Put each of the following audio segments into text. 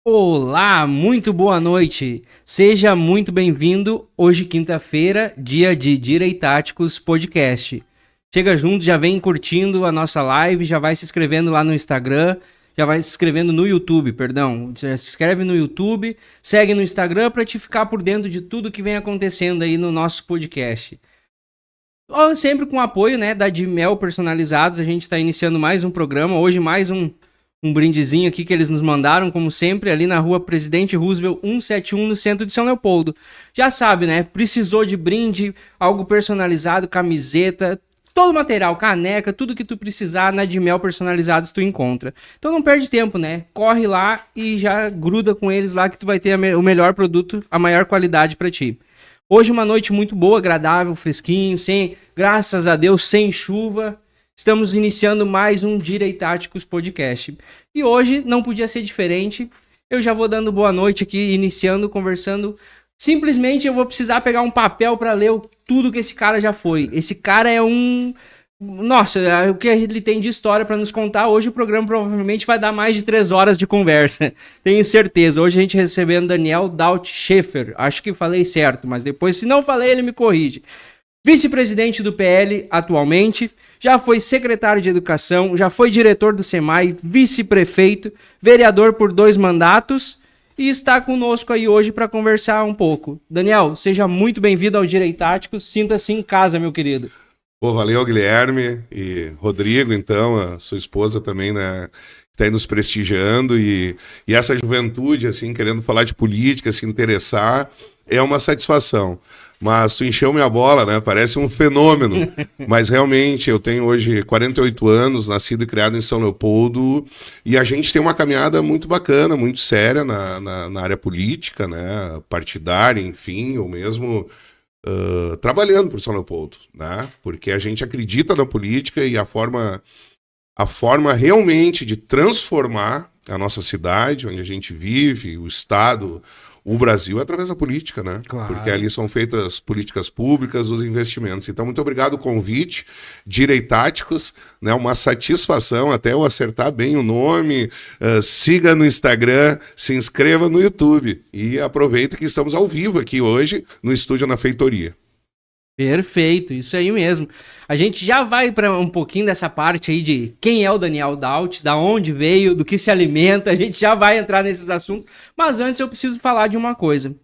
Olá, muito boa noite. Seja muito bem-vindo. Hoje, quinta-feira, dia de Direitáticos Podcast. Chega junto, já vem curtindo a nossa live, já vai se inscrevendo lá no Instagram, já vai se inscrevendo no YouTube, perdão. Já se inscreve no YouTube, segue no Instagram para te ficar por dentro de tudo que vem acontecendo aí no nosso podcast. Sempre com o apoio, né, da Dimel Personalizados, a gente está iniciando mais um programa, hoje mais um brindezinho aqui que eles nos mandaram, como sempre, ali na rua Presidente Roosevelt 171, no centro de São Leopoldo. Já sabe, né? Precisou de brinde, algo personalizado, camiseta, todo material, caneca, tudo que tu precisar na Dimel Personalizados tu encontra. Então não perde tempo, né? Corre lá e já gruda com eles lá que tu vai ter o melhor produto, a maior qualidade para ti. Hoje uma noite muito boa, agradável, fresquinho, graças a Deus, sem chuva. Estamos iniciando mais um Direitáticos Podcast. E hoje não podia ser diferente. Eu já vou dando boa noite aqui, iniciando, conversando. Simplesmente eu vou precisar pegar um papel para ler tudo que esse cara já foi. Esse cara é um... Nossa, o que ele tem de história para nos contar. Hoje o programa provavelmente vai dar mais de 3 horas de conversa. Tenho certeza. Hoje a gente recebendo Daniel Daut Schaefer. Acho que falei certo, mas depois, se não falei, ele me corrige. Vice-presidente do PL atualmente. Já foi secretário de Educação, já foi diretor do SEMAI, vice-prefeito, vereador por 2 mandatos e está conosco aí hoje para conversar um pouco. Daniel, seja muito bem-vindo ao Direitáticos, sinta-se em casa, meu querido. Pô, valeu, Guilherme e Rodrigo, então, a sua esposa também, né, está aí nos prestigiando e essa juventude, assim, querendo falar de política, se interessar, é uma satisfação. Mas tu encheu minha bola, né? Parece um fenômeno. Mas realmente, eu tenho hoje 48 anos, nascido e criado em São Leopoldo, e a gente tem uma caminhada muito bacana, muito séria na área política, né? Partidária, enfim, ou mesmo trabalhando por São Leopoldo, né? Porque a gente acredita na política e a forma realmente de transformar a nossa cidade, onde a gente vive, o Estado, o Brasil, é através da política, né? Claro. Porque ali são feitas políticas públicas, os investimentos. Então, muito obrigado o convite, Direitáticos, né? Uma satisfação, até eu acertar bem o nome, siga no Instagram, se inscreva no YouTube e aproveita que estamos ao vivo aqui hoje no estúdio na Feitoria. Perfeito, isso aí mesmo. A gente já vai para um pouquinho dessa parte aí de quem é o Daniel Daut, da onde veio, do que se alimenta, a gente já vai entrar nesses assuntos, mas antes eu preciso falar de uma coisa.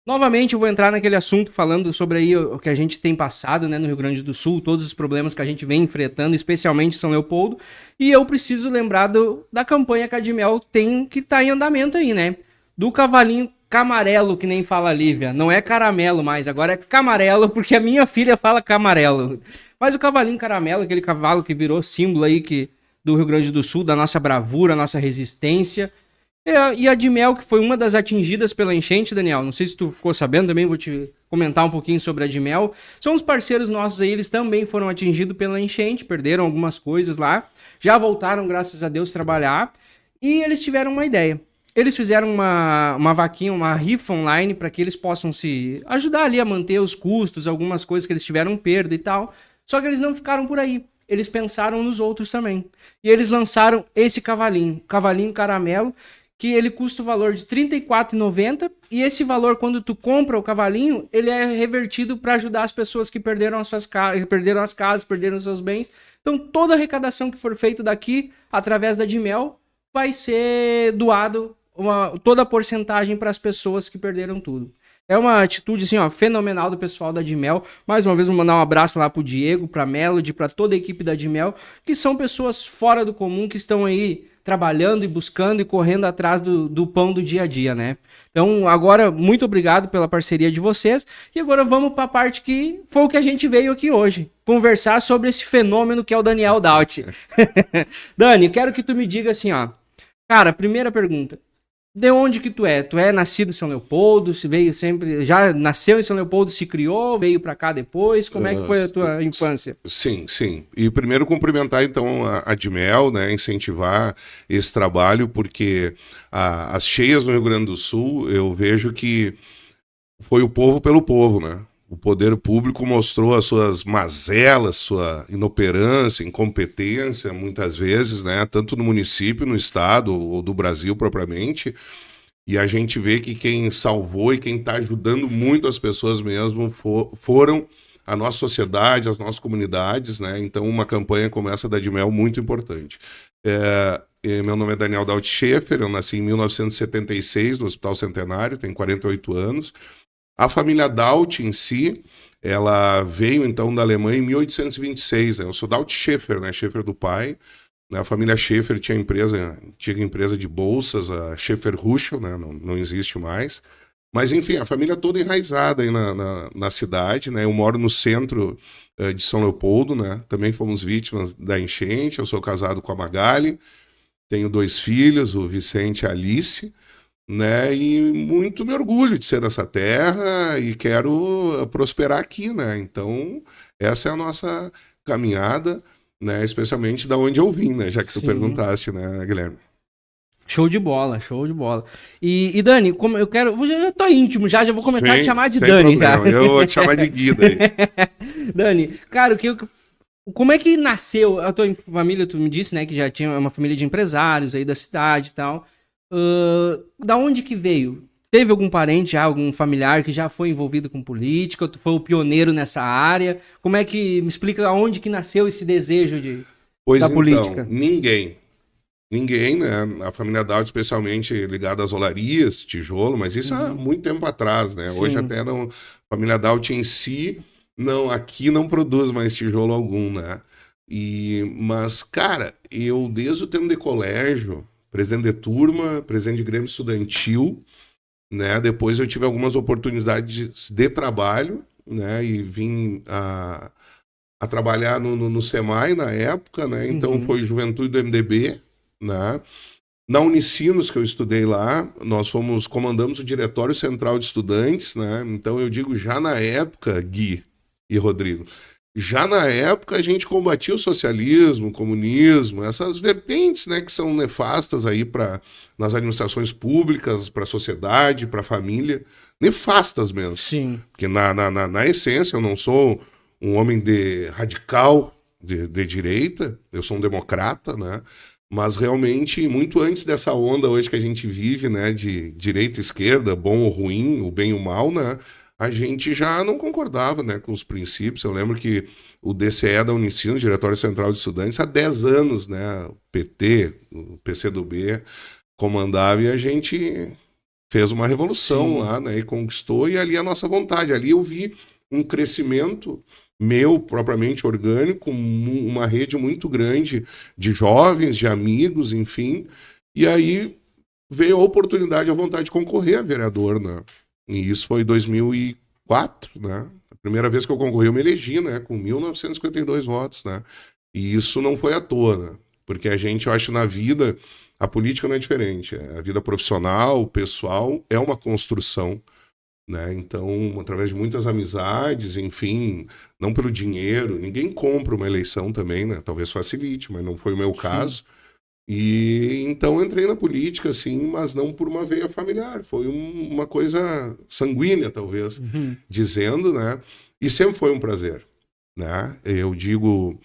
Novamente eu vou entrar naquele assunto falando sobre aí o que a gente tem passado, né, no Rio Grande do Sul, todos os problemas que a gente vem enfrentando, especialmente em São Leopoldo, e eu preciso lembrar da campanha que a Dimel tem, que está em andamento aí, né, do cavalinho camarelo, que nem fala a Lívia. Não é caramelo mais, agora é camarelo, porque a minha filha fala camarelo. Mas o cavalinho caramelo, aquele cavalo que virou símbolo aí do Rio Grande do Sul, da nossa bravura, nossa resistência. E a Dimel, que foi uma das atingidas pela enchente, Daniel. Não sei se tu ficou sabendo também, vou te comentar um pouquinho sobre a Dimel. São os parceiros nossos aí, eles também foram atingidos pela enchente, perderam algumas coisas lá. Já voltaram, graças a Deus, trabalhar. E eles tiveram uma ideia. Eles fizeram uma vaquinha, uma rifa online para que eles possam se ajudar ali a manter os custos, algumas coisas que eles tiveram perda e tal. Só que eles não ficaram por aí. Eles pensaram nos outros também. E eles lançaram esse cavalinho caramelo, que ele custa o valor de R$ 34,90. E esse valor, quando tu compra o cavalinho, ele é revertido para ajudar as pessoas que perderam as casas, perderam os seus bens. Então toda a arrecadação que for feita daqui, através da Dimel, vai ser doado toda a porcentagem para as pessoas que perderam tudo. É uma atitude assim, ó, fenomenal do pessoal da Dimel. Mais uma vez, vou mandar um abraço lá pro Diego, pra Melody, para toda a equipe da Dimel, que são pessoas fora do comum, que estão aí trabalhando e buscando e correndo atrás do pão do dia a dia, né? Então, agora, muito obrigado pela parceria de vocês. E agora vamos para a parte que foi o que a gente veio aqui hoje, conversar sobre esse fenômeno que é o Daniel Daut. Dani, quero que tu me diga assim, ó. Cara, primeira pergunta. De onde que tu é? Tu é nascido em São Leopoldo? Se veio sempre, já nasceu em São Leopoldo, se criou, veio pra cá depois? Como é que foi a tua infância? Sim. E primeiro cumprimentar então a Dimel, né, incentivar esse trabalho, porque as cheias no Rio Grande do Sul, eu vejo que foi o povo pelo povo, né? O poder público mostrou as suas mazelas, sua inoperância, incompetência, muitas vezes, né, tanto no município, no estado ou do Brasil propriamente, E a gente vê que quem salvou e quem está ajudando muito as pessoas mesmo foram a nossa sociedade, as nossas comunidades, né? Então, uma campanha como essa da Dimel muito importante. Meu nome é Daniel Daut Schaeffer, eu nasci em 1976 no Hospital Centenário, tenho 48 anos. A família Daut em si, ela veio então da Alemanha em 1826, né? Eu sou Daut Schaeffer, né? Schaeffer do pai. A família Schaeffer tinha antiga empresa de bolsas, a Schaeffer-Ruschel, né? Não existe mais. Mas, enfim, a família toda enraizada aí na cidade, né? Eu moro no centro de São Leopoldo, né? Também fomos vítimas da enchente. Eu sou casado com a Magali, tenho 2 filhos, o Vicente e a Alice, né? E muito me orgulho de ser dessa terra e quero prosperar aqui, né? Então, essa é a nossa caminhada, né? Especialmente da onde eu vim, né? Já que tu perguntaste, né, Guilherme? Show de bola, show de bola. E Dani, como eu quero. Eu já tô íntimo, já vou começar a te chamar de Dani problema. já. Eu vou te chamar de Guida aí. Dani, cara, como é que nasceu a tua família? Tu me disse, né, que já tinha uma família de empresários aí da cidade e tal. Da onde que veio? Teve algum parente já, algum familiar que já foi envolvido com política? Ou tu foi o pioneiro nessa área? Como é que me explica aonde que nasceu esse desejo da política? Ninguém, né? A família Daut, especialmente ligada às olarias, tijolo, mas isso há muito tempo atrás, né? Sim. Hoje até não. A família Daut em si, aqui não produz mais tijolo algum, né? Mas, cara, eu desde o tempo de colégio, presidente de turma, presidente de grêmio estudantil, né? Depois eu tive algumas oportunidades de trabalho, né? E vim a trabalhar no SEMAI na época, né? Então foi Juventude do MDB, né? Na Unicinos, que eu estudei lá, nós comandamos o Diretório Central de Estudantes, né? Então eu digo, já na época, Gui e Rodrigo, já na época a gente combatia o socialismo, o comunismo, essas vertentes, né, que são nefastas aí nas administrações públicas, para a sociedade, para a família, nefastas mesmo. Sim. Porque na essência eu não sou um homem radical de direita, eu sou um democrata, né? Mas realmente, muito antes dessa onda hoje que a gente vive, né, de direita e esquerda, bom ou ruim, o bem e o mal, né, a gente já não concordava, né, com os princípios. Eu lembro que o DCE da Unicino, Diretório Central de Estudantes, há 10 anos, né, o PT, o PCdoB, comandava e a gente fez uma revolução lá, né, e conquistou, e ali a nossa vontade. Ali eu vi um crescimento meu, propriamente orgânico, uma rede muito grande de jovens, de amigos, enfim. E aí veio a oportunidade, a vontade de concorrer a vereador, né? E isso foi em 2004, né? A primeira vez que eu concorri, eu me elegi, né? Com 1.952 votos, né? E isso não foi à toa, né? Porque a gente, eu acho, na vida, a política não é diferente. A vida profissional, pessoal, é uma construção, né? Então, através de muitas amizades, enfim, não pelo dinheiro, ninguém compra uma eleição também, né? Talvez facilite, mas não foi o meu caso. E então entrei na política, assim, mas não por uma veia familiar, foi uma coisa sanguínea, talvez, dizendo, né? E sempre foi um prazer, né? Eu digo,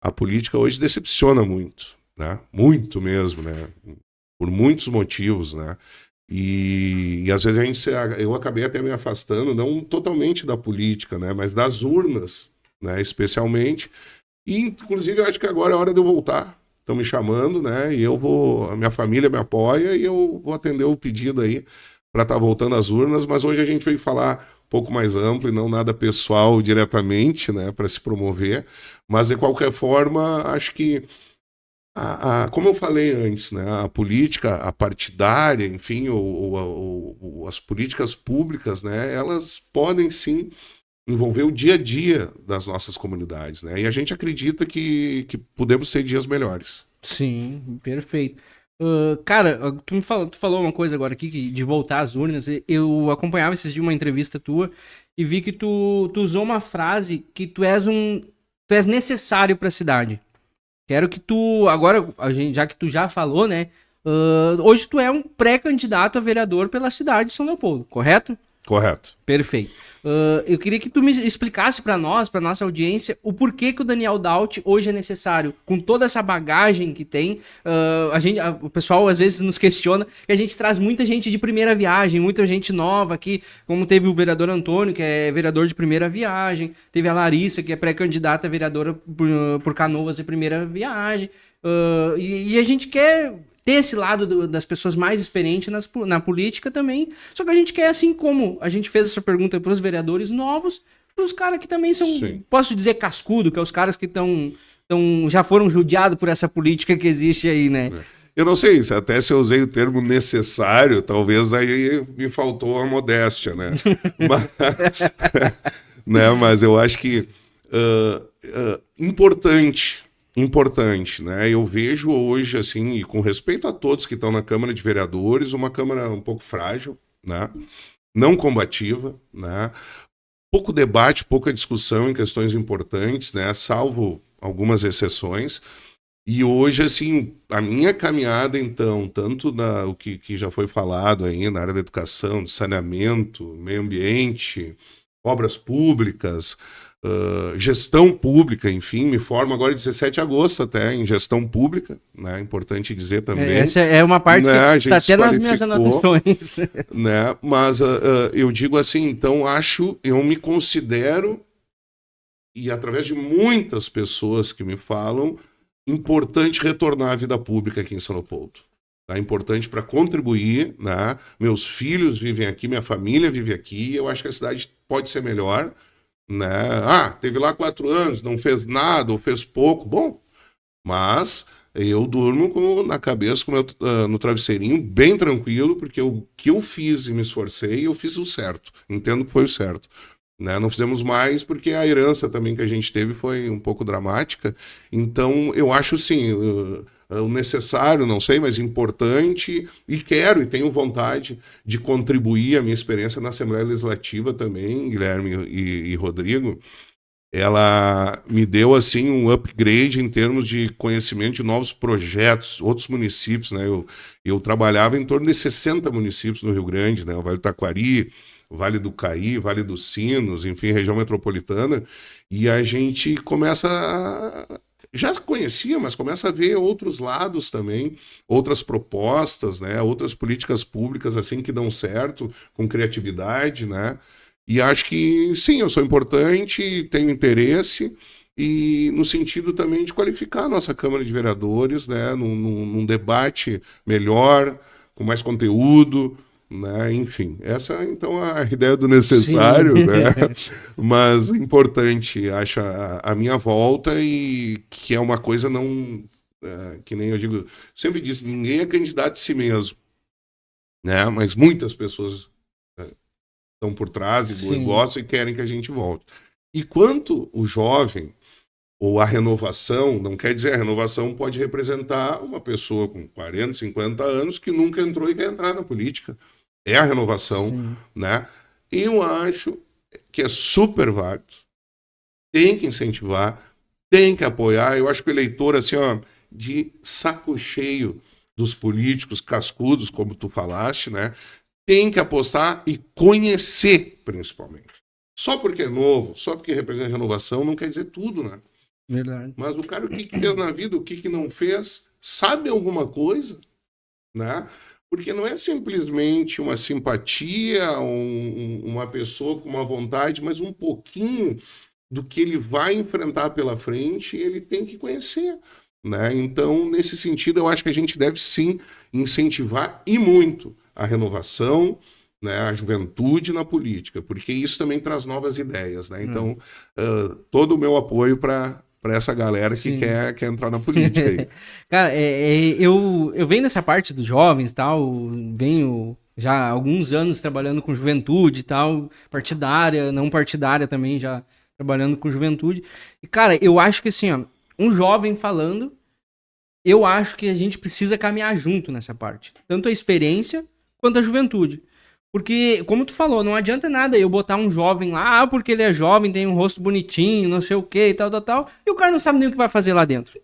a política hoje decepciona muito, né? Muito mesmo, né? Por muitos motivos, né? E às vezes eu acabei até me afastando, não totalmente da política, né, mas das urnas, né, especialmente. E inclusive eu acho que agora é hora de eu voltar. Estão me chamando, né, e a minha família me apoia e eu vou atender o pedido aí para estar voltando às urnas. Mas hoje a gente veio falar um pouco mais amplo e não nada pessoal diretamente, né, para se promover. Mas de qualquer forma, acho que como eu falei antes, né, a política, a partidária, enfim, as políticas públicas, né, elas podem sim envolver o dia a dia das nossas comunidades, né, e a gente acredita que podemos ter dias melhores. Sim, perfeito. Cara, tu falou uma coisa agora aqui de voltar às urnas. Eu acompanhava esses dias uma entrevista tua e vi que tu usou uma frase que tu és necessário para a cidade. Quero que tu, agora, já que tu já falou, né? Hoje tu é um pré-candidato a vereador pela cidade de São Leopoldo, correto? Correto. Perfeito. Eu queria que tu me explicasse para nós, para nossa audiência, o porquê que o Daniel Daut hoje é necessário, com toda essa bagagem que tem. O pessoal às vezes nos questiona que a gente traz muita gente de primeira viagem, muita gente nova aqui, como teve o vereador Antônio, que é vereador de primeira viagem, teve a Larissa, que é pré-candidata a vereadora por Canoas de primeira viagem, e a gente quer ter esse lado das pessoas mais experientes na política também. Só que a gente quer, assim como a gente fez essa pergunta para os vereadores novos, para os caras que também são, Sim. Posso dizer, cascudo, que é os caras que já foram judiados por essa política que existe aí, né? Eu não sei, até se eu usei o termo necessário, talvez daí me faltou a modéstia, né? Mas eu acho que importante, né? Eu vejo hoje, assim, e com respeito a todos que estão na Câmara de Vereadores, uma Câmara um pouco frágil, né? Não combativa, né? Pouco debate, pouca discussão em questões importantes, né? Salvo algumas exceções. E hoje, assim, a minha caminhada, então, tanto o que já foi falado aí na área da educação, de saneamento, meio ambiente, obras públicas, gestão pública, enfim, me formo agora 17 de agosto até em gestão pública, né? Importante dizer também. Essa é uma parte, né, que está até nas minhas anotações. Né? Mas eu digo assim, então eu me considero, e através de muitas pessoas que me falam, importante retornar à vida pública aqui em São Leopoldo. Tá? Importante para contribuir, né? Meus filhos vivem aqui, minha família vive aqui, eu acho que a cidade pode ser melhor. Né? Teve lá 4 anos, não fez nada ou fez pouco, bom, mas eu durmo na cabeça no travesseirinho bem tranquilo, porque o que eu fiz e me esforcei, eu fiz o certo, entendo que foi o certo, né? Não fizemos mais porque a herança também que a gente teve foi um pouco dramática, então eu acho sim, o necessário, não sei, mas importante, e quero e tenho vontade de contribuir. A minha experiência na Assembleia Legislativa também, Guilherme e Rodrigo, ela me deu assim um upgrade em termos de conhecimento de novos projetos, outros municípios, né? Eu trabalhava em torno de 60 municípios no Rio Grande, né? O Vale do Taquari, Vale do Caí, Vale dos Sinos, enfim, região metropolitana, e a gente já conhecia, mas começa a ver outros lados também, outras propostas, né, outras políticas públicas assim que dão certo, com criatividade, né? E acho que sim, eu sou importante, tenho interesse, e no sentido também de qualificar a nossa Câmara de Vereadores, né, num debate melhor, com mais conteúdo, né? Enfim, essa então a ideia do necessário, né? Mas importante, acho, a minha volta, e que é uma coisa não, que nem eu digo, sempre disse, ninguém é candidato de si mesmo, né? Mas muitas pessoas estão por trás e gostam e querem que a gente volte. E quanto o jovem ou a renovação, não quer dizer, a renovação pode representar uma pessoa com 40, 50 anos que nunca entrou e quer entrar na política. É a renovação, né? Eu acho que é super válido. Tem que incentivar, tem que apoiar. Eu acho que o eleitor, assim, de saco cheio dos políticos cascudos, como tu falaste, né? Tem que apostar e conhecer, principalmente. Só porque é novo, só porque representa renovação, não quer dizer tudo, né? Verdade. Mas o cara, o que fez na vida, o que não fez, sabe alguma coisa, né? Porque não é simplesmente uma simpatia, uma pessoa com uma vontade, mas um pouquinho do que ele vai enfrentar pela frente, ele tem que conhecer, né? Então, nesse sentido, eu acho que a gente deve sim incentivar e muito a renovação, né, a juventude na política, porque isso também traz novas ideias, né? Então, todo o meu apoio para essa galera que quer entrar na política aí. Cara, eu venho nessa parte dos jovens e tal, venho já há alguns anos trabalhando com juventude e tal, partidária, não partidária também, já trabalhando com juventude. E, cara, eu acho que assim, um jovem falando, eu acho que a gente precisa caminhar junto nessa parte. Tanto a experiência quanto a juventude. Porque, como tu falou, não adianta nada eu botar um jovem lá, porque ele é jovem, tem um rosto bonitinho, não sei o que e tal, e o cara não sabe nem o que vai fazer lá dentro.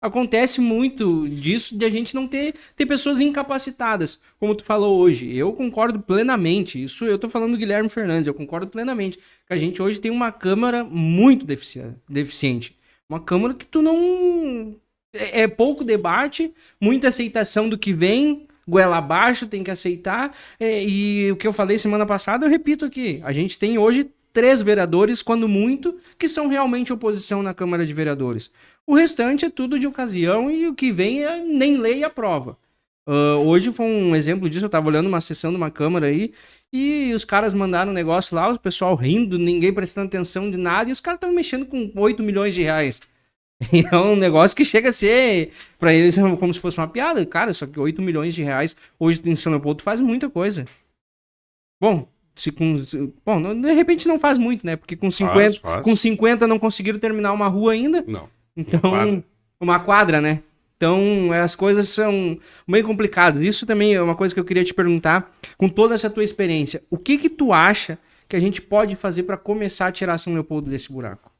acontece muito disso de a gente não ter pessoas incapacitadas, como tu falou hoje. Eu concordo plenamente, isso eu tô falando do Guilherme Fernandes, eu concordo plenamente, que a gente hoje tem uma Câmara muito deficiente. Uma Câmara que tu não... É pouco debate, muita aceitação do que vem, goela abaixo, tem que aceitar. E o que eu falei semana passada, eu repito aqui. A gente tem hoje 3 vereadores, quando muito, que são realmente oposição na Câmara de Vereadores. O restante é tudo de ocasião e o que vem é nem lei e aprova. Hoje foi um exemplo disso, eu tava olhando uma sessão de uma Câmara aí e os caras mandaram um negócio lá, o pessoal rindo, ninguém prestando atenção de nada e os caras estavam mexendo com 8 milhões de reais. E é um negócio que chega a ser, pra eles, como se fosse uma piada. Cara, só que 8 milhões de reais hoje em São Leopoldo faz muita coisa. Bom, de repente não faz muito, né? Porque com 50, com 50 não conseguiram terminar uma rua ainda. Não. Então, uma quadra, né? Então, as coisas são bem complicadas. Isso também é uma coisa que eu queria te perguntar, com toda essa tua experiência. O que tu acha que a gente pode fazer para começar a tirar São Leopoldo desse buraco?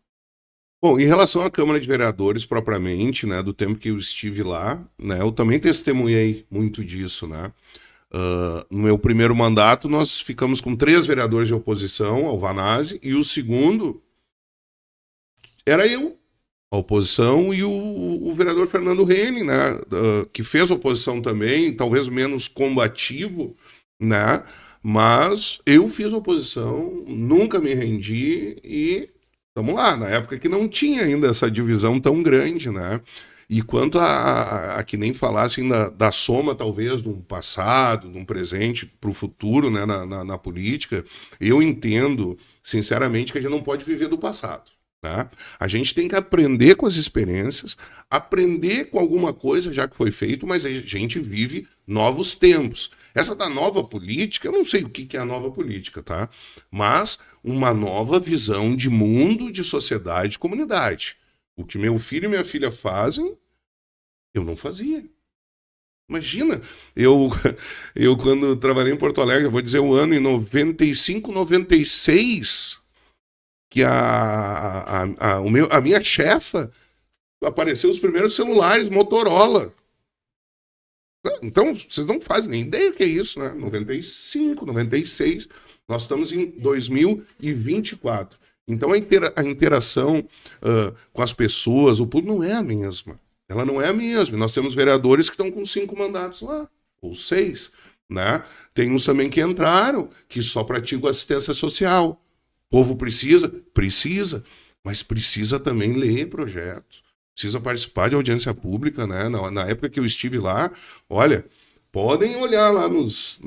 Bom, em relação à Câmara de Vereadores propriamente, né, do tempo que eu estive lá, né, eu também testemunhei muito disso, né. No meu primeiro mandato, nós ficamos com 3 vereadores de oposição ao Vanazzi, e o segundo era eu, a oposição, e o vereador Fernando Rene, né, que fez oposição também, talvez menos combativo, né, mas eu fiz oposição, nunca me rendi e... Vamos lá, na época que não tinha ainda essa divisão tão grande, né? E quanto a que nem falassem da soma, talvez, de um passado, de um presente para o futuro, né, na política, eu entendo, sinceramente, que a gente não pode viver do passado. Tá? A gente tem que aprender com as experiências, aprender com alguma coisa já que foi feito, mas a gente vive novos tempos. Essa da nova política, eu não sei o que é a nova política, tá? Mas uma nova visão de mundo, de sociedade, de comunidade. O que meu filho e minha filha fazem, eu não fazia. Imagina, eu quando trabalhei em Porto Alegre, eu vou dizer o ano em 95, 96... que a minha chefa apareceu os primeiros celulares Motorola. Então, vocês não fazem nem ideia o que é isso, né? 95, 96, nós estamos em 2024. Então, a interação com as pessoas, o público não é a mesma. Ela não é a mesma. Nós temos vereadores que estão com 5 mandatos lá, ou 6, né? Tem uns também que entraram, que só praticam assistência social. O povo precisa, mas precisa também ler projetos, precisa participar de audiência pública, né? Na época que eu estive lá, olha, podem olhar lá nos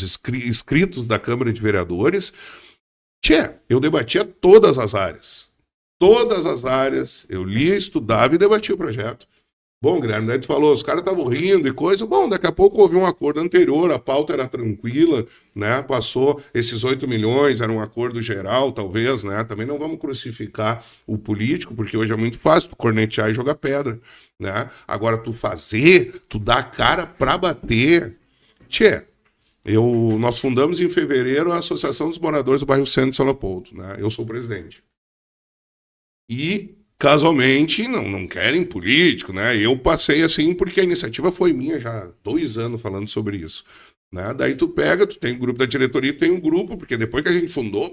escritos da Câmara de Vereadores, eu debatia todas as áreas, eu lia, estudava e debatia o projeto. Bom, Guilherme, daí tu falou, os caras estavam rindo e coisa. Bom, daqui a pouco houve um acordo anterior, a pauta era tranquila, né? Passou esses 8 milhões, era um acordo geral, talvez, né? Também não vamos crucificar o político, porque hoje é muito fácil tu cornetear e jogar pedra, né? Agora, tu dá a cara pra bater. Nós fundamos em fevereiro a Associação dos Moradores do Bairro Centro de São Leopoldo, né? Eu sou o presidente. E... casualmente, não querem político, né? Eu passei assim porque a iniciativa foi minha já há 2 anos falando sobre isso. Né? Daí tu tem um grupo da diretoria, tem um grupo, porque depois que a gente fundou,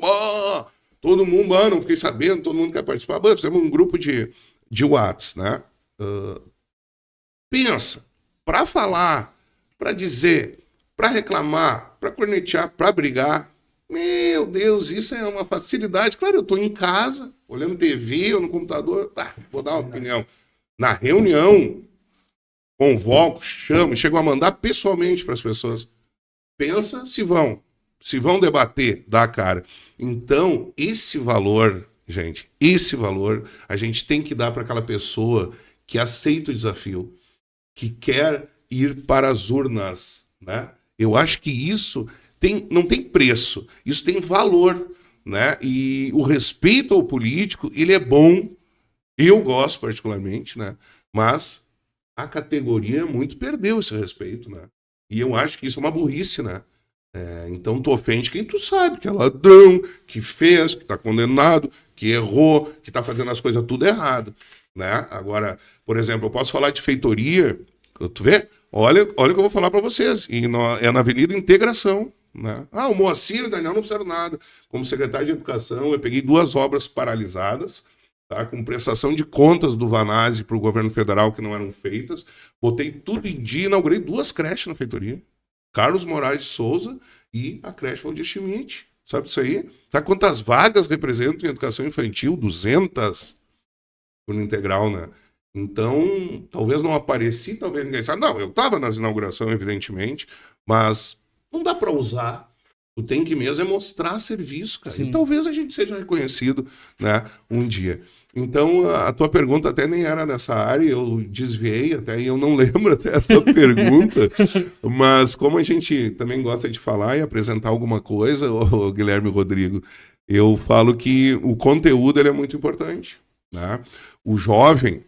todo mundo, não fiquei sabendo, todo mundo quer participar, fizemos um grupo de Whats, né? Pensa, para falar, para dizer, para reclamar, para cornetear, para brigar, meu Deus, isso é uma facilidade. Claro, eu estou em casa, olhando TV ou no computador, vou dar uma opinião. Na reunião, convoco, chamo, chego a mandar pessoalmente para as pessoas. Pensa se vão debater, dá a cara. Então, esse valor, gente, a gente tem que dar para aquela pessoa que aceita o desafio, que quer ir para as urnas, né? Eu acho que isso não tem preço, isso tem valor, né? E o respeito ao político, ele é bom, eu gosto particularmente, né? Mas a categoria muito perdeu esse respeito, né? E eu acho que isso é uma burrice, né? Então tu ofende quem tu sabe que é ladrão, que fez, que tá condenado, que errou, que tá fazendo as coisas tudo errado. né? Agora, por exemplo, eu posso falar de feitoria, tu vê? Olha o que eu vou falar para vocês. É na Avenida Integração, né? O Moacir e o Daniel não fizeram nada. Como secretário de Educação, eu peguei 2 obras paralisadas, tá? Com prestação de contas do Vanazzi para o governo federal que não eram feitas. Botei tudo em dia, inaugurei 2 creches na feitoria. Carlos Moraes de Souza e a creche Valdir Schmidt. Sabe isso aí? Sabe quantas vagas representam em educação infantil? 200 por integral, né? Então, talvez não apareci, talvez ninguém sabe. Não, eu estava nas inaugurações, evidentemente, mas não dá para usar. Tu tem que mesmo é mostrar serviço, cara. Sim. E talvez a gente seja reconhecido, né, um dia. Então, a tua pergunta até nem era nessa área, eu desviei até, e eu não lembro até a tua pergunta, mas como a gente também gosta de falar e apresentar alguma coisa, o Guilherme e Rodrigo, eu falo que o conteúdo ele é muito importante, né? O jovem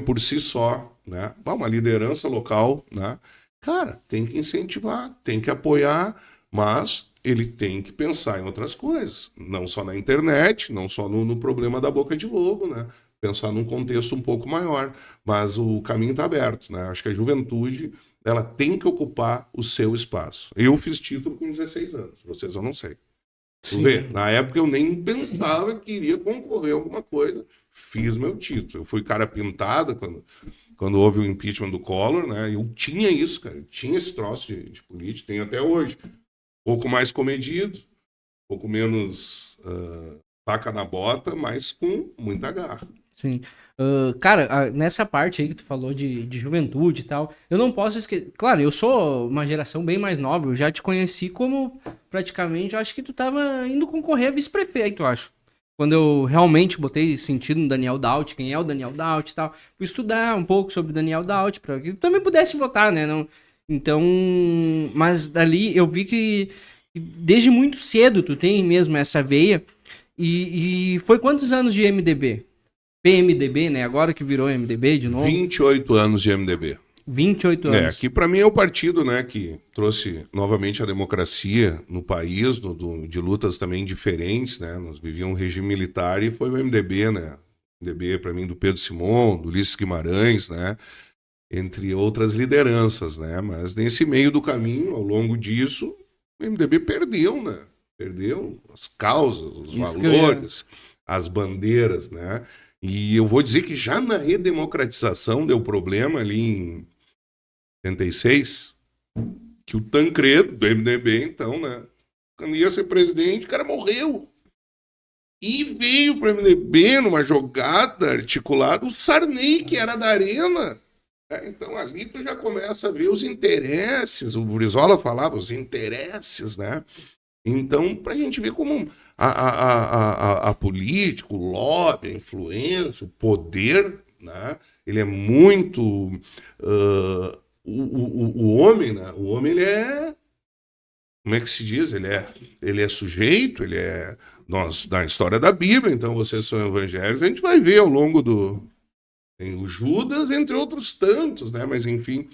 por si só, né? Uma liderança local, né? Cara, tem que incentivar, tem que apoiar, mas ele tem que pensar em outras coisas. Não só na internet, não só no problema da boca de lobo, né? Pensar num contexto um pouco maior. Mas o caminho está aberto, né? Acho que a juventude, ela tem que ocupar o seu espaço. Eu fiz título com 16 anos, vocês eu não sei. Tu vê, na época eu nem pensava que iria concorrer a alguma coisa. Fiz meu título. Eu fui cara pintada quando houve o impeachment do Collor, né? Eu tinha isso, cara. Eu tinha esse troço de política, tenho até hoje. Pouco mais comedido, pouco menos faca na bota, mas com muita garra. Sim. Cara, nessa parte aí que tu falou de juventude e tal, eu não posso esquecer. Claro, eu sou uma geração bem mais nova, eu já te conheci como praticamente, eu acho que tu tava indo concorrer a vice-prefeito, eu acho. Quando eu realmente botei sentido no Daniel Daut, quem é o Daniel Daut e tal, fui estudar um pouco sobre o Daniel Daut, para que tu também pudesse votar, né? Não, então, mas dali eu vi que desde muito cedo tu tem mesmo essa veia. E foi quantos anos de MDB? PMDB, né? Agora que virou MDB de novo. 28 anos de MDB. 28 anos. Que para mim é o partido, né, que trouxe novamente a democracia no país, de lutas também diferentes, né? Nós vivíamos um regime militar e foi o MDB, né? O MDB para mim do Pedro Simon, do Ulisses Guimarães, né? Entre outras lideranças, né? Mas nesse meio do caminho, ao longo disso, o MDB perdeu, né? Perdeu as causas, os valores, as bandeiras, né? E eu vou dizer que já na redemocratização deu problema ali em 76, que o Tancredo, do MDB, então, né? Quando ia ser presidente, o cara morreu. E veio para o MDB numa jogada articulada o Sarney, que era da Arena. Então ali tu já começa a ver os interesses, o Brizola falava, os interesses, né? Então, para a gente ver como a política, o lobby, a influência, o poder, né? Ele é muito... o homem, né? O homem, ele é... Como é que se diz? Ele é sujeito, ele é... na história da Bíblia, então vocês são evangélicos, a gente vai ver ao longo tem o Judas, entre outros tantos, né? Mas, enfim,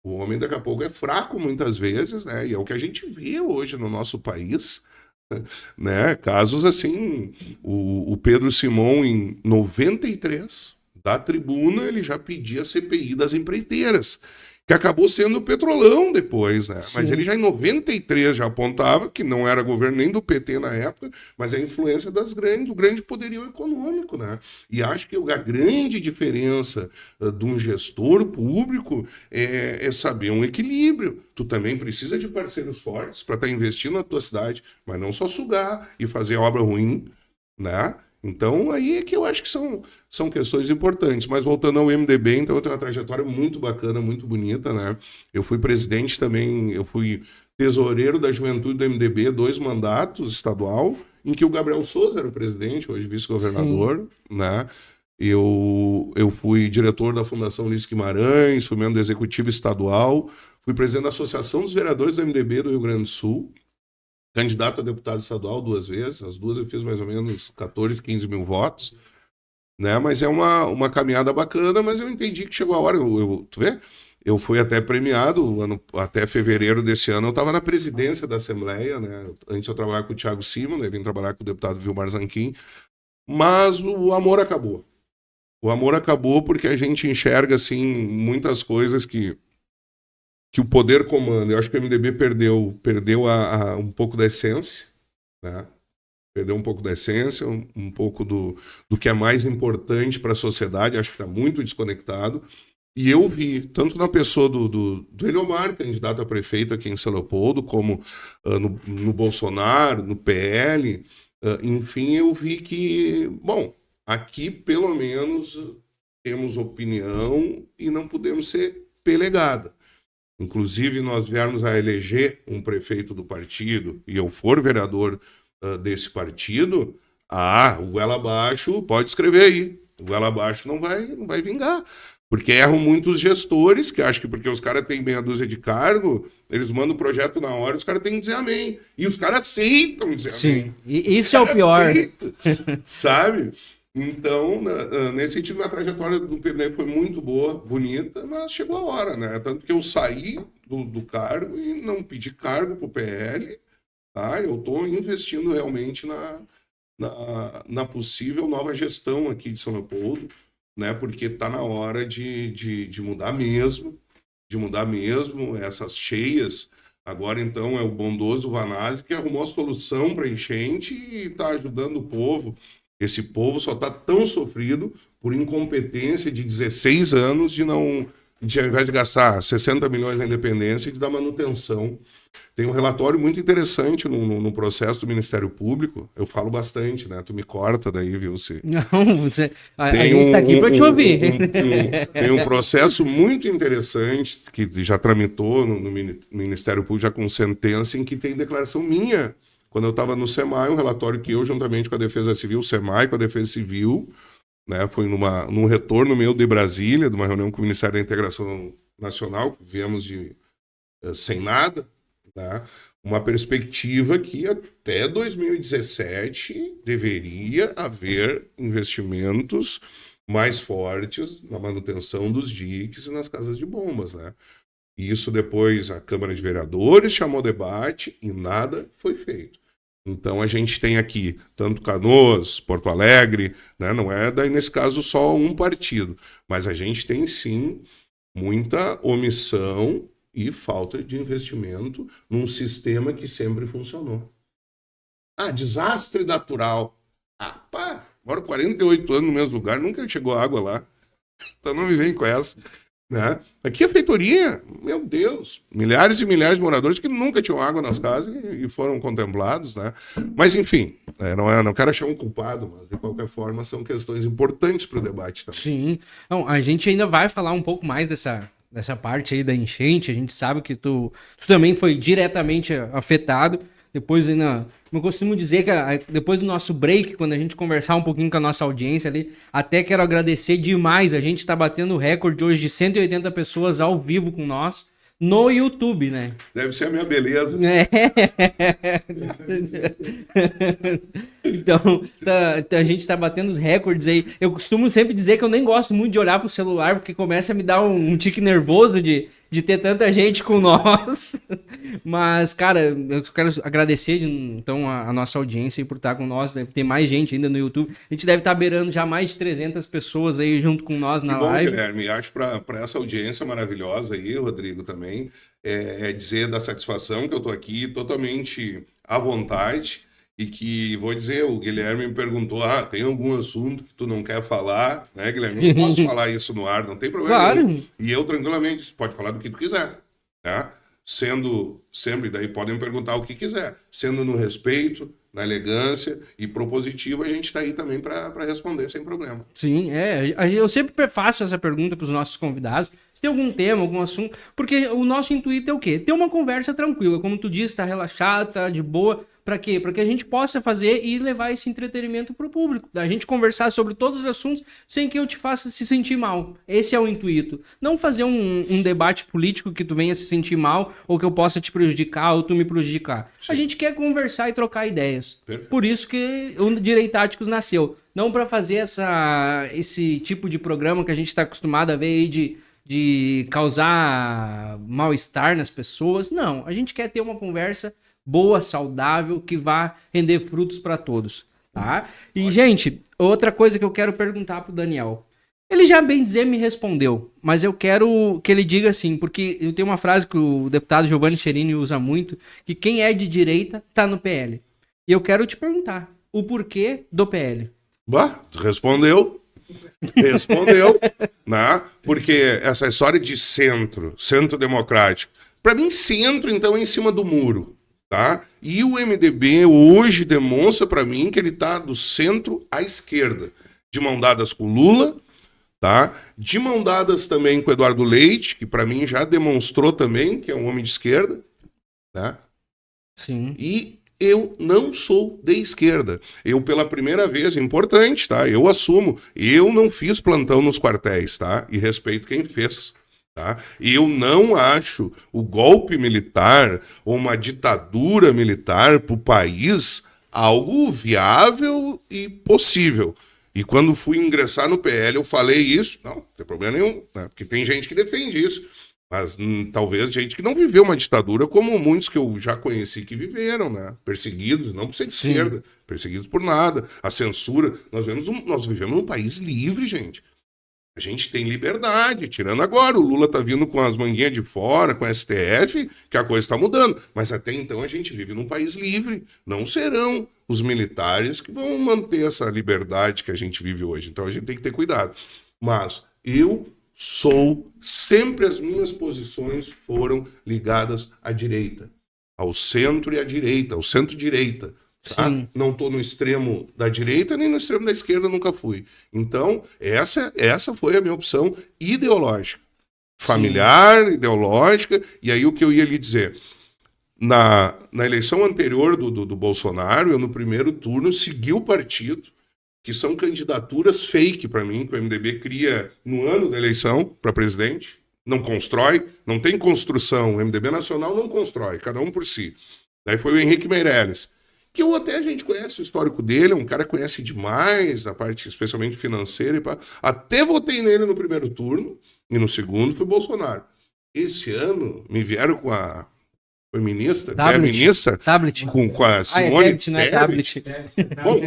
o homem daqui a pouco é fraco muitas vezes, né? E é o que a gente vê hoje no nosso país, né? Casos assim, o Pedro Simon, em 93, da tribuna, ele já pedia a CPI das empreiteiras, que acabou sendo o Petrolão depois, né? Sim. Mas ele já em 93 já apontava que não era governo nem do PT na época, mas a influência do grande poderio econômico, né? E acho que a grande diferença de um gestor público é saber um equilíbrio. Tu também precisa de parceiros fortes para estar investindo na tua cidade, mas não só sugar e fazer obra ruim, né? Então, aí é que eu acho que são questões importantes. Mas voltando ao MDB, então eu tenho uma trajetória muito bacana, muito bonita, né? Eu fui presidente também, eu fui tesoureiro da juventude do MDB, 2 mandatos estadual, em que o Gabriel Souza era o presidente, hoje vice-governador, né? Eu fui diretor da Fundação Ulisses Guimarães, fui membro do Executivo Estadual, fui presidente da Associação dos Vereadores do MDB do Rio Grande do Sul, candidato a deputado estadual 2 vezes, as 2 eu fiz mais ou menos 14, 15 mil votos, né? Mas é uma caminhada bacana, mas eu entendi que chegou a hora, tu vê? Eu fui até premiado, até fevereiro desse ano, eu estava na presidência da Assembleia, né? Antes eu trabalhava com o Thiago Simon, eu vim trabalhar com o deputado Vilmar Zanquim, mas o amor acabou. O amor acabou porque a gente enxerga, assim, muitas coisas que o poder comanda. Eu acho que o MDB perdeu um pouco da essência, né? Perdeu um pouco da essência, um pouco do que é mais importante para a sociedade. Acho que está muito desconectado. E eu vi, tanto na pessoa do Eliomar, candidato a prefeito aqui em São Leopoldo, como no Bolsonaro, no PL, enfim, eu vi que, bom, aqui pelo menos temos opinião e não podemos ser pelegada. Inclusive, nós viermos a eleger um prefeito do partido e eu for vereador desse partido, o goela abaixo, pode escrever aí, o goela abaixo não vai vingar. Porque erram muitos gestores, que acham que porque os caras têm meia dúzia de cargo, eles mandam o projeto na hora, os caras têm que dizer amém. E os caras aceitam dizer amém. Sim, e isso é o pior. Sabe? Então, nesse sentido, a trajetória do PMDB foi muito boa, bonita, mas chegou a hora, né? Tanto que eu saí do cargo e não pedi cargo pro PL, tá? Eu estou investindo realmente na possível nova gestão aqui de São Leopoldo, né? Porque está na hora de mudar mesmo, essas cheias. Agora, então, é o bondoso Vanazzi que arrumou a solução para enchente e está ajudando o povo. Esse povo só está tão sofrido por incompetência de 16 anos de ao invés de gastar 60 milhões na independência, de dar manutenção. Tem um relatório muito interessante no processo do Ministério Público. Eu falo bastante, né? Tu me corta daí, viu? Não, a gente está aqui para te ouvir. Tem um processo muito interessante que já tramitou no Ministério Público, já com sentença, em que tem declaração minha. Quando eu estava no SEMAI, um relatório que eu, juntamente com a Defesa Civil, o SEMAI com a Defesa Civil, né, foi num retorno meu de Brasília, de uma reunião com o Ministério da Integração Nacional, viemos sem nada, né, uma perspectiva que até 2017 deveria haver investimentos mais fortes na manutenção dos diques e nas casas de bombas, né? E isso depois a Câmara de Vereadores chamou debate e nada foi feito. Então a gente tem aqui tanto Canoas, Porto Alegre, né? Não é daí nesse caso só um partido, mas a gente tem sim muita omissão e falta de investimento num sistema que sempre funcionou. Desastre natural. Agora 48 anos no mesmo lugar, nunca chegou água lá. Então não me vem com essa. Né? Aqui a feitoria, meu Deus, milhares e milhares de moradores que nunca tinham água nas casas e foram contemplados, né? Mas enfim, não quero achar um culpado, mas de qualquer forma são questões importantes para o debate também. Sim, não, a gente ainda vai falar um pouco mais dessa parte aí da enchente. A gente sabe que tu também foi diretamente afetado. Depois ainda, eu costumo dizer que depois do nosso break, quando a gente conversar um pouquinho com a nossa audiência ali, até quero agradecer demais. A gente está batendo o recorde hoje de 180 pessoas ao vivo com nós no YouTube, né? Deve ser a minha beleza. Então, a gente está batendo os recordes aí. Eu costumo sempre dizer que eu nem gosto muito de olhar pro celular, porque começa a me dar um tique nervoso de ter tanta gente com nós. Mas, cara, eu quero agradecer então a nossa audiência aí por estar com nós. Deve ter mais gente ainda no YouTube. A gente deve estar beirando já mais de 300 pessoas aí junto com nós na live. Guilherme, acho para essa audiência maravilhosa aí, Rodrigo, também, dizer da satisfação que eu tô aqui totalmente à vontade. E que, vou dizer, o Guilherme me perguntou, tem algum assunto que tu não quer falar, né, Guilherme? Não posso falar isso no ar, não tem problema. Claro. Nenhum. E eu, tranquilamente, pode falar do que tu quiser, tá? Sendo, sempre, daí podem me perguntar o que quiser. Sendo no respeito, na elegância e propositivo, a gente está aí também para responder sem problema. Sim, eu sempre faço essa pergunta para os nossos convidados, se tem algum tema, algum assunto, porque o nosso intuito é o quê? Ter uma conversa tranquila, como tu disse, tá relaxado, tá de boa. Para quê? Para que a gente possa fazer e levar esse entretenimento para o público. A gente conversar sobre todos os assuntos sem que eu te faça se sentir mal. Esse é o intuito. Não fazer um debate político que tu venha se sentir mal ou que eu possa te prejudicar ou tu me prejudicar. Sim. A gente quer conversar e trocar ideias. Perfeito. Por isso que o Direitáticos nasceu. Não para fazer esse tipo de programa que a gente está acostumado a ver aí de causar mal-estar nas pessoas. Não, a gente quer ter uma conversa boa, saudável, que vá render frutos para todos, tá? E, gente, outra coisa que eu quero perguntar pro Daniel. Ele já, bem dizer, me respondeu, mas eu quero que ele diga assim, porque tem uma frase que o deputado Giovanni Cherini usa muito, que quem é de direita tá no PL. E eu quero te perguntar, o porquê do PL? Bah, respondeu. Respondeu, né? Porque essa história de centro democrático, para mim centro então é em cima do muro, tá? E o MDB hoje demonstra para mim que ele tá do centro à esquerda, de mão dadas com Lula, tá? De mão dadas também com Eduardo Leite, que para mim já demonstrou também que é um homem de esquerda, tá? Sim. E eu não sou de esquerda. Eu, pela primeira vez, é importante, tá? Eu assumo. Eu não fiz plantão nos quartéis, tá? E respeito quem fez, tá? Eu não acho o golpe militar ou uma ditadura militar para o país algo viável e possível. E quando fui ingressar no PL, eu falei isso. Não tem problema nenhum, né? Porque tem gente que defende isso. Mas talvez gente que não viveu uma ditadura como muitos que eu já conheci que viveram, né? Perseguidos, não por ser de esquerda, perseguidos por nada. A censura. Nós vivemos num país livre, gente. A gente tem liberdade, tirando agora. O Lula tá vindo com as manguinhas de fora, com a STF, que a coisa está mudando. Mas até então a gente vive num país livre. Não serão os militares que vão manter essa liberdade que a gente vive hoje. Então a gente tem que ter cuidado. Mas sempre as minhas posições foram ligadas à direita, ao centro e à direita, ao centro-direita. Tá? Não estou no extremo da direita nem no extremo da esquerda, nunca fui. Então, essa foi a minha opção ideológica. Familiar, ideológica, e aí o que eu ia lhe dizer. Na eleição anterior do Bolsonaro, eu no primeiro turno segui o partido, que são candidaturas fake para mim, que o MDB cria no ano da eleição para presidente, não constrói, não tem construção, o MDB nacional não constrói, cada um por si. Daí foi o Henrique Meirelles, que a gente conhece o histórico dele, é um cara que conhece demais a parte especialmente financeira, até votei nele no primeiro turno, e no segundo foi o Bolsonaro. Esse ano me vieram com a ministra, Tablet. que é a ministra, Tablet. com a Simone Tablet. Bom,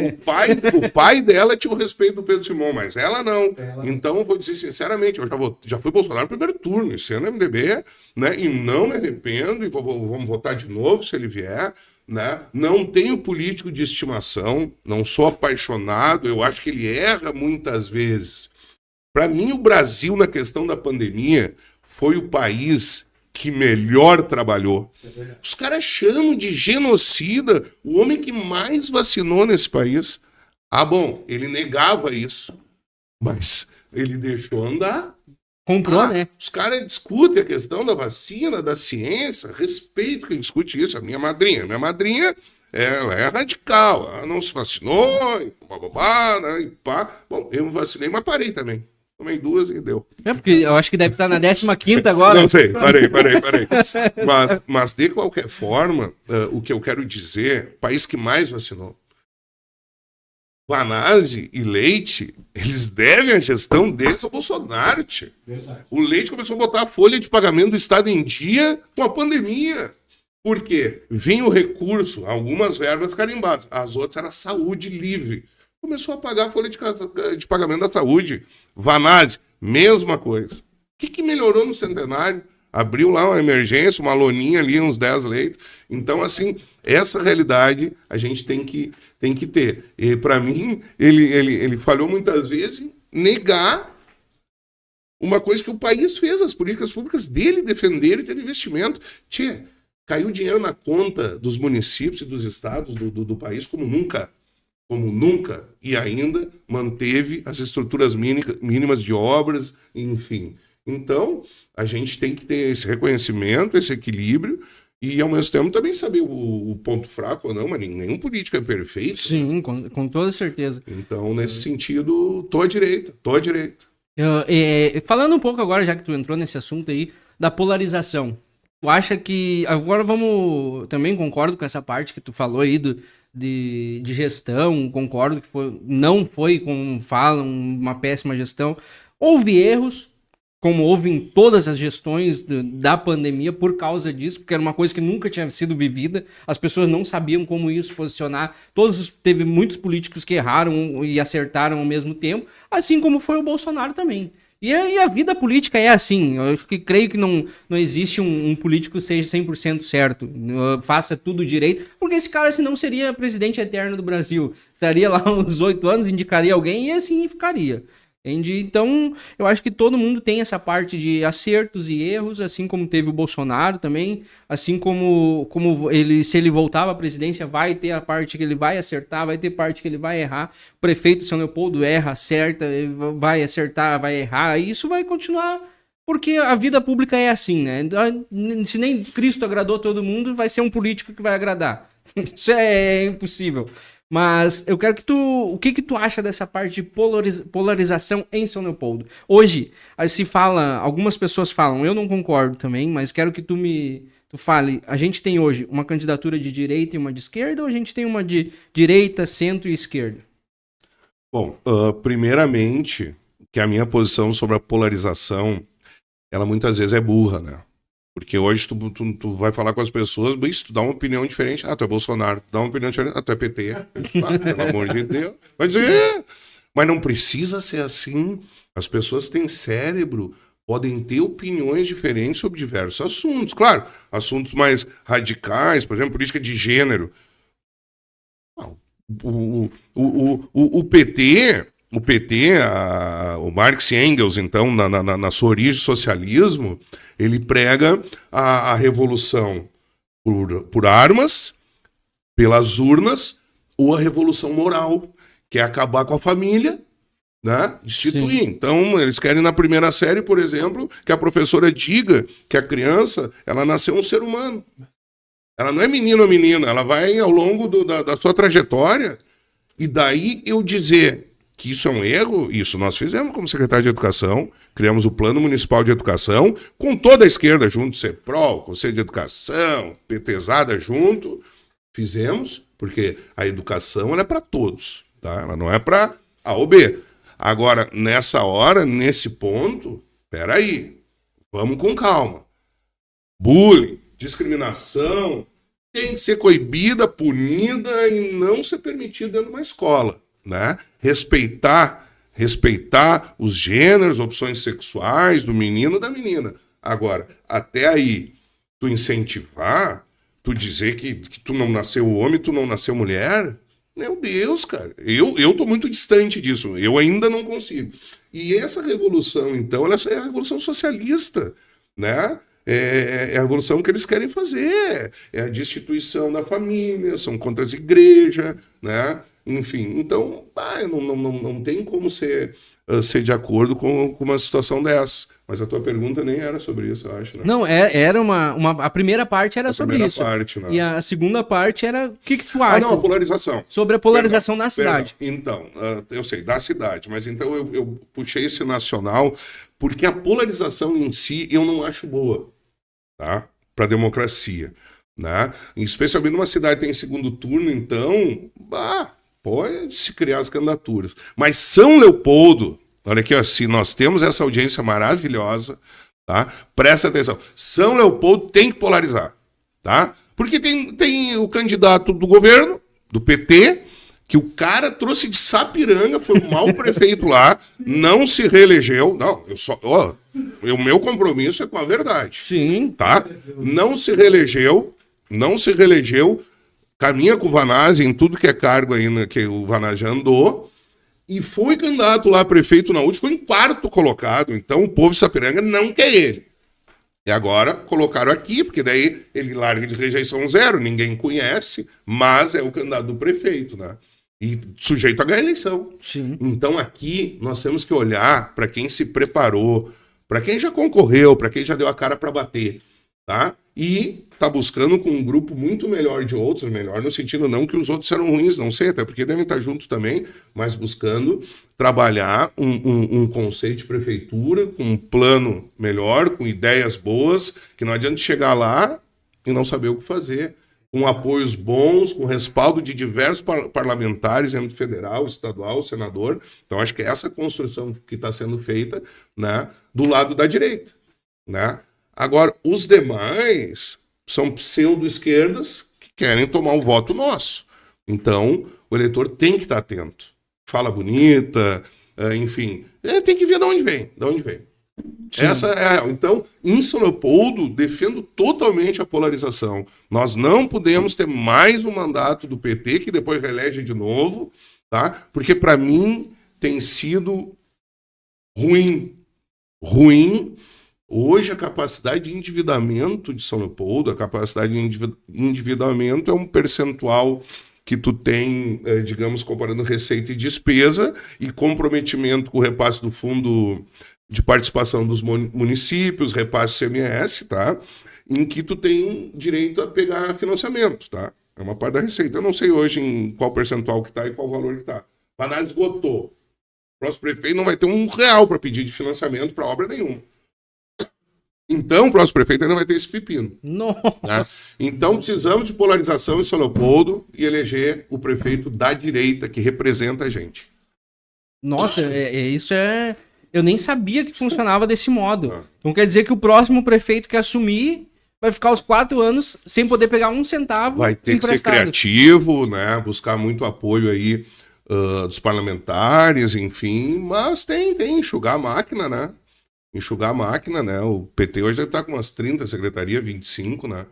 o pai dela tinha o respeito do Pedro Simão, mas ela não. Então, eu vou dizer sinceramente, eu já fui Bolsonaro no primeiro turno, esse ano é MDB, né? E não me arrependo, e vamos votar de novo se ele vier, né? Não tenho político de estimação, não sou apaixonado, eu acho que ele erra muitas vezes. Para mim, o Brasil, na questão da pandemia, foi o país que melhor trabalhou. Os caras chamam de genocida o homem que mais vacinou nesse país. Ah, bom, ele negava isso, mas ele deixou andar. Comprou, né? Os caras discutem a questão da vacina, da ciência, respeito quem discute isso. A minha madrinha ela é radical, ela não se vacinou, e bababá, né, e pá. Bom, eu me vacinei, mas parei também. Tomei 2 e deu. É, porque eu acho que deve estar na 15ª agora. Não sei, parei. Mas de qualquer forma, o que eu quero dizer, país que mais vacinou. Vanazzi e Leite, eles devem a gestão deles ao Bolsonaro, tia. O Leite começou a botar a folha de pagamento do Estado em dia com a pandemia. Por quê? Vinha o recurso, algumas verbas carimbadas, as outras era saúde livre. Começou a pagar a folha de pagamento da saúde. Vanazzi, mesma coisa. O que melhorou no centenário? Abriu lá uma emergência, uma loninha ali, uns 10 leitos. Então, assim, essa realidade a gente tem que ter. E, para mim, ele falhou muitas vezes em negar uma coisa que o país fez, as políticas públicas dele defenderam e ter investimento. Tchê, caiu dinheiro na conta dos municípios e dos estados do país como nunca, e ainda manteve as estruturas mínimas de obras, enfim. Então, a gente tem que ter esse reconhecimento, esse equilíbrio, e ao mesmo tempo também saber o ponto fraco ou não, mas nenhum político é perfeito. Sim, com toda certeza. Então, nesse sentido, tô à direita. Falando um pouco agora, já que tu entrou nesse assunto aí, da polarização. Tu acha que... Agora vamos... Também concordo com essa parte que tu falou aí de gestão, concordo que não foi, como falam, uma péssima gestão. Houve erros, como houve em todas as gestões da pandemia por causa disso, porque era uma coisa que nunca tinha sido vivida, as pessoas não sabiam como isso se posicionar, teve muitos políticos que erraram e acertaram ao mesmo tempo, assim como foi o Bolsonaro também. E a vida política é assim, eu creio que não existe um político que seja 100% certo, faça tudo direito, porque esse cara senão seria presidente eterno do Brasil, estaria lá uns 8 anos, indicaria alguém e assim ficaria. Entende? Então, eu acho que todo mundo tem essa parte de acertos e erros, assim como teve o Bolsonaro também, assim como ele, se ele voltar à presidência, vai ter a parte que ele vai acertar, vai ter parte que ele vai errar. O prefeito de São Leopoldo erra, acerta, vai acertar, vai errar, e isso vai continuar, porque a vida pública é assim, né? Se nem Cristo agradou todo mundo, vai ser um político que vai agradar. Isso é impossível. Mas eu quero que o que tu acha dessa parte de polarização em São Leopoldo? Hoje, se fala, algumas pessoas falam, eu não concordo também, mas quero que tu fale, a gente tem hoje uma candidatura de direita e uma de esquerda, ou a gente tem uma de direita, centro e esquerda? Bom, primeiramente, que a minha posição sobre a polarização, ela muitas vezes é burra, né? Porque hoje tu vai falar com as pessoas, tu dá uma opinião diferente. Ah, tu é Bolsonaro. Tu dá uma opinião diferente. Ah, tu é PT. Pelo amor de Deus. Vai dizer, mas não precisa ser assim. As pessoas têm cérebro, podem ter opiniões diferentes sobre diversos assuntos. Claro, assuntos mais radicais, por exemplo, política de gênero. O PT... o Marx e Engels, então, na sua origem socialismo, ele prega a revolução por armas, pelas urnas, ou a revolução moral, que é acabar com a família, né? Instituir. Sim. Então, eles querem na primeira série, por exemplo, que a professora diga que a criança, ela nasceu um ser humano. Ela não é menino ou menina, ela vai ao longo da sua trajetória, e daí eu dizer que isso é um erro, isso nós fizemos como secretário de Educação, criamos o Plano Municipal de Educação, com toda a esquerda junto, CEPROL, Conselho de Educação, PTzada junto, fizemos, porque a educação ela é para todos, tá? Ela não é para A ou B. Agora, nessa hora, nesse ponto, peraí, vamos com calma. Bullying, discriminação, tem que ser coibida, punida e não ser permitido dentro de uma escola. Né? Respeitar os gêneros, opções sexuais do menino e da menina. Agora, até aí, tu incentivar, tu dizer que tu não nasceu homem, tu não nasceu mulher, meu Deus, cara, eu tô muito distante disso, eu ainda não consigo. E essa revolução, então, ela é a revolução socialista, né? É a revolução que eles querem fazer, é a destituição da família, são contra as igrejas, né? Enfim, então, não tem como ser de acordo com uma situação dessa. Mas a tua pergunta nem era sobre isso, eu acho, né? Não, era a primeira parte era sobre isso. Parte, né? E a segunda parte era o que tu acha? A polarização. Sobre a polarização na cidade. Então, eu sei, da cidade, mas então eu puxei esse nacional porque a polarização em si eu não acho boa, tá? Para a democracia, né? Especialmente numa cidade que tem segundo turno, então, pode se criar as candidaturas. Mas São Leopoldo, olha aqui, ó, se nós temos essa audiência maravilhosa, tá? Presta atenção. São Leopoldo tem que polarizar, tá? Porque tem o candidato do governo, do PT, que o cara trouxe de Sapiranga, foi um mau prefeito lá, não se reelegeu. Não, o meu compromisso é com a verdade. Sim. Tá? Não se reelegeu, caminha com o Vanazzi em tudo que é cargo aí, né, que o Vanazzi andou, e foi candidato lá a prefeito na última, ficou em quarto colocado. Então o povo de Sapiranga não quer ele. E agora colocaram aqui, porque daí ele larga de rejeição zero, ninguém conhece, mas é o candidato do prefeito, né? E sujeito a ganhar a eleição. Sim. Então aqui nós temos que olhar para quem se preparou, para quem já concorreu, para quem já deu a cara para bater, tá? E tá buscando com um grupo muito melhor de outros, melhor no sentido não que os outros eram ruins, não sei, até porque devem estar juntos também, mas buscando trabalhar um conceito de prefeitura, com um plano melhor, com ideias boas, que não adianta chegar lá e não saber o que fazer. com apoios bons, com respaldo de diversos parlamentares, âmbito federal, estadual, senador. Então, acho que é essa construção que está sendo feita, né, do lado da direita. Né? Agora, os demais são pseudo-esquerdas que querem tomar o voto nosso. Então, o eleitor tem que estar atento. Fala bonita, enfim, tem que ver de onde vem. Então, em São Leopoldo, defendo totalmente a polarização. Nós não podemos ter mais um mandato do PT que depois reelege de novo, tá? Porque para mim tem sido ruim. Hoje a capacidade de endividamento de São Leopoldo, a capacidade de endividamento é um percentual que tu tem, digamos, comparando receita e despesa e comprometimento com o repasse do fundo de participação dos municípios, repasse CMS, tá? Em que tu tem direito a pegar financiamento, tá? É uma parte da receita. Eu não sei hoje em qual percentual que tá e qual valor que tá. A análise esgotou. O próximo prefeito não vai ter R$1 para pedir de financiamento para obra nenhuma. Então, o próximo prefeito ainda vai ter esse pepino. Nossa! Né? Então, precisamos de polarização em São Leopoldo e eleger o prefeito da direita, que representa a gente. Nossa, isso é... Eu nem sabia que funcionava desse modo. Então, quer dizer que o próximo prefeito que assumir vai ficar os 4 anos sem poder pegar um centavo vai ter emprestado. Que ser criativo, né? Buscar muito apoio aí dos parlamentares, enfim. Mas tem enxugar a máquina, né? O PT hoje deve estar com umas 30 secretarias, 25, né?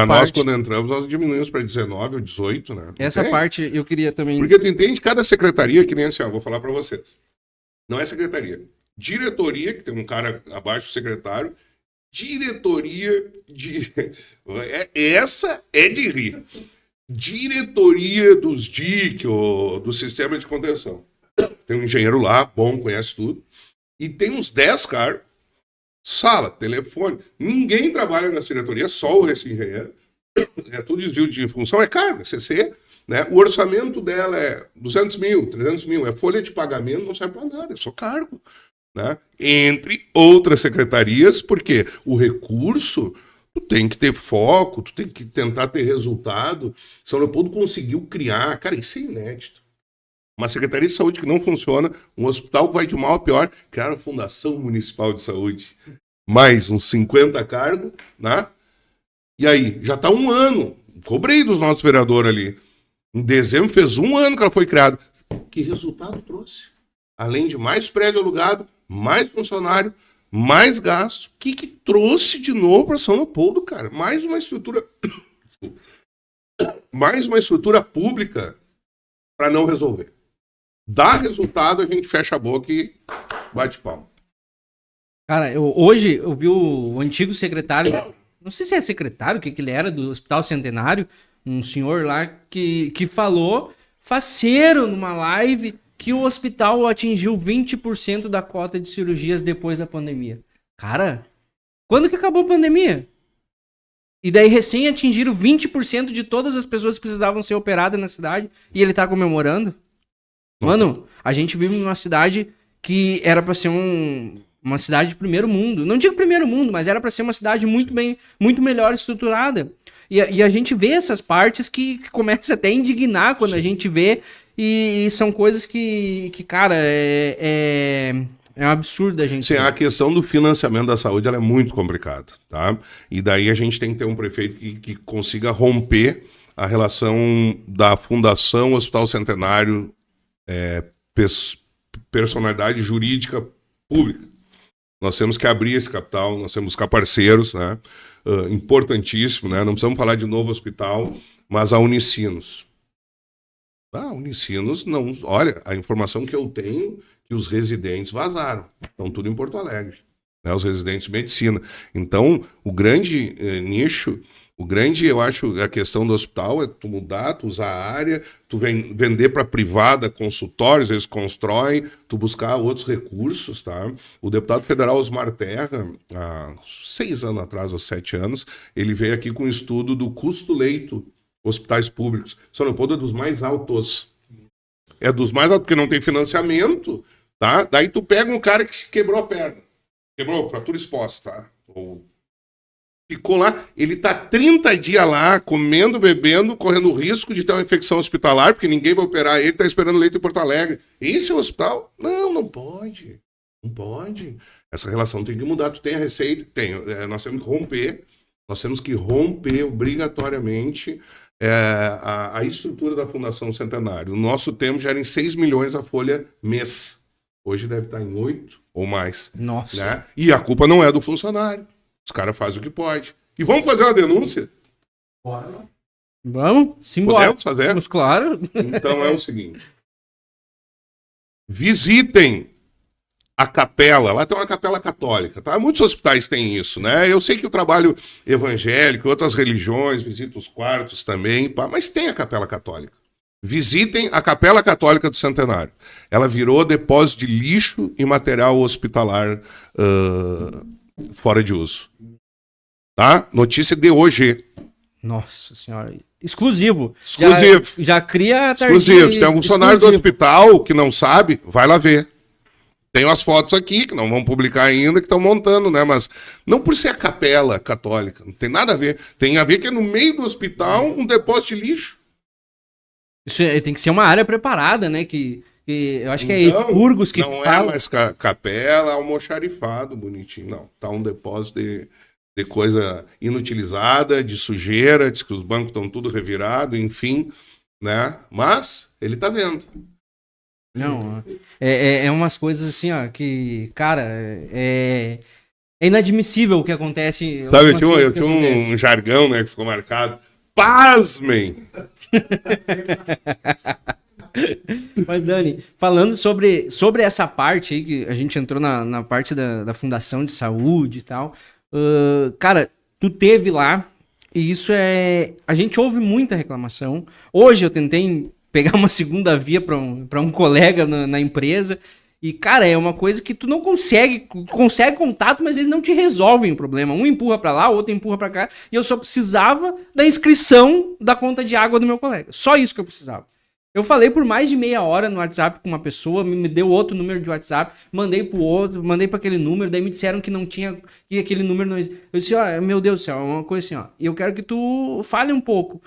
Nós, quando entramos, nós diminuímos para 19 ou 18, né? Essa parte eu queria também... Porque tu entende, cada secretaria, que nem assim, vou falar para vocês. Não é secretaria. Diretoria, que tem um cara abaixo do secretário. Diretoria de... Essa é de rir. Diretoria dos DIC, ou do Sistema de Contenção. Tem um engenheiro lá, bom, conhece tudo. E tem uns 10 cargos, sala, telefone. Ninguém trabalha nessa diretoria, só esse engenheiro. É tudo desvio de função, é carga, CC. Né? O orçamento dela é 200 mil, 300 mil. É folha de pagamento, não serve para nada, é só cargo. Né? Entre outras secretarias, porque o recurso, tu tem que ter foco, tu tem que tentar ter resultado. São Leopoldo conseguiu criar, cara, isso é inédito. Uma Secretaria de Saúde que não funciona, um hospital que vai de mal a pior, criaram a Fundação Municipal de Saúde. Mais uns 50 cargos, né? E aí, já está 1 ano. Cobrei dos nossos vereadores ali. Em dezembro fez 1 ano que ela foi criada. Que resultado trouxe? Além de mais prédio alugado, mais funcionário, mais gasto. O que trouxe de novo para São Leopoldo, cara? Mais uma estrutura pública para não resolver. Dá resultado, a gente fecha a boca e bate palma. Cara, hoje eu vi o antigo secretário, não sei se é secretário, o que ele era, do Hospital Centenário, um senhor lá que falou, faceiro numa live, que o hospital atingiu 20% da cota de cirurgias depois da pandemia. Cara, quando que acabou a pandemia? E daí recém atingiram 20% de todas as pessoas que precisavam ser operadas na cidade e ele tá comemorando? Mano, a gente vive numa cidade que era pra ser uma cidade de primeiro mundo. Não digo primeiro mundo, mas era pra ser uma cidade muito melhor estruturada. E a gente vê essas partes que começa até a indignar quando a gente vê. E são coisas que cara, é um absurdo a gente... Sim, a questão do financiamento da saúde ela é muito complicada, tá? E daí a gente tem que ter um prefeito que consiga romper a relação da Fundação Hospital Centenário, personalidade jurídica pública. Nós temos que abrir esse capital, nós temos que buscar parceiros, né? Importantíssimo, né? Não precisamos falar de novo hospital, mas a Unicinos. Unicinos, não. Olha, a informação que eu tenho que os residentes vazaram. Estão tudo em Porto Alegre, né? Os residentes de medicina. Então, o grande nicho, eu acho, a questão do hospital é tu mudar, tu usar a área, tu vender para privada, consultórios, eles constroem, tu buscar outros recursos, tá? O deputado federal Osmar Terra, há 6 anos atrás, ou 7 anos, ele veio aqui com um estudo do custo-leito hospitais públicos. São Leopoldo é dos mais altos. É dos mais altos, porque não tem financiamento, tá? Daí tu pega um cara que quebrou a perna. Quebrou, fratura exposta, tá? Ou ficou lá, ele tá 30 dias lá, comendo, bebendo, correndo o risco de ter uma infecção hospitalar, porque ninguém vai operar ele, tá esperando leito em Porto Alegre. Esse é o hospital? Não, não pode. Não pode. Essa relação tem que mudar. Tu tem a receita? Tenho. Nós temos que romper. Nós temos que romper obrigatoriamente a estrutura da Fundação Centenário. No nosso tempo já era em 6 milhões a folha mês. Hoje deve estar em 8 ou mais. Nossa. Né? E a culpa não é do funcionário. Os caras fazem o que pode. E vamos fazer uma denúncia? Vamos? Simbora. Podemos fazer? Vamos, claro. Então é o seguinte. Visitem a capela. Lá tem uma capela católica, tá? Muitos hospitais têm isso, né? Eu sei que o trabalho evangélico, outras religiões, visitam os quartos também, pá, mas tem a capela católica. Visitem a Capela Católica do Centenário. Ela virou depósito de lixo e material hospitalar fora de uso. Tá? Notícia de hoje. Nossa senhora. Exclusivo. Exclusivo. Já cria... Exclusivo. Se tem algum funcionário do hospital que não sabe, vai lá ver. Tem umas fotos aqui, que não vão publicar ainda, que estão montando, né? Mas não por ser a capela católica. Não tem nada a ver. Tem a ver que é no meio do hospital um depósito de lixo. Isso tem que ser uma área preparada, né? Que eu acho que é expurgos que não fala. É mais capela, almoxarifado, bonitinho. Não, tá um depósito de coisa inutilizada, de sujeira, diz que os bancos estão tudo revirados, enfim, né? Mas ele tá vendo. Não, é umas coisas assim, ó, que, cara, é inadmissível o que acontece. Sabe, eu tinha um jargão, né, que ficou marcado. Pasmem! Mas, Dani, falando sobre essa parte aí, que a gente entrou na parte da Fundação de Saúde e tal, cara, tu teve lá, e isso a gente ouve muita reclamação. Hoje eu tentei pegar uma segunda via para um colega na empresa, e, cara, é uma coisa que tu não consegue contato, mas eles não te resolvem o problema. Um empurra pra lá, o outro empurra pra cá, e eu só precisava da inscrição da conta de água do meu colega. Só isso que eu precisava. Eu falei por mais de meia hora no WhatsApp com uma pessoa, me deu outro número de WhatsApp, mandei pro outro, mandei pra aquele número, daí me disseram que não tinha, que aquele número não existia. Eu disse, ó, meu Deus do céu, é uma coisa assim, ó, eu quero que tu fale um pouco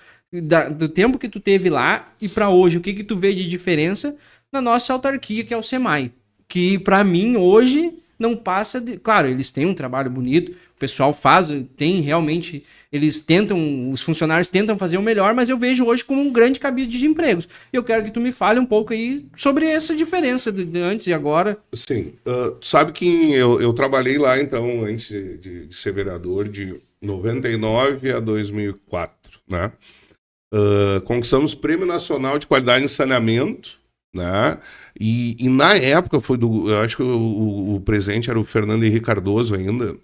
do tempo que tu teve lá e pra hoje, o que tu vê de diferença na nossa autarquia, que é o SEMAI. Que pra mim hoje não passa de... Claro, eles têm um trabalho bonito, o pessoal faz, tem realmente... Eles tentam, os funcionários tentam fazer o melhor, mas eu vejo hoje como um grande cabide de empregos. Eu quero que tu me fale um pouco aí sobre essa diferença de antes e agora. Sim, sabe que eu trabalhei lá, então, antes de ser vereador, de 99 a 2004, né? Conquistamos o Prêmio Nacional de Qualidade em Saneamento, né? E na época eu acho que o presidente era o Fernando Henrique Cardoso ainda.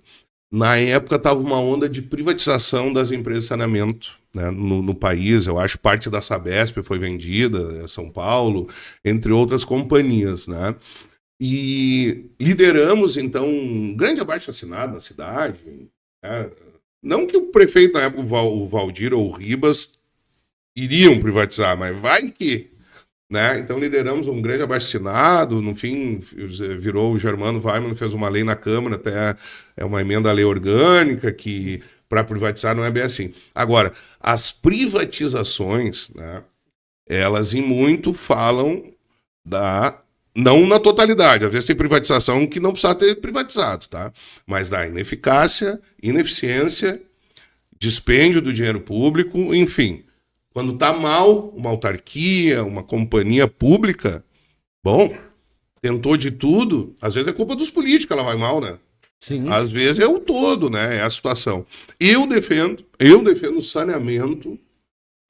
Na época estava uma onda de privatização das empresas de saneamento, né, no país. Eu acho que parte da Sabesp foi vendida, São Paulo, entre outras companhias, né? E lideramos, então, um grande abaixo-assinado na cidade, né? Não que o prefeito na época, o Valdir ou o Ribas, iriam privatizar, mas vai que... Né? Então lideramos um grande abaixo-assinado, no fim virou o Germano Weimann, fez uma lei na Câmara, até uma emenda à lei orgânica, que para privatizar não é bem assim. Agora, as privatizações, né, elas em muito falam não na totalidade, às vezes tem privatização que não precisa ter privatizado, tá? Mas da ineficácia, ineficiência, dispêndio do dinheiro público, enfim... Quando tá mal, uma autarquia, uma companhia pública, bom, tentou de tudo, às vezes é culpa dos políticos, ela vai mal, né? Sim. Às vezes é o todo, né? É a situação. Eu defendo o saneamento,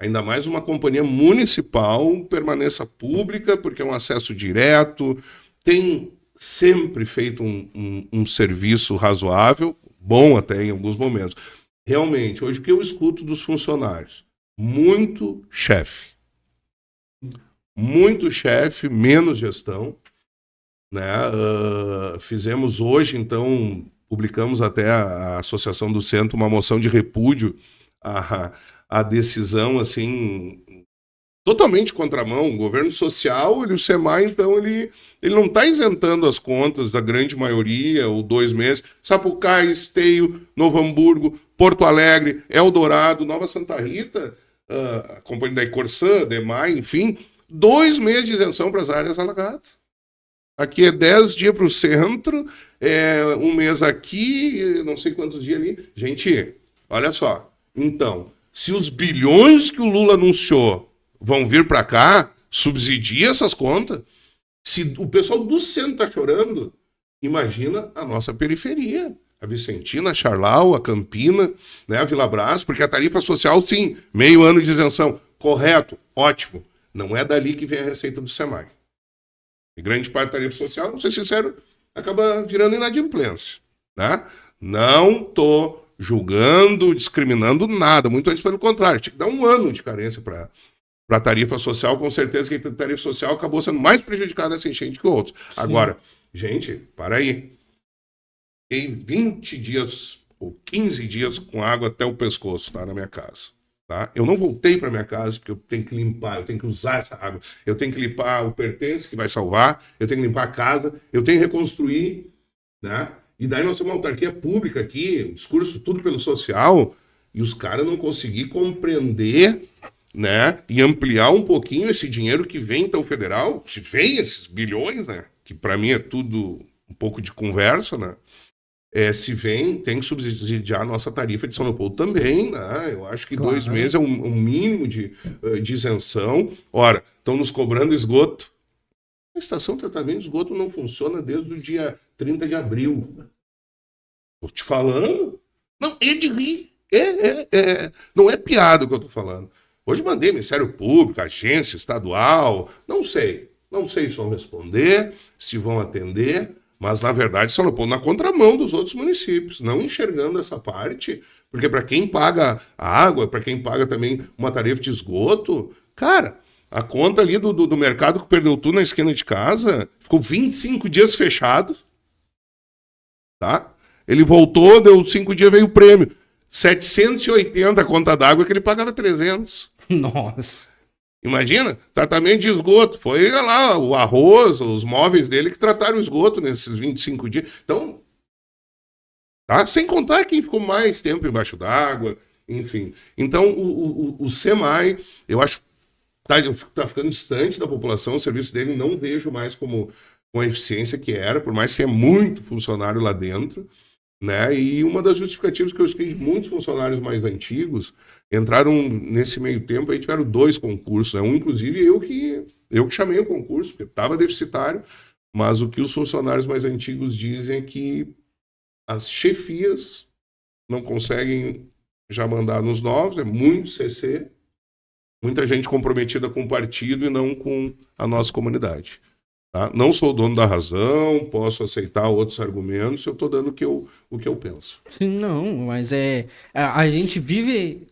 ainda mais uma companhia municipal, permaneça pública, porque é um acesso direto, tem sempre feito um serviço razoável, bom até em alguns momentos. Realmente, hoje o que eu escuto dos funcionários? Muito chefe, menos gestão, né? Fizemos hoje, então, publicamos até a Associação do Centro uma moção de repúdio à decisão, assim, totalmente contramão. O governo social, o SEMAI, então, ele não está isentando as contas da grande maioria, ou 2 meses. Sapucaí, Esteio, Novo Hamburgo, Porto Alegre, Eldorado, Nova Santa Rita, a companhia da Corsã, DEMAI, enfim, 2 meses de isenção para as áreas alagadas. Aqui é 10 dias para o centro, 1 mês aqui, não sei quantos dias ali. Gente, olha só. Então, se os bilhões que o Lula anunciou vão vir para cá, subsidia essas contas. Se o pessoal do centro está chorando, imagina a nossa periferia. A Vicentina, a Charlau, a Campina, né, a Vila Brás, porque a tarifa social, sim, meio ano de isenção. Correto, ótimo. Não é dali que vem a receita do SEMAI. E grande parte da tarifa social, vou ser sincero, acaba virando inadimplência. Né? Não estou julgando, discriminando nada, muito antes pelo contrário. Tinha que dar 1 ano de carência para a tarifa social, com certeza que a tarifa social acabou sendo mais prejudicada nessa enchente que outros. Sim. Agora, gente, para aí. Fiquei 20 dias ou 15 dias com água até o pescoço, tá, na minha casa. Tá? Eu não voltei para minha casa porque eu tenho que limpar, eu tenho que usar essa água, eu tenho que limpar o pertence que vai salvar, eu tenho que limpar a casa, eu tenho que reconstruir, né? E daí nós temos uma autarquia pública aqui, o discurso tudo pelo social, e os caras não conseguiram compreender, né, e ampliar um pouquinho esse dinheiro que vem então federal, se vem esses bilhões, né, que para mim é tudo um pouco de conversa, né? Se vem, tem que subsidiar a nossa tarifa de São Leopoldo também, né? Eu acho que claro, 2 meses é um mínimo de isenção. Ora, estão nos cobrando esgoto. A estação de tratamento de esgoto não funciona desde o dia 30 de abril. Estou te falando. Não, é de rir. Não é piada o que eu estou falando. Hoje mandei Ministério Público, agência estadual, não sei. Não sei se vão responder, se vão atender. Mas, na verdade, São Leopoldo na contramão dos outros municípios, não enxergando essa parte, porque para quem paga a água, para quem paga também uma tarifa de esgoto, cara, a conta ali do mercado que perdeu tudo na esquina de casa, ficou 25 dias fechado, tá? Ele voltou, deu 5 dias, veio o prêmio. 780 a conta d'água que ele pagava 300. Nossa. Imagina, tratamento de esgoto. Foi lá o arroz, os móveis dele que trataram o esgoto nesses 25 dias. Então, tá? Sem contar quem ficou mais tempo embaixo d'água, enfim. Então, o SEMAI, eu acho que tá ficando distante da população, o serviço dele não vejo mais com a eficiência que era, por mais que tenha muito funcionário lá dentro, né? E uma das justificativas que eu escutei de muitos funcionários mais antigos entraram nesse meio tempo, aí tiveram 2 concursos, né? Um, inclusive, eu que chamei o concurso, porque estava deficitário, mas o que os funcionários mais antigos dizem é que as chefias não conseguem já mandar nos novos, é muito CC, muita gente comprometida com o partido e não com a nossa comunidade. Tá? Não sou dono da razão, posso aceitar outros argumentos, eu estou dando o que eu penso. Sim, não, mas a gente vive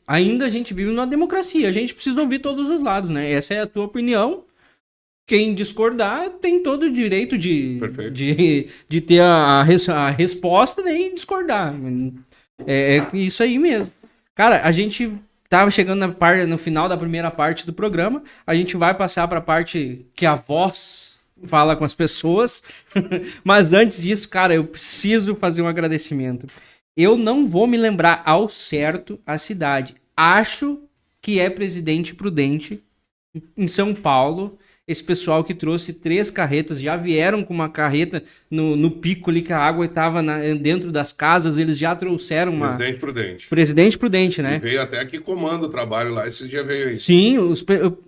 numa democracia, a gente precisa ouvir todos os lados, né? Essa é a tua opinião. Quem discordar tem todo o direito de ter a resposta, né, e discordar. É isso aí mesmo. Cara, a gente tava chegando no final da primeira parte do programa, a gente vai passar para a parte que a voz fala com as pessoas, mas antes disso, cara, eu preciso fazer um agradecimento. Eu não vou me lembrar ao certo a cidade. Acho que é Presidente Prudente, em São Paulo. Esse pessoal que trouxe 3 carretas, já vieram com uma carreta no pico ali que a água estava dentro das casas, eles já trouxeram uma... Presidente Prudente. Presidente Prudente, né? E veio até aqui comanda o trabalho lá, esse dia veio aí. Sim,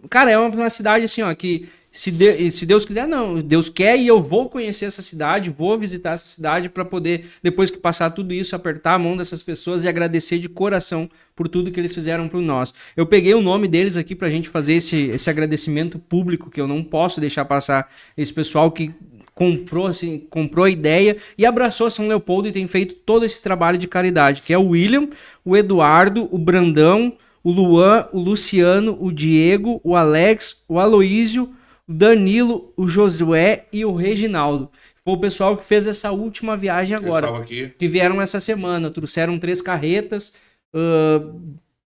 cara, é uma cidade assim, ó, que se Deus quiser, não, Deus quer e eu vou conhecer essa cidade, vou visitar essa cidade para poder, depois que passar tudo isso, apertar a mão dessas pessoas e agradecer de coração por tudo que eles fizeram por nós. Eu peguei o nome deles aqui pra gente fazer esse agradecimento público, que eu não posso deixar passar, esse pessoal que comprou a ideia e abraçou São Leopoldo e tem feito todo esse trabalho de caridade, que é o William, o Eduardo, o Brandão, o Luan, o Luciano, o Diego, o Alex, o Aloísio, o Danilo, o Josué e o Reginaldo. Foi o pessoal que fez essa última viagem agora, que vieram essa semana, trouxeram 3 carretas,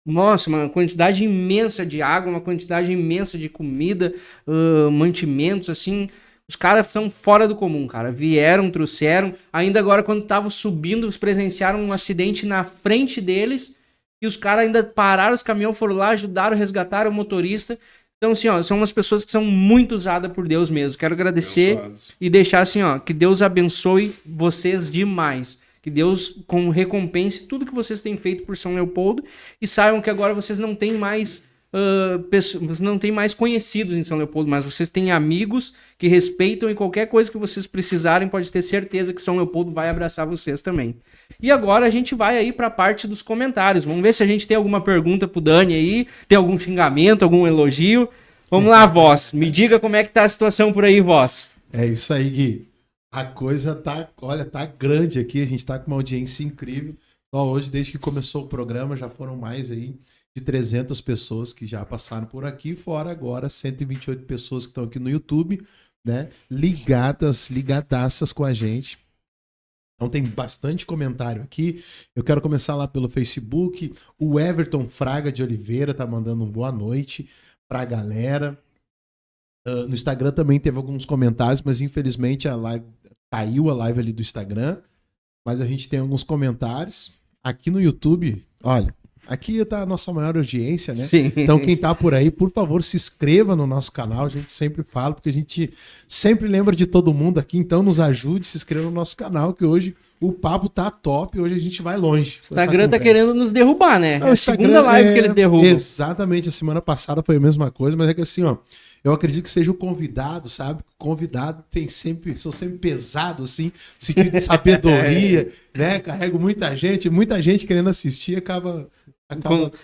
Nossa, uma quantidade imensa de água, uma quantidade imensa de comida, mantimentos, assim. Os caras são fora do comum, cara. Vieram, trouxeram. Ainda agora, quando estavam subindo, eles presenciaram um acidente na frente deles. E os caras ainda pararam os caminhões, foram lá, ajudaram, resgataram o motorista. Então, assim, ó, são umas pessoas que são muito usadas por Deus mesmo. Quero agradecer e deixar assim, ó, que Deus abençoe vocês demais. Que Deus recompense tudo que vocês têm feito por São Leopoldo e saibam que agora vocês não têm mais pessoas, não têm mais conhecidos em São Leopoldo, mas vocês têm amigos que respeitam e qualquer coisa que vocês precisarem, pode ter certeza que São Leopoldo vai abraçar vocês também. E agora a gente vai aí para a parte dos comentários. Vamos ver se a gente tem alguma pergunta pro Dani aí, tem algum xingamento, algum elogio. Vamos lá, Voz. Me diga como é que tá a situação por aí, Voz. É isso aí, Gui. A coisa tá, olha, tá grande aqui, a gente tá com uma audiência incrível. Ó, hoje, desde que começou o programa, já foram mais aí de 300 pessoas que já passaram por aqui, fora agora 128 pessoas que estão aqui no YouTube, né? Ligadaças com a gente. Então tem bastante comentário aqui. Eu quero começar lá pelo Facebook. O Everton Fraga de Oliveira tá mandando um boa noite pra galera. No Instagram também teve alguns comentários, mas infelizmente a live caiu a live ali do Instagram. Mas a gente tem alguns comentários. Aqui no YouTube, olha, aqui tá a nossa maior audiência, né? Sim. Então quem tá por aí, por favor, se inscreva no nosso canal. A gente sempre fala, porque a gente sempre lembra de todo mundo aqui. Então nos ajude, se inscreva no nosso canal, que hoje o papo tá top. Hoje a gente vai longe. O Instagram tá querendo nos derrubar, né? Não, é a segunda live que eles derrubam. Exatamente, a semana passada foi a mesma coisa, mas é que assim, ó, eu acredito que seja o convidado, sabe? O convidado são sempre pesados, assim, sentido de sabedoria, né? Carrego muita gente querendo assistir, acaba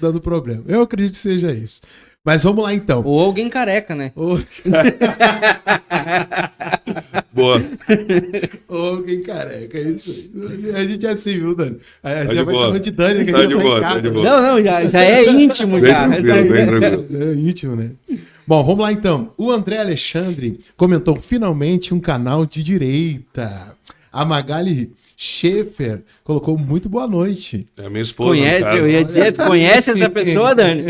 dando problema. Eu acredito que seja isso. Mas vamos lá, então. Ou alguém careca, né? Boa. Ou alguém careca, é isso aí. A gente é assim, viu, Dani? A gente Tá vai chamar de Dani, que tá a gente de vai boa, em casa. tá de boa. Não, já é íntimo Bem já. tranquilo, bem tranquilo. É íntimo, né? Bom, vamos lá então. O André Alexandre comentou finalmente um canal de direita. A Magali Schaefer colocou muito boa noite. É a minha esposa. Conhece, cara. eu ia dizer, tu conhece essa pessoa, Dani?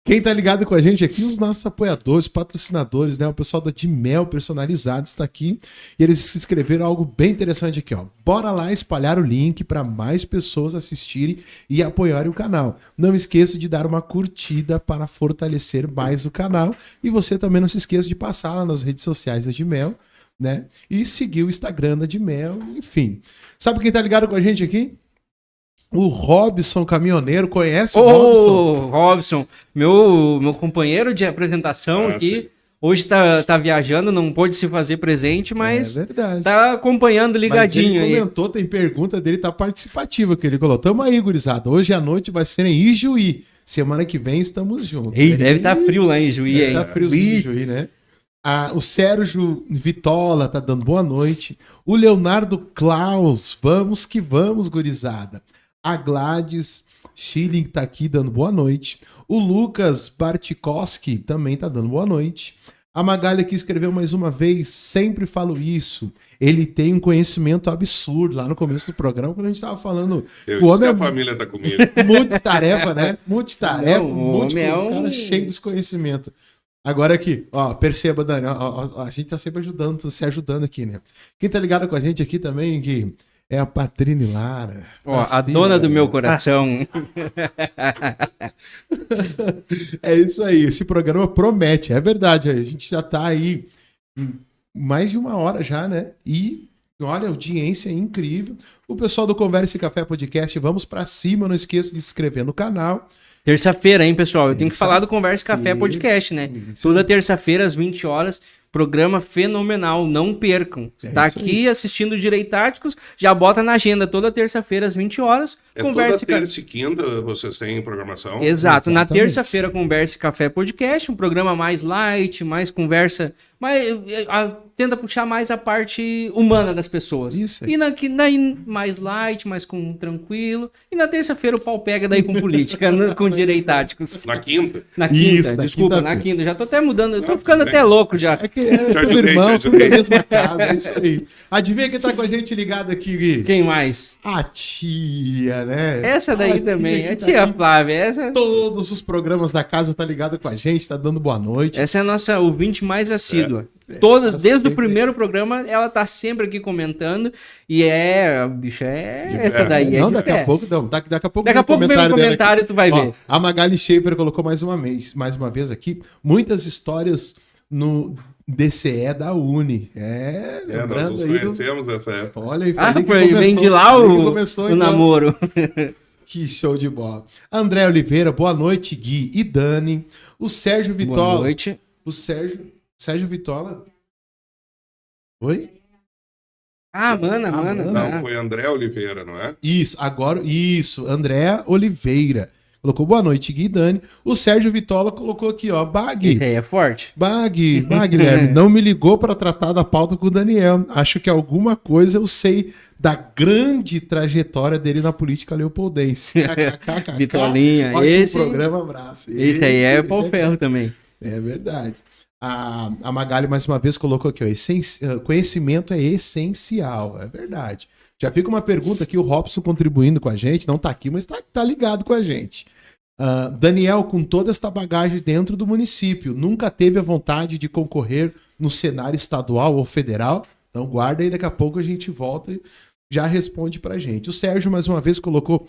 Quem tá ligado com a gente aqui, os nossos apoiadores, patrocinadores, né? O pessoal da Dimel Personalizados está aqui e eles escreveram algo bem interessante aqui, ó. Bora lá espalhar o link para mais pessoas assistirem e apoiarem o canal. Não esqueça de dar uma curtida para fortalecer mais o canal e você também não se esqueça de passar lá nas redes sociais da Dimel, né? E seguir o Instagram da Dimel, enfim. Sabe quem tá ligado com a gente aqui? O Robson Caminhoneiro, conhece o Robson? Ô, Robson, meu companheiro de apresentação aqui, sim. hoje tá viajando, não pôde se fazer presente, mas É verdade. tá acompanhando ligadinho Mas ele aí. comentou, tem pergunta dele, tá participativa, que ele colocou. Tamo aí, gurizada. Hoje à noite vai ser em Ijuí. Semana que vem estamos juntos. Ei, deve estar frio lá em Juí, hein? Tá friozinho em Ijuí, né? O Sérgio Vitola tá dando boa noite. O Leonardo Klaus, vamos que vamos, gurizada. A Gladys Schilling tá aqui dando boa noite. O Lucas Bartikoski também tá dando boa noite. A Magali aqui escreveu mais uma vez, sempre falo isso. Ele tem um conhecimento absurdo lá no começo do programa, quando a gente tava falando. O homem a família tá comigo. multitarefa, né? Multitarefa, Não, o homem é um cara cheio de conhecimento. Agora aqui, ó, perceba, Dani, ó, a gente tá sempre se ajudando aqui, né? Quem tá ligado com a gente aqui também, que é a Patrine Lara. Ó, a dona do meu coração. É isso aí, esse programa promete, é verdade. A gente já tá aí em mais de uma hora já, né? E olha, audiência incrível. O pessoal do Conversa e Café Podcast, vamos pra cima, não esqueça de se inscrever no canal. Terça-feira, hein, pessoal? Eu tenho que falar do Conversa e Café Podcast, né? Toda terça-feira, às 20 horas, programa fenomenal, não percam. Tá aqui assistindo Direitáticos, já bota na agenda toda terça-feira, às 20 horas. É toda terça e quinta vocês têm programação? Exato, na Exatamente. terça-feira, Conversa e Café Podcast, um programa mais light, mais conversa, mais tenta puxar mais a parte humana das pessoas. Isso aí. E daí mais light, mais tranquilo. E na terça-feira o pau pega daí com política, com direitáticos. Na quinta. Na quinta, Isso, na desculpa, na quinta-feira. quinta. Já tô até mudando, eu tô ficando tudo até bem. louco já. É que é tudo ajudei, irmão, te tudo da ajudei. mesma casa, é isso aí. Adivinha quem tá com a gente ligado aqui, Gui? Quem mais? A tia, né? Essa daí também, que a tá tia aqui. Flávia. Essa Todos os programas da casa tá ligado com a gente, tá dando boa noite. é a nossa ouvinte mais assídua. tá Desde o sempre- primeiro programa, ela tá sempre aqui comentando. E bicho, essa pé. daí. Não, de daqui pé. a pouco, não. Daqui a pouco Daqui a pouco vem um dela aqui. comentário, tu vai Ó, ver. a Magali Schaefer colocou mais uma vez aqui, muitas histórias no DCE da Uni. Nós Lembrando nos aí. do- conhecemos nessa época. Olha aí, falei que Vem começou- de lá falei que o começou, então. namoro. Que show de bola. André Oliveira, boa noite, Gui e Dani. O Sérgio Boa Vitola. noite. O Sérgio Vitola. Oi? Mana. Não, foi André Oliveira, não é? Isso, André Oliveira. Colocou boa noite, Gui e Dani. O Sérgio Vitola colocou aqui, ó, Bag. Esse aí é forte. Guilherme, não me ligou para tratar da pauta com o Daniel. Acho que alguma coisa eu sei da grande trajetória dele na política leopoldense. KKKK. Vitolinha, Ótimo esse- programa, abraço. Esse aí é pau esse ferro também. É verdade. A Magali, mais uma vez, colocou aqui, ó, conhecimento é essencial. É verdade. Já fica uma pergunta aqui, o Robson contribuindo com a gente, não tá aqui, mas tá ligado com a gente. Daniel, com toda esta bagagem dentro do município, nunca teve a vontade de concorrer no cenário estadual ou federal? Então guarda aí, daqui a pouco a gente volta e já responde pra gente. O Sérgio, mais uma vez, colocou,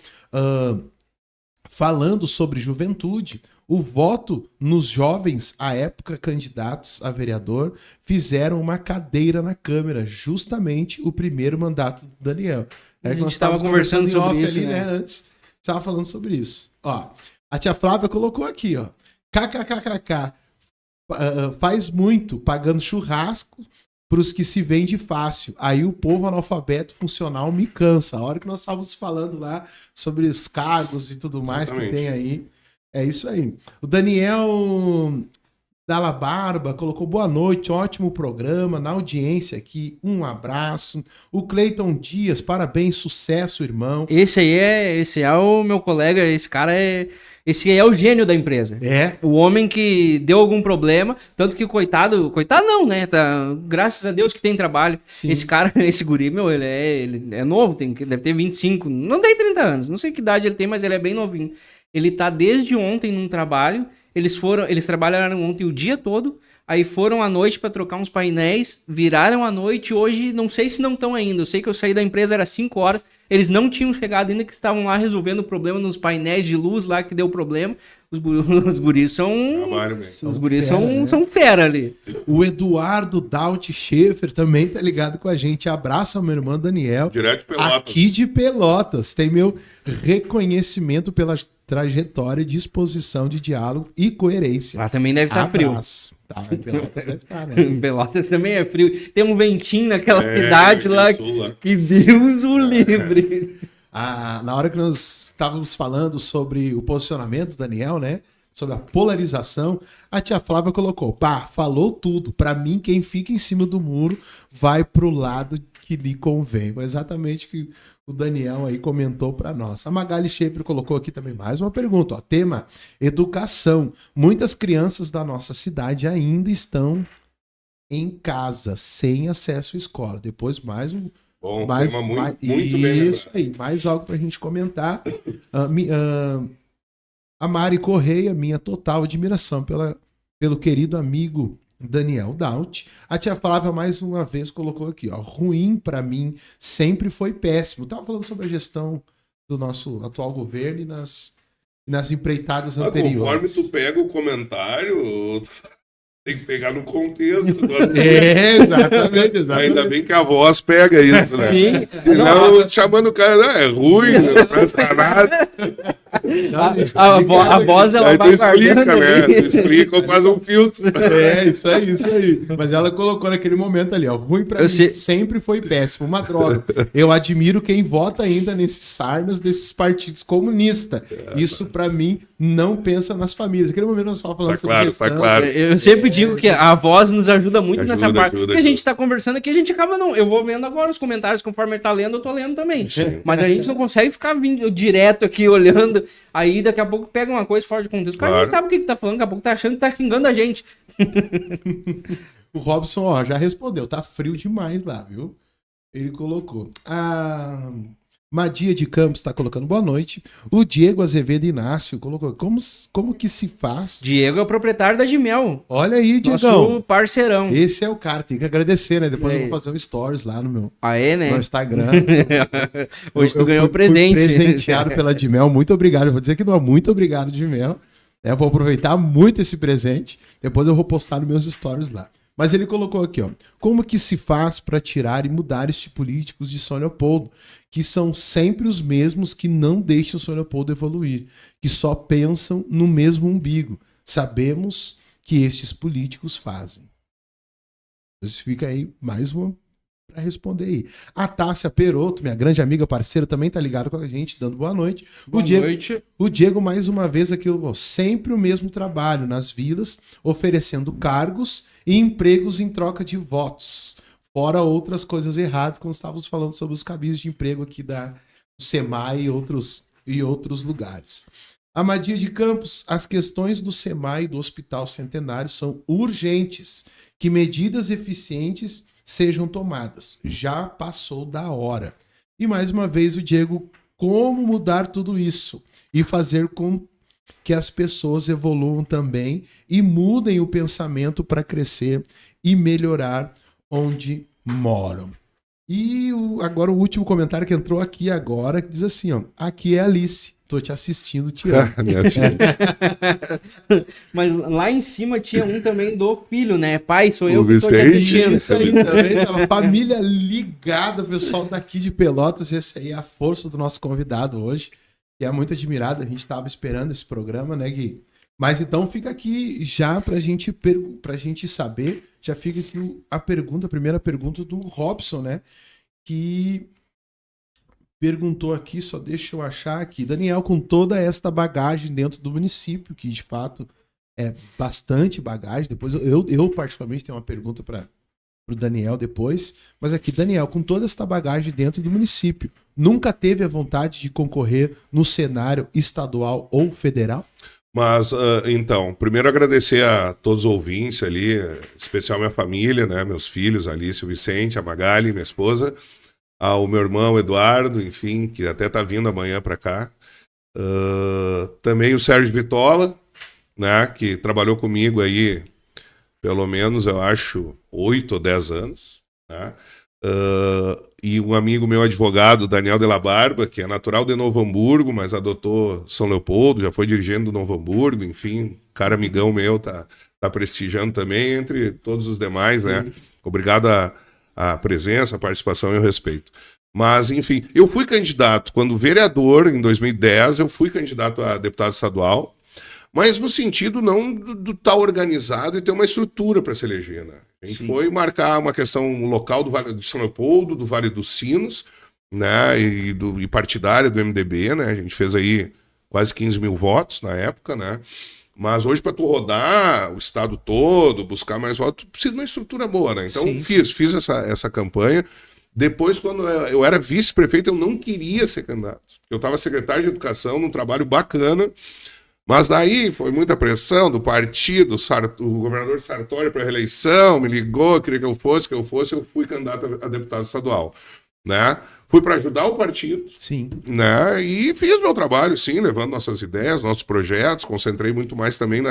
falando sobre juventude, o voto nos jovens, à época candidatos a vereador, fizeram uma cadeira na Câmara, justamente o primeiro mandato do Daniel. A gente nós estava estávamos conversando em sobre off isso, ali, né? Antes, estava falando sobre isso. Ó, a tia Flávia colocou aqui, ó, kkkk, faz muito pagando churrasco para os que se vende fácil. Aí o povo analfabeto funcional me cansa. A hora que nós estávamos falando lá sobre os cargos e tudo mais Exatamente. que tem aí. É isso aí. O Daniel Dalla Barba colocou boa noite, ótimo programa, na audiência aqui, um abraço. O Cleiton Dias, parabéns, sucesso, irmão. Esse é o meu colega, esse é o gênio da empresa. É, O homem que deu algum problema, tanto que coitado não, né? Graças a Deus que tem trabalho. Sim. Esse cara, esse guri, meu, ele é novo, deve ter 25, não tem 30 anos, não sei que idade ele tem, mas ele é bem novinho. Ele tá desde ontem num trabalho, eles trabalharam ontem o dia todo, aí foram à noite para trocar uns painéis, viraram à noite, hoje não sei se não estão ainda, eu sei que eu saí da empresa, era 5 horas, eles não tinham chegado ainda, que estavam lá resolvendo o problema nos painéis de luz lá que deu problema. Os guris são... Trabalho bem. Os guris fera, né? são fera ali. O Eduardo Daut Schaefer também tá ligado com a gente. Abraço ao meu irmão Daniel. Direto de Pelotas. Aqui de Pelotas. Tem meu reconhecimento pela trajetória, disposição de diálogo e coerência. Lá também deve estar frio. Abraço. Tá, em Pelotas deve estar, né? Em Pelotas também é frio. Tem um ventinho naquela É, cidade lá no sul, lá. que Deus o livre. Na hora que nós estávamos falando sobre o posicionamento do Daniel, né? Sobre a polarização, a tia Flávia colocou, pá, falou tudo. Pra mim, quem fica em cima do muro vai pro lado que lhe convém. Foi exatamente o que o Daniel aí comentou pra nós. A Magali Schaefer colocou aqui também mais uma pergunta, ó. Tema, educação. Muitas crianças da nossa cidade ainda estão em casa, sem acesso à escola. Depois mais um... Bom, Mais, tema muito, mais- muito bem isso lembrado. aí, mais algo pra gente comentar. A Mari Correia, minha total admiração pelo querido amigo Daniel Daut. A tia Flávia mais uma vez colocou aqui, ó, ruim pra mim sempre foi péssimo. Tava falando sobre a gestão do nosso atual governo e nas empreitadas Mas conforme anteriores. tu pega o comentário, tu tem que pegar no contexto. Exatamente. Ainda bem que a voz pega isso, né? Sim. Senão, chamando o cara, não, é ruim, não presta nada. A voz ela Aí tu vai explica, guardando né? ali. Tu explica ou faz um filtro. Isso aí. Mas ela colocou naquele momento ali, ó. Ruim pra mim sempre foi péssimo, uma droga. Eu admiro quem vota ainda nesses sarnas desses partidos comunistas. Isso pra mim não pensa nas famílias. Naquele momento nós estávamos falando sobre gestão. Tá claro. Eu sempre digo que a voz nos ajuda muito nessa parte. Ajuda, Porque a gente tá conversando aqui, a gente acaba não... Eu vou vendo agora os comentários, conforme ele tá lendo, eu tô lendo também. Sim. Mas a gente não consegue ficar vindo direto aqui, olhando. Aí daqui a pouco pega uma coisa fora de contexto. O cara Claro. não sabe o que tá falando, daqui a pouco tá achando que tá xingando a gente. O Robson, ó, já respondeu. Tá frio demais lá, viu? Ele colocou. A Madia de Campos tá colocando boa noite. O Diego Azevedo Inácio colocou. Como que se faz? Diego é o proprietário da Gimel. Olha aí, Diegão. Nosso parceirão. Esse é o cara, tem que agradecer, né? Depois É. eu vou fazer um stories lá no meu Né? no Instagram. Hoje tu Eu ganhou fui presente. presenteado pela Dimel. Muito obrigado. Eu vou dizer que não, muito obrigado, Dimel. Eu vou aproveitar muito esse presente. Depois eu vou postar nos meus stories lá. Mas ele colocou aqui, ó. Como que se faz para tirar e mudar estes políticos de São Leopoldo, que são sempre os mesmos que não deixam São Leopoldo evoluir, que só pensam no mesmo umbigo. Sabemos que estes políticos fazem. Então fica aí mais uma para responder aí. A Tássia Perotto, minha grande amiga parceira, também tá ligado com a gente, dando boa noite. Boa noite. O Diego, mais uma vez, aqui, sempre o mesmo trabalho nas vilas, oferecendo cargos e empregos em troca de votos. Fora outras coisas erradas, quando estávamos falando sobre os cabis de emprego aqui da SEMAI e outros lugares. Amadia de Campos, as questões do SEMAI e do Hospital Centenário são urgentes. Que medidas eficientes sejam tomadas. Já passou da hora. E mais uma vez o Diego, como mudar tudo isso e fazer com que as pessoas evoluam também e mudem o pensamento para crescer e melhorar onde moram. E agora o último comentário que entrou aqui agora, que diz assim, ó, aqui é a Alice, tô te assistindo, te amo. Minha filha. Mas lá em cima tinha um também do filho, né? Pai, sou eu O que tô te Vicente. assistindo. Isso aí também, tava família ligada, o pessoal daqui de Pelotas, esse aí é a força do nosso convidado hoje, que é muito admirado, a gente estava esperando esse programa, né, Gui? Mas então fica aqui já pra gente saber, já fica aqui a primeira pergunta do Robson, né, que perguntou aqui, só deixa eu achar aqui, Daniel, com toda esta bagagem dentro do município, que de fato é bastante bagagem, depois eu particularmente tenho uma pergunta para o Daniel depois, mas aqui, Daniel, com toda esta bagagem dentro do município, nunca teve a vontade de concorrer no cenário estadual ou federal? Mas, então, primeiro agradecer a todos os ouvintes ali, em especial minha família, né, meus filhos, Alice, o Vicente, a Magali, minha esposa, ao meu irmão Eduardo, enfim, que até tá vindo amanhã para cá. Também o Sérgio Vitola, né, que trabalhou comigo aí, pelo menos, eu acho, 8 ou 10 anos, né? E um amigo meu advogado, Daniel de la Barba, que é natural de Novo Hamburgo, mas adotou São Leopoldo, já foi dirigindo Novo Hamburgo, enfim, cara amigão meu, tá prestigiando também, entre todos os demais, né? Obrigado a presença, a participação e o respeito. Mas, enfim, eu fui candidato, quando vereador, em 2010, eu fui candidato a deputado estadual, mas no sentido não do estar organizado e ter uma estrutura para se eleger, né? A gente foi marcar uma questão local do Vale de São Leopoldo, do Vale dos Sinos, né? E partidária do MDB, né? A gente fez aí quase 15 mil votos na época, né? Mas hoje, para tu rodar o estado todo, buscar mais votos, tu precisa de uma estrutura boa, né? Então, fiz essa campanha. Depois, quando eu era vice-prefeito, eu não queria ser candidato. Eu estava secretário de Educação, num trabalho bacana. Mas daí foi muita pressão do partido, o governador Sartori para reeleição, me ligou, queria que eu fui candidato a deputado estadual, né? Fui para ajudar o partido, Sim, né? E fiz meu trabalho, sim, levando nossas ideias, nossos projetos, concentrei muito mais também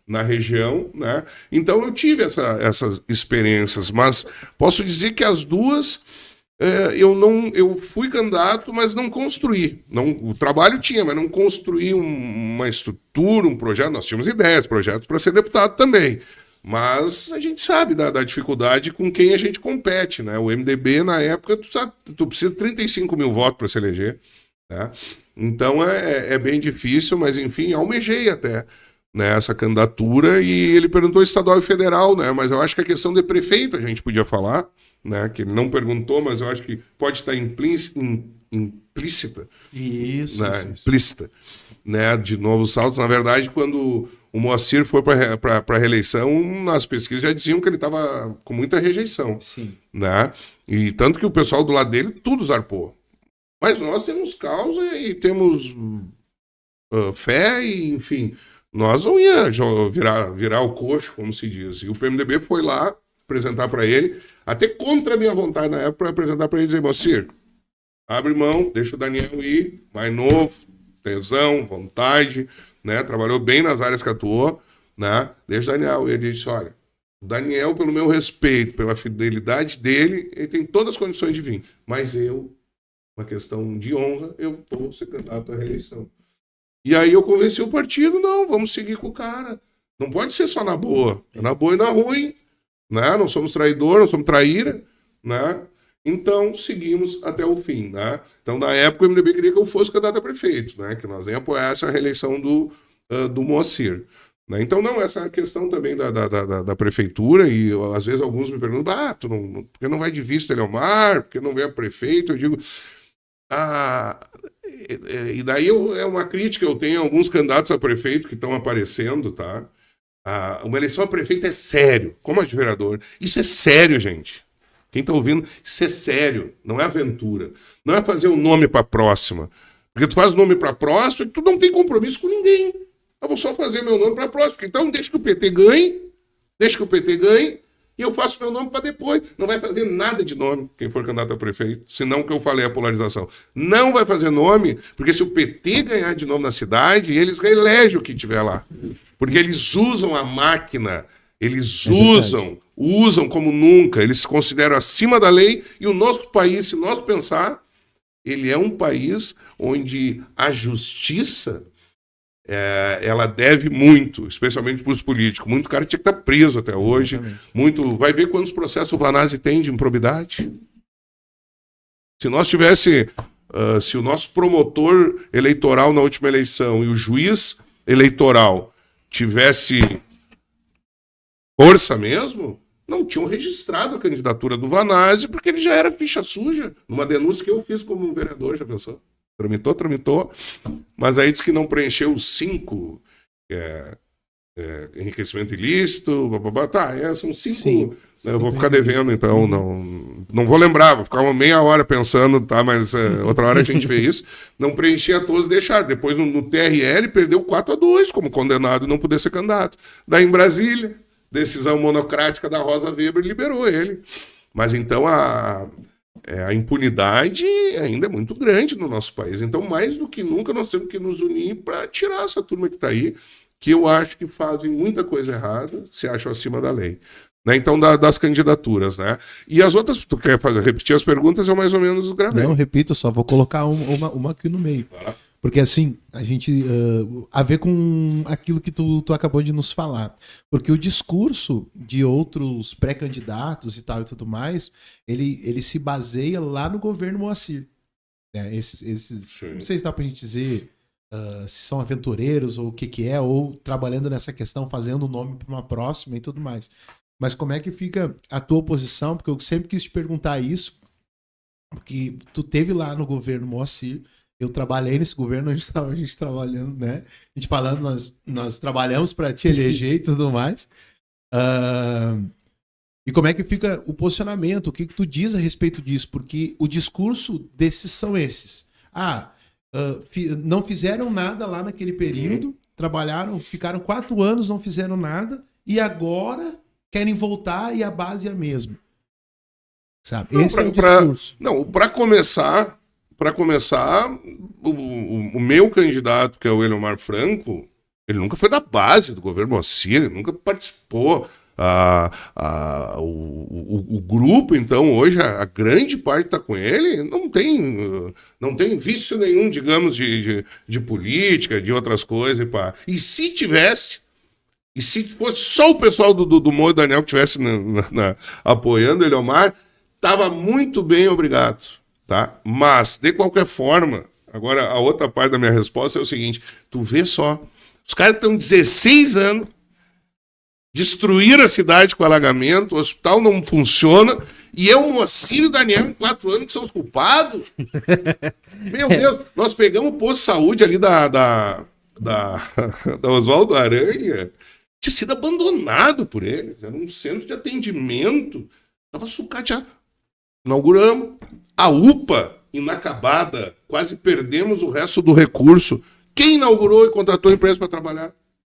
na região, né? Então eu tive essas experiências, mas posso dizer que as duas... Eu fui candidato, mas não construí. O trabalho tinha, mas não construí uma estrutura, um projeto. Nós tínhamos ideias, projetos para ser deputado também. Mas a gente sabe da dificuldade com quem a gente compete, né? O MDB, na época, tu precisa de 35 mil votos para se eleger, né? Então é bem difícil, mas enfim, almejei até, né, essa candidatura. E ele perguntou estadual e federal, né? Mas eu acho que a questão de prefeito a gente podia falar, né, que ele não perguntou, mas eu acho que pode estar implícita. Isso, Né? isso. Implícita. Né? De Novos Saltos, na verdade, quando o Moacir foi para a reeleição, nas pesquisas já diziam que ele estava com muita rejeição. Sim. Né? E tanto que o pessoal do lado dele tudo zarpou. Mas nós temos causa e temos fé e, enfim, nós não ia virar o coxo, como se diz. E o PMDB foi lá apresentar para ele, até contra a minha vontade na época, para apresentar para ele e dizer, Moacir, abre mão, deixa o Daniel ir, mais novo, tesão, vontade, né? Trabalhou bem nas áreas que atuou, né? Deixa o Daniel. E ele disse, olha, o Daniel, pelo meu respeito, pela fidelidade dele, ele tem todas as condições de vir. Mas eu, uma questão de honra, eu vou ser candidato à reeleição. E aí eu convenci o partido, não, vamos seguir com o cara. Não pode ser só na boa. É na boa e na ruim. Né? Não somos traidor, não somos traíra. Né? Então, seguimos até o fim. Né? Então, na época, o MDB queria que eu fosse candidato a prefeito, né? Que nós nem apoiássemos a reeleição do Moacir. Né? Então, não, essa questão também da prefeitura, e às vezes alguns me perguntam, por que não vai de visto Eliomar? Por que não vem a prefeito? Eu digo... e daí é uma crítica que eu tenho a alguns candidatos a prefeito que estão aparecendo, tá? Uma eleição a prefeito é sério, como a de vereador. Isso é sério, gente. Quem está ouvindo, isso é sério, não é aventura. Não é fazer o nome para a próxima. Porque tu faz o nome para a próxima e tu não tem compromisso com ninguém. Eu vou só fazer meu nome para a próxima. Então deixa que o PT ganhe, e eu faço meu nome para depois. Não vai fazer nada de nome quem for candidato a prefeito, senão o que eu falei, a polarização. Não vai fazer nome, porque se o PT ganhar de novo na cidade, eles reelegem o que tiver lá. Porque eles usam a máquina, eles usam como nunca, eles se consideram acima da lei, e o nosso país, se nós pensar, ele é um país onde a justiça... ela deve muito, especialmente para os políticos. Muito cara tinha que estar preso até hoje. Vai ver quantos processos o Vanazzi tem de improbidade. Se nós se o nosso promotor eleitoral na última eleição e o juiz eleitoral tivesse força mesmo, não tinham registrado a candidatura do Vanazzi, porque ele já era ficha suja, numa denúncia que eu fiz como vereador, já pensou? Tramitou, mas aí diz que não preencheu os 5, enriquecimento ilícito, são 5, eu vou ficar devendo, então, não vou lembrar, vou ficar uma meia hora pensando, tá, mas outra hora a gente vê isso, não preenchia todos e deixaram, depois no TRL perdeu 4-2 como condenado e não poder ser candidato, daí em Brasília, decisão monocrática da Rosa Weber liberou ele, mas então a impunidade ainda é muito grande no nosso país. Então, mais do que nunca, nós temos que nos unir para tirar essa turma que está aí, que eu acho que fazem muita coisa errada, se acham acima da lei. Né? Então, das candidaturas. Né? E as outras, tu quer repetir as perguntas, eu mais ou menos gravei. Não, repito, só vou colocar uma aqui no meio. Porque assim, a gente... a ver com aquilo que tu acabou de nos falar. Porque o discurso de outros pré-candidatos e tal e tudo mais, ele se baseia lá no governo Moacir. Não sei se dá pra gente dizer se são aventureiros ou o que é, ou trabalhando nessa questão, fazendo o nome para uma próxima e tudo mais. Mas como é que fica a tua posição? Porque eu sempre quis te perguntar isso, porque tu teve lá no governo Moacir. Eu trabalhei nesse governo, a gente trabalhando, né? A gente falando, nós trabalhamos para te eleger e tudo mais. E como é que fica o posicionamento? O que tu diz a respeito disso? Porque o discurso desses são esses. Não fizeram nada lá naquele período, trabalharam, ficaram 4 anos, não fizeram nada, e agora querem voltar e a base é a mesma. Sabe? Esse é o discurso. Para começar, o meu candidato, que é o Eliomar Franco, ele nunca foi da base do governo Moacir, ele nunca participou. O grupo, então, hoje, a grande parte está com ele, não tem vício nenhum, digamos, de política, de outras coisas. E se tivesse, e se fosse só o pessoal do Moura e Daniel que estivesse apoiando o Eliomar, estava muito bem, obrigado. Tá? Mas, de qualquer forma, agora a outra parte da minha resposta é o seguinte, tu vê só, os caras estão 16 anos, destruíram a cidade com alagamento, o hospital não funciona, E é o Moacir e o Daniel em 4 anos que são os culpados. Meu Deus, nós pegamos o posto de saúde ali da Oswaldo Aranha, tinha sido abandonado por eles, era um centro de atendimento, estava sucateado. Inauguramos. A UPA, inacabada, quase perdemos o resto do recurso. Quem inaugurou e contratou a empresa para trabalhar?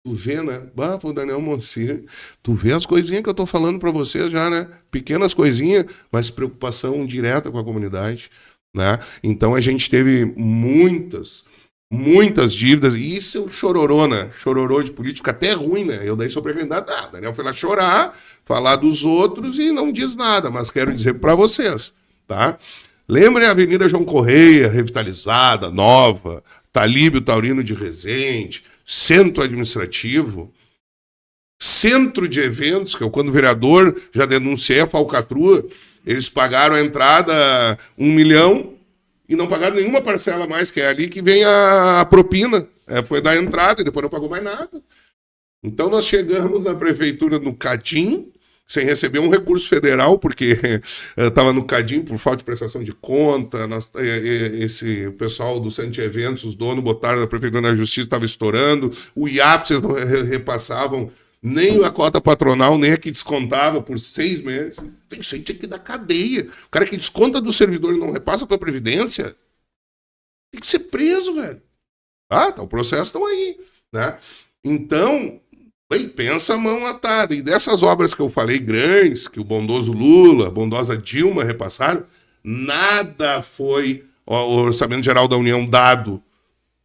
Tu vê, né? Foi o Daniel Moacir. Tu vê as coisinhas que eu tô falando para vocês já, né? Pequenas coisinhas, mas preocupação direta com a comunidade, né? Então a gente teve muitas dívidas, e isso é o chororô, né? Chororô de político, até ruim, né? Eu daí sou prefeito, Daniel foi lá chorar, falar dos outros e não diz nada, mas quero dizer para vocês, tá? Lembrem a Avenida João Correia, revitalizada, nova, Talíbio Taurino de Resende, centro administrativo, centro de eventos, que eu, quando vereador, já denunciei a falcatrua, eles pagaram a entrada 1 milhão e não pagaram nenhuma parcela mais, que é ali que vem a propina. Foi da entrada e depois não pagou mais nada. Então nós chegamos na prefeitura no Cadim, sem receber um recurso federal, porque estava no Cadim por falta de prestação de conta. O pessoal do centro de eventos, os donos botaram na prefeitura na justiça, estava estourando. O IAP, vocês não repassavam nem a cota patronal, nem a que descontava por 6 meses. Isso aí tinha que dar cadeia. O cara que desconta do servidor e não repassa a tua previdência, tem que ser preso, velho. O processo estão aí, né? Então, bem, pensa a mão atada. E dessas obras que eu falei, grandes, que o bondoso Lula, a bondosa Dilma repassaram, nada foi o Orçamento Geral da União dado.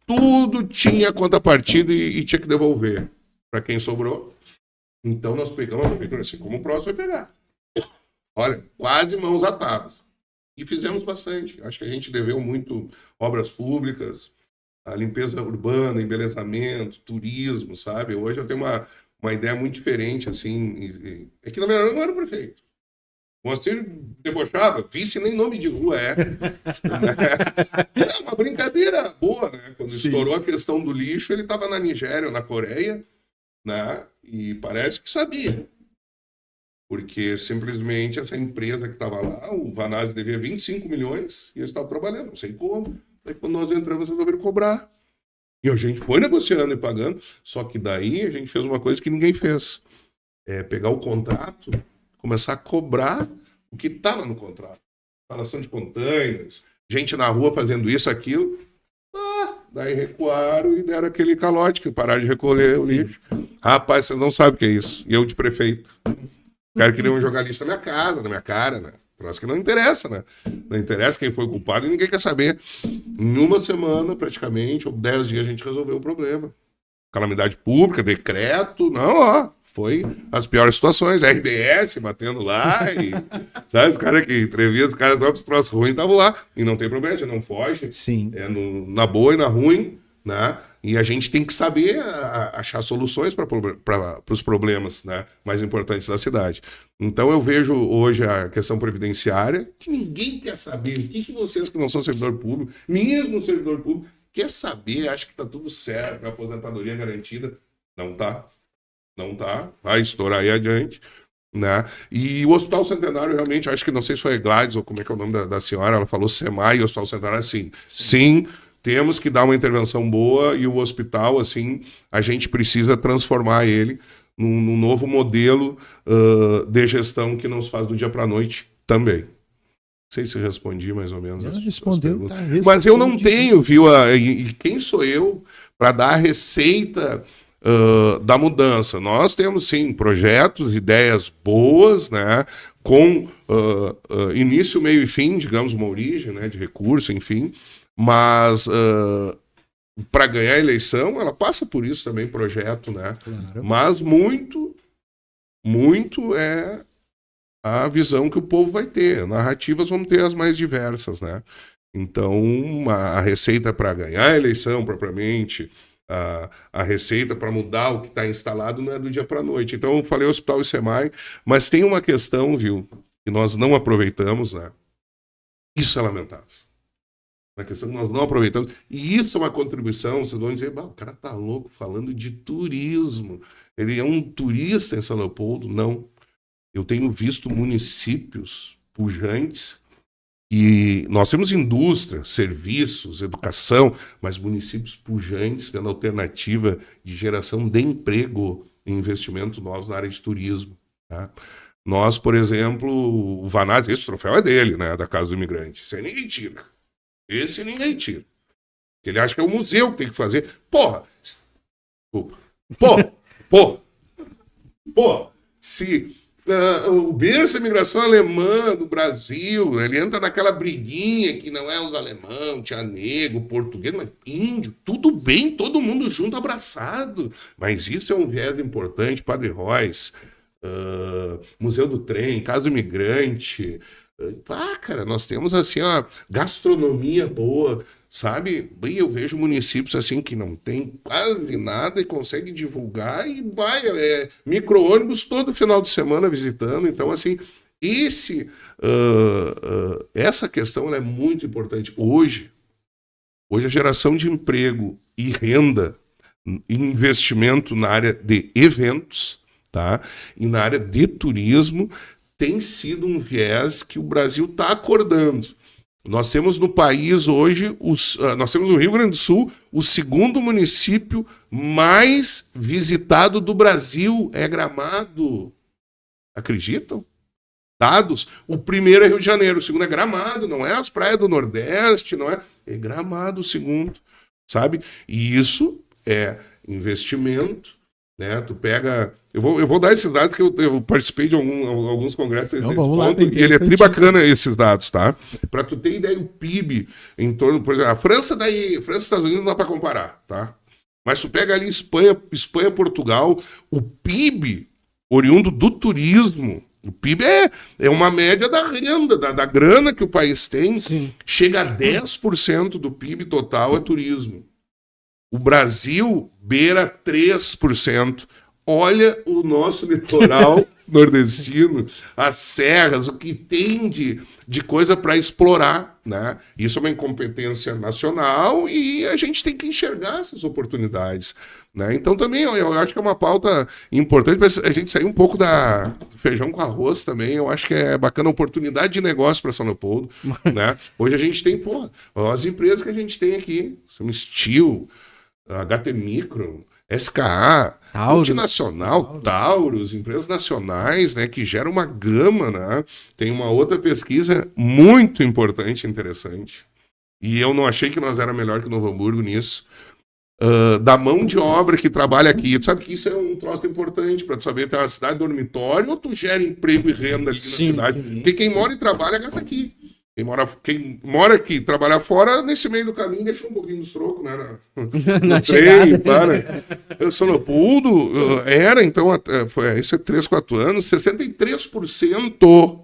Tudo tinha contrapartida e tinha que devolver para quem sobrou. Então nós pegamos a prefeitura assim, como o próximo vai pegar. Olha, quase mãos atadas. E fizemos bastante. Acho que a gente deveu muito obras públicas, a limpeza urbana, embelezamento, turismo, sabe? Hoje eu tenho uma ideia muito diferente, assim. É que, na verdade, eu não era o prefeito. O Moacir debochava, vice nem nome de rua é. É uma brincadeira boa, né? Quando estourou a questão do lixo, ele estava na Nigéria ou na Coreia, né? E parece que sabia. Porque simplesmente essa empresa que estava lá, o Vanazzi devia 25 milhões e eles estavam trabalhando, não sei como. Aí quando nós entramos, resolveram cobrar. E a gente foi negociando e pagando, só que daí a gente fez uma coisa que ninguém fez. Pegar o contrato, começar a cobrar o que estava no contrato. Instalação de containers, gente na rua fazendo isso, aquilo. Daí recuaram e deram aquele calote, que pararam de recolher o lixo. Rapaz, vocês não sabem o que é isso. E eu de prefeito. O cara queria jogar lixo na minha casa, na minha cara, né? Troço que não interessa, né? Não interessa quem foi o culpado e ninguém quer saber. Em uma semana, praticamente, ou 10 dias, a gente resolveu o problema. Calamidade pública, decreto, foi as piores situações. RBS batendo lá e... Sabe, os caras que entrevistam, os caras dos troços ruins estavam lá. E não tem problema, a gente não foge. Sim. Na boa e na ruim, né? E a gente tem que saber achar soluções para os problemas, né, mais importantes da cidade. Então eu vejo hoje a questão previdenciária, que ninguém quer saber. O que vocês que não são servidor público, mesmo servidor público, quer saber, acha que está tudo certo, a aposentadoria garantida. Não tá. Não tá. Vai estourar aí adiante. Né? E o Hospital Centenário, realmente, acho que não sei se foi a Gladys ou como é que é o nome da senhora, ela falou SEMAI e o Hospital Centenário, sim. Temos que dar uma intervenção boa e o hospital, assim, a gente precisa transformar ele num novo modelo de gestão que não se faz do dia para a noite também. Não sei se respondi mais ou menos. Respondeu. Mas eu não tenho, viu? E quem sou eu para dar a receita da mudança? Nós temos, sim, projetos, ideias boas, né? Com início, meio e fim, digamos, uma origem, né? De recurso, enfim. Mas para ganhar a eleição, ela passa por isso também, projeto, né? Claro. Mas muito é a visão que o povo vai ter. Narrativas vão ter as mais diversas, né? Então, a receita para ganhar a eleição, propriamente, a receita para mudar o que está instalado não é do dia para a noite. Então, eu falei Hospital e SEMAI, mas tem uma questão, viu, que nós não aproveitamos, né? Isso é lamentável. Na questão que nós não aproveitamos. E isso é uma contribuição, vocês vão dizer, o cara tá louco falando de turismo. Ele é um turista em São Leopoldo? Não. Eu tenho visto municípios pujantes. E nós temos indústria, serviços, educação, mas municípios pujantes vendo alternativa de geração de emprego e investimento novos na área de turismo. Tá? Nós, por exemplo, o Vanazzi, esse troféu é dele, né, da Casa do Imigrante. Esse aí ninguém tira. Esse ninguém tira. Ele acha que é o museu que tem que fazer. Porra! Se o berço da imigração alemã do Brasil, ele entra naquela briguinha que não é os alemão, tinha negro, português, mas índio, tudo bem, todo mundo junto, abraçado. Mas isso é um viés importante, Padre Reus, Museu do Trem, Casa do Imigrante. Cara, nós temos assim, ó, gastronomia boa, sabe? Bem, eu vejo municípios assim que não tem quase nada e consegue divulgar e vai, micro-ônibus todo final de semana visitando. Então, assim, essa questão ela é muito importante. Hoje a geração de emprego e renda, investimento na área de eventos, tá? E na área de turismo tem sido um viés que o Brasil está acordando. Nós temos no país hoje, nós temos no Rio Grande do Sul, o segundo município mais visitado do Brasil é Gramado. Acreditam? Dados. O primeiro é Rio de Janeiro, o segundo é Gramado, não é as praias do Nordeste, não é Gramado o segundo, sabe? E isso é investimento, né? Tu pega... Eu vou dar esses dados que eu participei de alguns congressos vamos lá, e ele é tri bacana esses dados, tá? Para tu ter ideia, o PIB em torno, por exemplo, a França e Estados Unidos não dá para comparar, tá? Mas tu pega ali Espanha, Portugal, o PIB oriundo do turismo, o PIB é uma média da renda, da grana que o país tem, sim, chega a 10% do PIB total é turismo. O Brasil beira 3%. Olha o nosso litoral nordestino, as serras, o que tem de coisa para explorar, né? Isso é uma incompetência nacional e a gente tem que enxergar essas oportunidades, né? Então também eu acho que é uma pauta importante para a gente sair um pouco do feijão com arroz também. Eu acho que é bacana a oportunidade de negócio para São Leopoldo, né? Hoje a gente tem, as empresas que a gente tem aqui, são Steel, HT Micro, SKA, Taurus. Multinacional, Taurus, empresas nacionais, né, que geram uma gama, né? Tem uma outra pesquisa muito importante e interessante, e eu não achei que nós era melhor que o Novo Hamburgo nisso, da mão de obra que trabalha aqui. Tu sabe que isso é um troço importante para tu saber, tem uma cidade dormitório ou tu gera emprego e renda ali na cidade. Porque quem mora e trabalha gasta aqui. Quem mora aqui, trabalhar fora, nesse meio do caminho, deixa um pouquinho dos trocos, né? No trem, para. São Leopoldo então, isso é 3, 4 anos, 63%.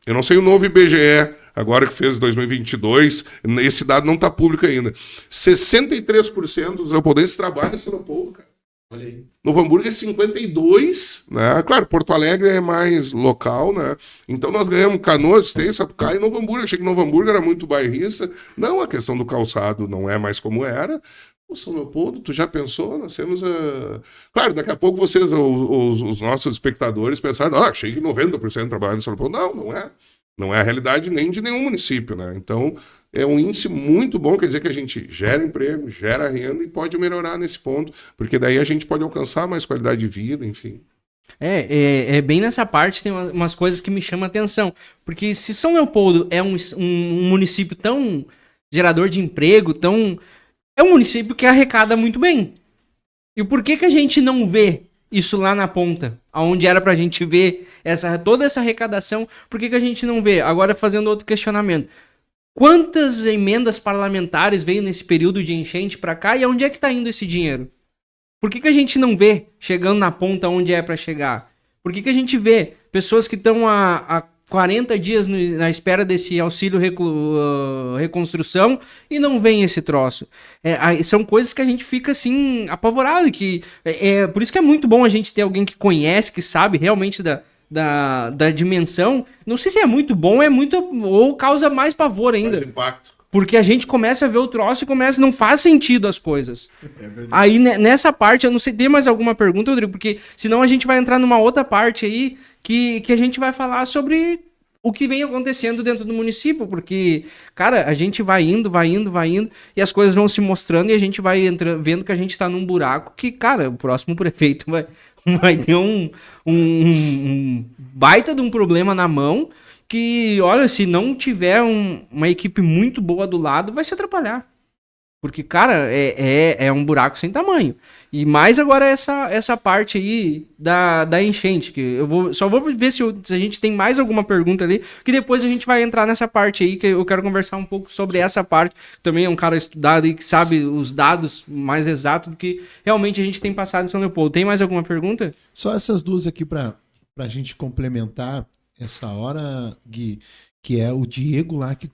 Eu não sei o novo IBGE, agora que fez 2022, esse dado não está público ainda. 63% dos leopoldenses trabalham em São Leopoldo, cara. Olha aí. Novo Hamburgo é 52%, né? Claro, Porto Alegre é mais local, né? Então nós ganhamos Canoas, Sapucaí e Novo Hamburgo. Eu achei que Novo Hamburgo era muito bairrista. Não, a questão do calçado não é mais como era. O São Leopoldo, tu já pensou? Nós temos Claro, daqui a pouco vocês, os nossos espectadores, pensaram, achei que 90% trabalham em São Leopoldo. Não, não é. Não é a realidade nem de nenhum município, né? Então, é um índice muito bom, quer dizer que a gente gera emprego, gera renda e pode melhorar nesse ponto, porque daí a gente pode alcançar mais qualidade de vida, enfim. Bem nessa parte tem umas coisas que me chamam a atenção, porque se São Leopoldo é um município tão gerador de emprego, é um município que arrecada muito bem. E por que a gente não vê isso lá na ponta, onde era pra gente ver toda essa arrecadação? Por que a gente não vê? Agora fazendo outro questionamento. Quantas emendas parlamentares veio nesse período de enchente pra cá e aonde é que tá indo esse dinheiro? Por que a gente não vê chegando na ponta onde é pra chegar? Por que a gente vê pessoas que estão há 40 dias na espera desse auxílio reconstrução e não vem esse troço? São coisas que a gente fica assim apavorado, por isso que é muito bom a gente ter alguém que conhece, que sabe realmente da dimensão. Não sei se é muito bom, ou causa mais pavor ainda. Mais impacto. Porque a gente começa a ver o troço e não faz sentido as coisas. Aí nessa parte, eu não sei, tem mais alguma pergunta, Rodrigo? Porque senão a gente vai entrar numa outra parte aí que a gente vai falar sobre o que vem acontecendo dentro do município, porque, cara, a gente vai indo, e as coisas vão se mostrando e a gente vai vendo que a gente tá num buraco que, cara, o próximo prefeito vai ter um baita de um problema na mão que, olha, se não tiver uma equipe muito boa do lado, vai se atrapalhar. Porque, cara, é um buraco sem tamanho. E mais agora essa parte aí da enchente, que só vou ver se a gente tem mais alguma pergunta ali, que depois a gente vai entrar nessa parte aí, que eu quero conversar um pouco sobre essa parte. Também é um cara estudado e que sabe os dados mais exatos do que realmente a gente tem passado em São Leopoldo. Tem mais alguma pergunta? Só essas duas aqui para a gente complementar essa hora, Gui, que é o Diego lá que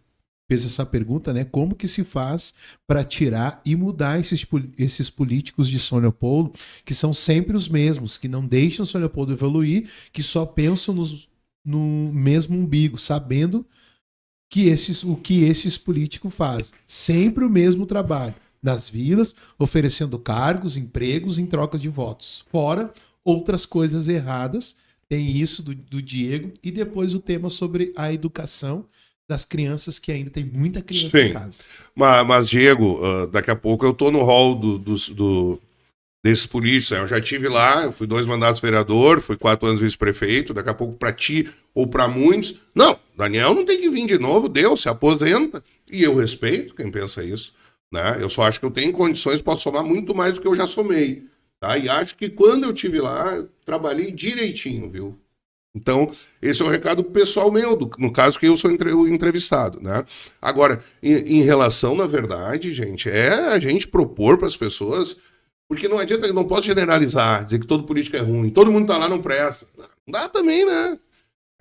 fez essa pergunta, né? Como que se faz para tirar e mudar esses políticos de São Leopoldo, que são sempre os mesmos, que não deixam São Leopoldo evoluir, que só pensam no mesmo umbigo, sabendo que o que esses políticos fazem. Sempre o mesmo trabalho. Nas vilas, oferecendo cargos, empregos em troca de votos. Fora outras coisas erradas. Tem isso do Diego. E depois o tema sobre a educação das crianças, que ainda tem muita criança em casa. Mas Diego, daqui a pouco eu tô no hall desses políticos. Eu já tive lá, eu fui 2 mandatos vereador, fui 4 anos vice-prefeito, daqui a pouco para ti ou para muitos. Não, Daniel não tem que vir de novo, Deus, se aposenta. E eu respeito quem pensa isso, né? Eu só acho que eu tenho condições para somar muito mais do que eu já somei, tá? E acho que quando eu tive lá, eu trabalhei direitinho, viu? Então, esse é um recado pessoal meu, no caso que eu sou o entrevistado, né? Agora, em relação, na verdade, gente, é a gente propor para as pessoas, porque não adianta, eu não posso generalizar, dizer que todo político é ruim, todo mundo tá lá não presta. Não dá também, né?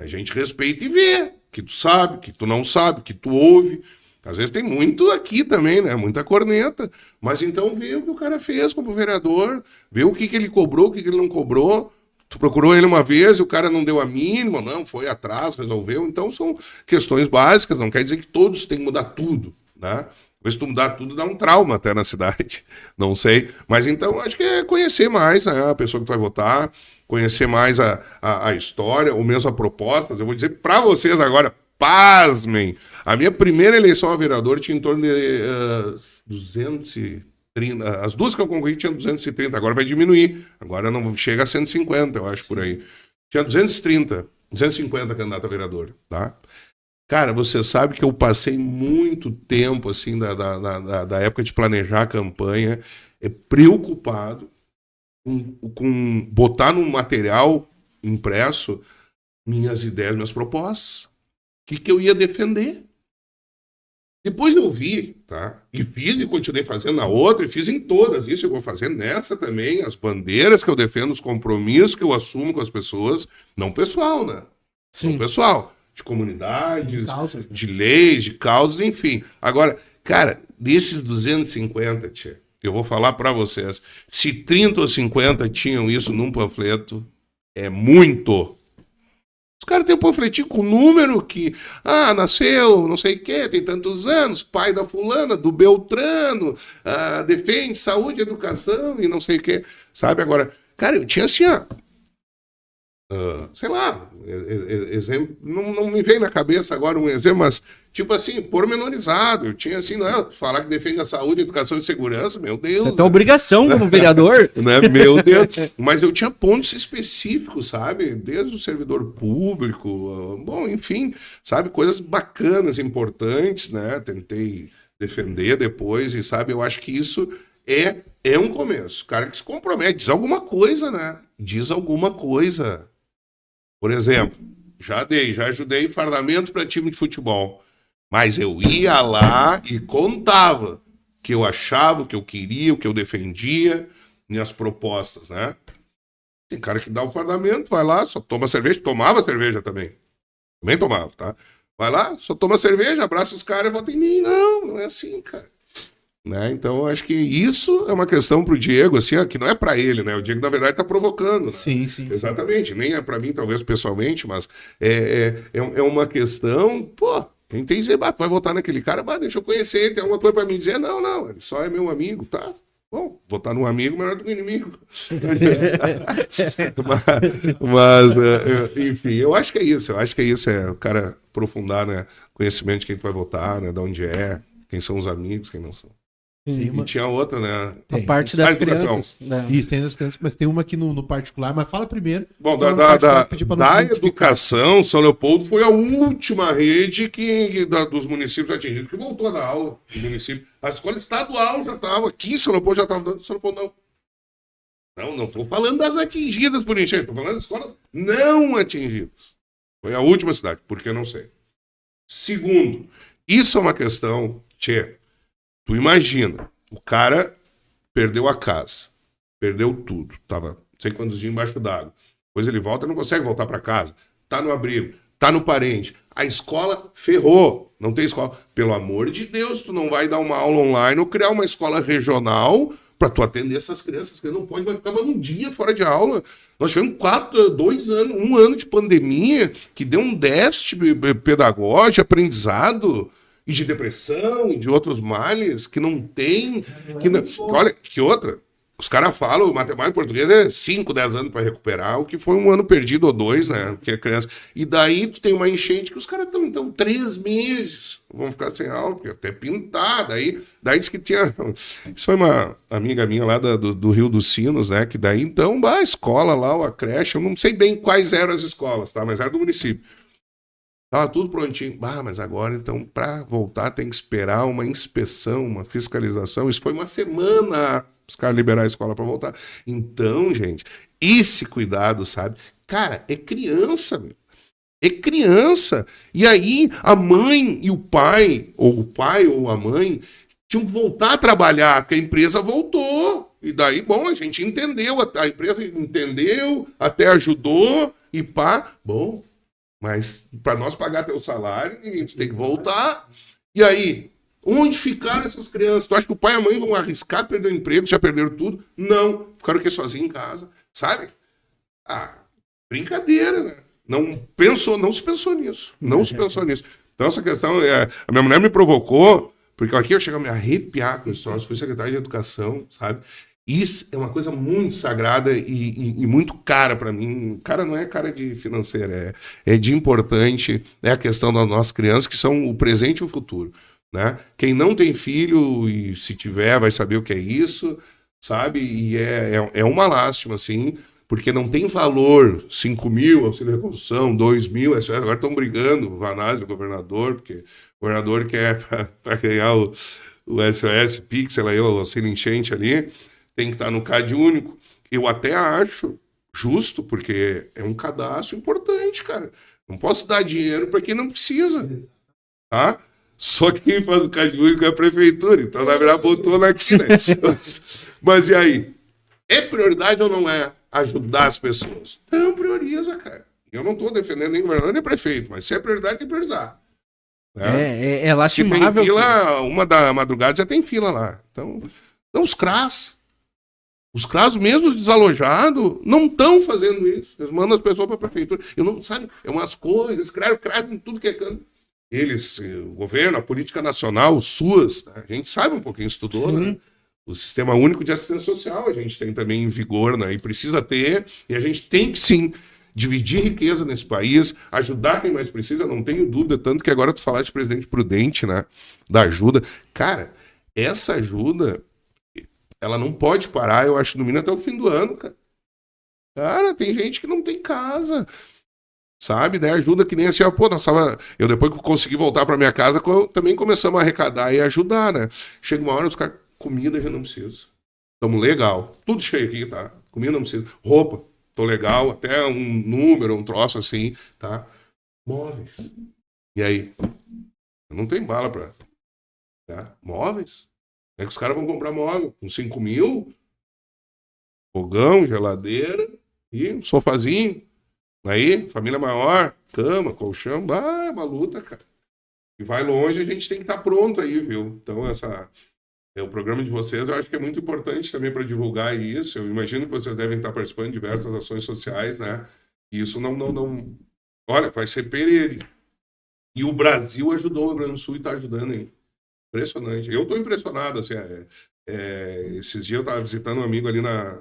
A gente respeita e vê, que tu sabe, que tu não sabe, que tu ouve. Às vezes tem muito aqui também, né? Muita corneta. Mas então vê o que o cara fez como vereador, vê o que ele cobrou, o que ele não cobrou. Tu procurou ele uma vez e o cara não deu a mínima, não, foi atrás, resolveu. Então são questões básicas, não quer dizer que todos têm que mudar tudo, né? Se tu mudar tudo, dá um trauma até na cidade, não sei. Mas então acho que é conhecer mais, né, a pessoa que vai votar, conhecer mais a história, ou mesmo a proposta. Eu vou dizer para vocês agora, pasmem, a minha primeira eleição a vereador tinha em torno de 230, as duas que eu concorri tinham 230, agora vai diminuir, agora não chega a 150, eu acho. Sim. Por aí. Tinha 250 candidato a vereador, tá? Cara, você sabe que eu passei muito tempo, assim, da época de planejar a campanha, preocupado com botar num material impresso minhas ideias, minhas propostas, o que eu ia defender. Depois eu vi, tá? E fiz e continuei fazendo na outra, e fiz em todas. Isso eu vou fazer nessa também, as bandeiras que eu defendo, os compromissos que eu assumo com as pessoas, não pessoal, né? Sim. Não pessoal. De comunidades, de causas, né? De leis, de causas, enfim. Agora, cara, desses 250, tia, eu vou falar para vocês, se 30 ou 50 tinham isso num panfleto, é muito. Os caras têm um panfletinho com número que, nasceu, não sei o quê, tem tantos anos, pai da fulana, do Beltrano, defende saúde, educação e não sei o quê. Sabe, agora, cara, eu tinha assim, sei lá, exemplo, não me vem na cabeça agora um exemplo, mas tipo assim, pormenorizado. Eu tinha assim, falar que defende a saúde, educação e segurança, meu Deus. É tua obrigação como vereador. Né? Meu Deus. Mas eu tinha pontos específicos, sabe? Desde o servidor público, bom, enfim, sabe? Coisas bacanas, importantes, né? Tentei defender depois e, sabe, eu acho que isso é um começo. O cara que se compromete, diz alguma coisa, né? Diz alguma coisa. Por exemplo, já ajudei fardamento para time de futebol. Mas eu ia lá e contava o que eu achava, o que eu queria, o que eu defendia, minhas propostas, né? Tem cara que dá o fardamento, vai lá, só toma cerveja, tomava cerveja também. Também tomava, tá? Vai lá, só toma cerveja, abraça os caras e vota em mim. Não é assim, cara. Né? Então, eu acho que isso é uma questão pro Diego, assim, que não é para ele, né? O Diego, na verdade, tá provocando. Né? Sim. Exatamente. Sim. Nem é para mim, talvez, pessoalmente, mas é uma questão, pô, quem tem que dizer, tu vai votar naquele cara, deixa eu conhecer, tem alguma coisa para me dizer. Não, ele só é meu amigo, tá? Bom, votar num amigo melhor do que um inimigo. mas, enfim, eu acho que é isso. Eu acho que é isso, é o cara aprofundar, né, conhecimento de quem tu vai votar, né, de onde é, quem são os amigos, quem não são. Tem uma... E tinha outra, né? A parte das educação. crianças. Né? Isso, tem das crianças, mas tem uma aqui no particular, mas fala primeiro. Bom, senão no particular pedir pra não da identificar. educação, São Leopoldo foi a última rede dos municípios atingidos, que voltou a dar aula no município. A escola estadual já estava, aqui em São Leopoldo já estava dando, São Leopoldo não. Não estou falando das atingidas por enchente, estou falando das escolas não atingidas. Foi a última cidade, porque eu não sei. Segundo, isso é uma questão, tu imagina, o cara perdeu a casa, perdeu tudo, tava não sei quantos dias embaixo d'água. Depois ele volta e não consegue voltar para casa. Tá no abrigo, tá no parente. A escola ferrou, não tem escola. Pelo amor de Deus, tu não vai dar uma aula online ou criar uma escola regional para tu atender essas crianças, que não pode, vai ficar mais um dia fora de aula. Nós tivemos 1 ano de pandemia que deu um déficit pedagógico, aprendizado, e de depressão, e de outros males, que não tem... Que não... Olha, que outra? Os caras falam, matemática e português é 5, 10 anos para recuperar, o que foi 1 ano perdido ou 2, né? Que é criança. E daí tu tem uma enchente que os caras estão, então, 3 meses, vão ficar sem aula, porque até pintar, daí diz que tinha... Isso foi uma amiga minha lá do Rio dos Sinos, né? Que daí, então, a escola lá, a creche, eu não sei bem quais eram as escolas, tá? Mas era do município. Tava tudo prontinho. Mas agora, então, para voltar, tem que esperar uma inspeção, uma fiscalização. Isso foi 1 semana os caras liberar a escola para voltar. Então, gente, esse cuidado, sabe? Cara, é criança, meu. É criança. E aí, a mãe e o pai ou a mãe, tinham que voltar a trabalhar, porque a empresa voltou. E daí, bom, a gente entendeu, a empresa entendeu, até ajudou, e pá, bom... Mas para nós pagar teu salário, a gente tem que voltar. E aí, onde ficaram essas crianças? Tu acha que o pai e a mãe vão arriscar perder o emprego, já perderam tudo? Não. Ficaram aqui sozinhos em casa, sabe? Brincadeira, né? Não se pensou nisso. Não se pensou nisso. Então essa questão, a minha mulher me provocou, porque aqui eu chego a me arrepiar com esse troço. Fui secretário de Educação, sabe? Isso é uma coisa muito sagrada e muito cara para mim. Cara, não é cara de financeira, é de importante. É a questão das nossas crianças, que são o presente e o futuro, né? Quem não tem filho, e se tiver, vai saber o que é isso, sabe? E é uma lástima, assim, porque não tem valor. 5 mil, auxílio de reconstrução, 2 mil, agora estão brigando, o Vanazzi, o governador, porque o governador quer para ganhar o SOS, Pixel, aí, o auxílio enchente ali, tem que estar no CAD único. Eu até acho justo, porque é um cadastro importante, cara. Não posso dar dinheiro para quem não precisa, tá? Só quem faz o CAD único é a prefeitura, então na verdade botou aqui, né? Mas e aí? É prioridade ou não é ajudar as pessoas? Então prioriza, cara. Eu não estou defendendo nem governador nem prefeito, mas se é prioridade, tem que priorizar. Né? É lastimável. Tem fila, 1 da madrugada já tem fila lá. Então, os CRAS. Os CRAS, mesmo desalojados, não estão fazendo isso. Eles mandam as pessoas para a prefeitura. Eu não, sabe, é umas coisas, criaram CRAS em tudo que é canto. Eles, o governo, a política nacional, o SUAS, né? A gente sabe um pouquinho, estudou, né? O Sistema Único de Assistência Social, a gente tem também em vigor, né? E precisa ter, e a gente tem que sim dividir riqueza nesse país, ajudar quem mais precisa, não tenho dúvida, tanto que agora tu falaste de Presidente Prudente, né? Da ajuda. Cara, essa ajuda, ela não pode parar, eu acho, no mínimo até o fim do ano, cara. Cara, tem gente que não tem casa, sabe? Daí ajuda que nem assim, pô, eu depois que eu consegui voltar pra minha casa, também começamos a arrecadar e ajudar, né? Chega uma hora, os caras, comida já não precisa. Tamo legal. Tudo cheio aqui, tá? Comida não precisa. Roupa, tô legal, até um número, um troço assim, tá? Móveis. E aí? Não tem bala pra... Tá? Móveis? É que os caras vão comprar móvel com 5 mil, fogão, geladeira e um sofazinho. Aí, família maior, cama, colchão, é uma luta, cara. E vai longe, a gente tem que estar pronto aí, viu? Então, o programa de vocês, eu acho que é muito importante também para divulgar isso. Eu imagino que vocês devem estar participando de diversas ações sociais, né? E isso não... Olha, vai ser perene. E o Brasil ajudou o Rio Grande do Sul e está ajudando aí. Impressionante. Eu estou impressionado, assim, Esses dias eu estava visitando um amigo ali na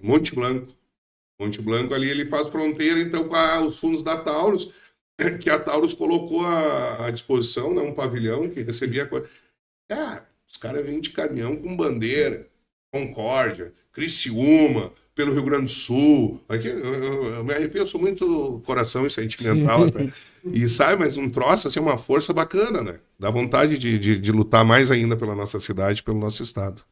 Monte Blanco. Monte Blanco ali, ele faz fronteira, então, com os fundos da Taurus, que a Taurus colocou à disposição, né, um pavilhão que recebia coisa. Cara, os caras vêm de caminhão com bandeira, Concórdia, Criciúma, pelo Rio Grande do Sul. Aqui, eu me arrepio, eu sou muito coração e sentimental até. E sai, mas um troço, assim, uma força bacana, né? Dá vontade de lutar mais ainda pela nossa cidade, pelo nosso estado.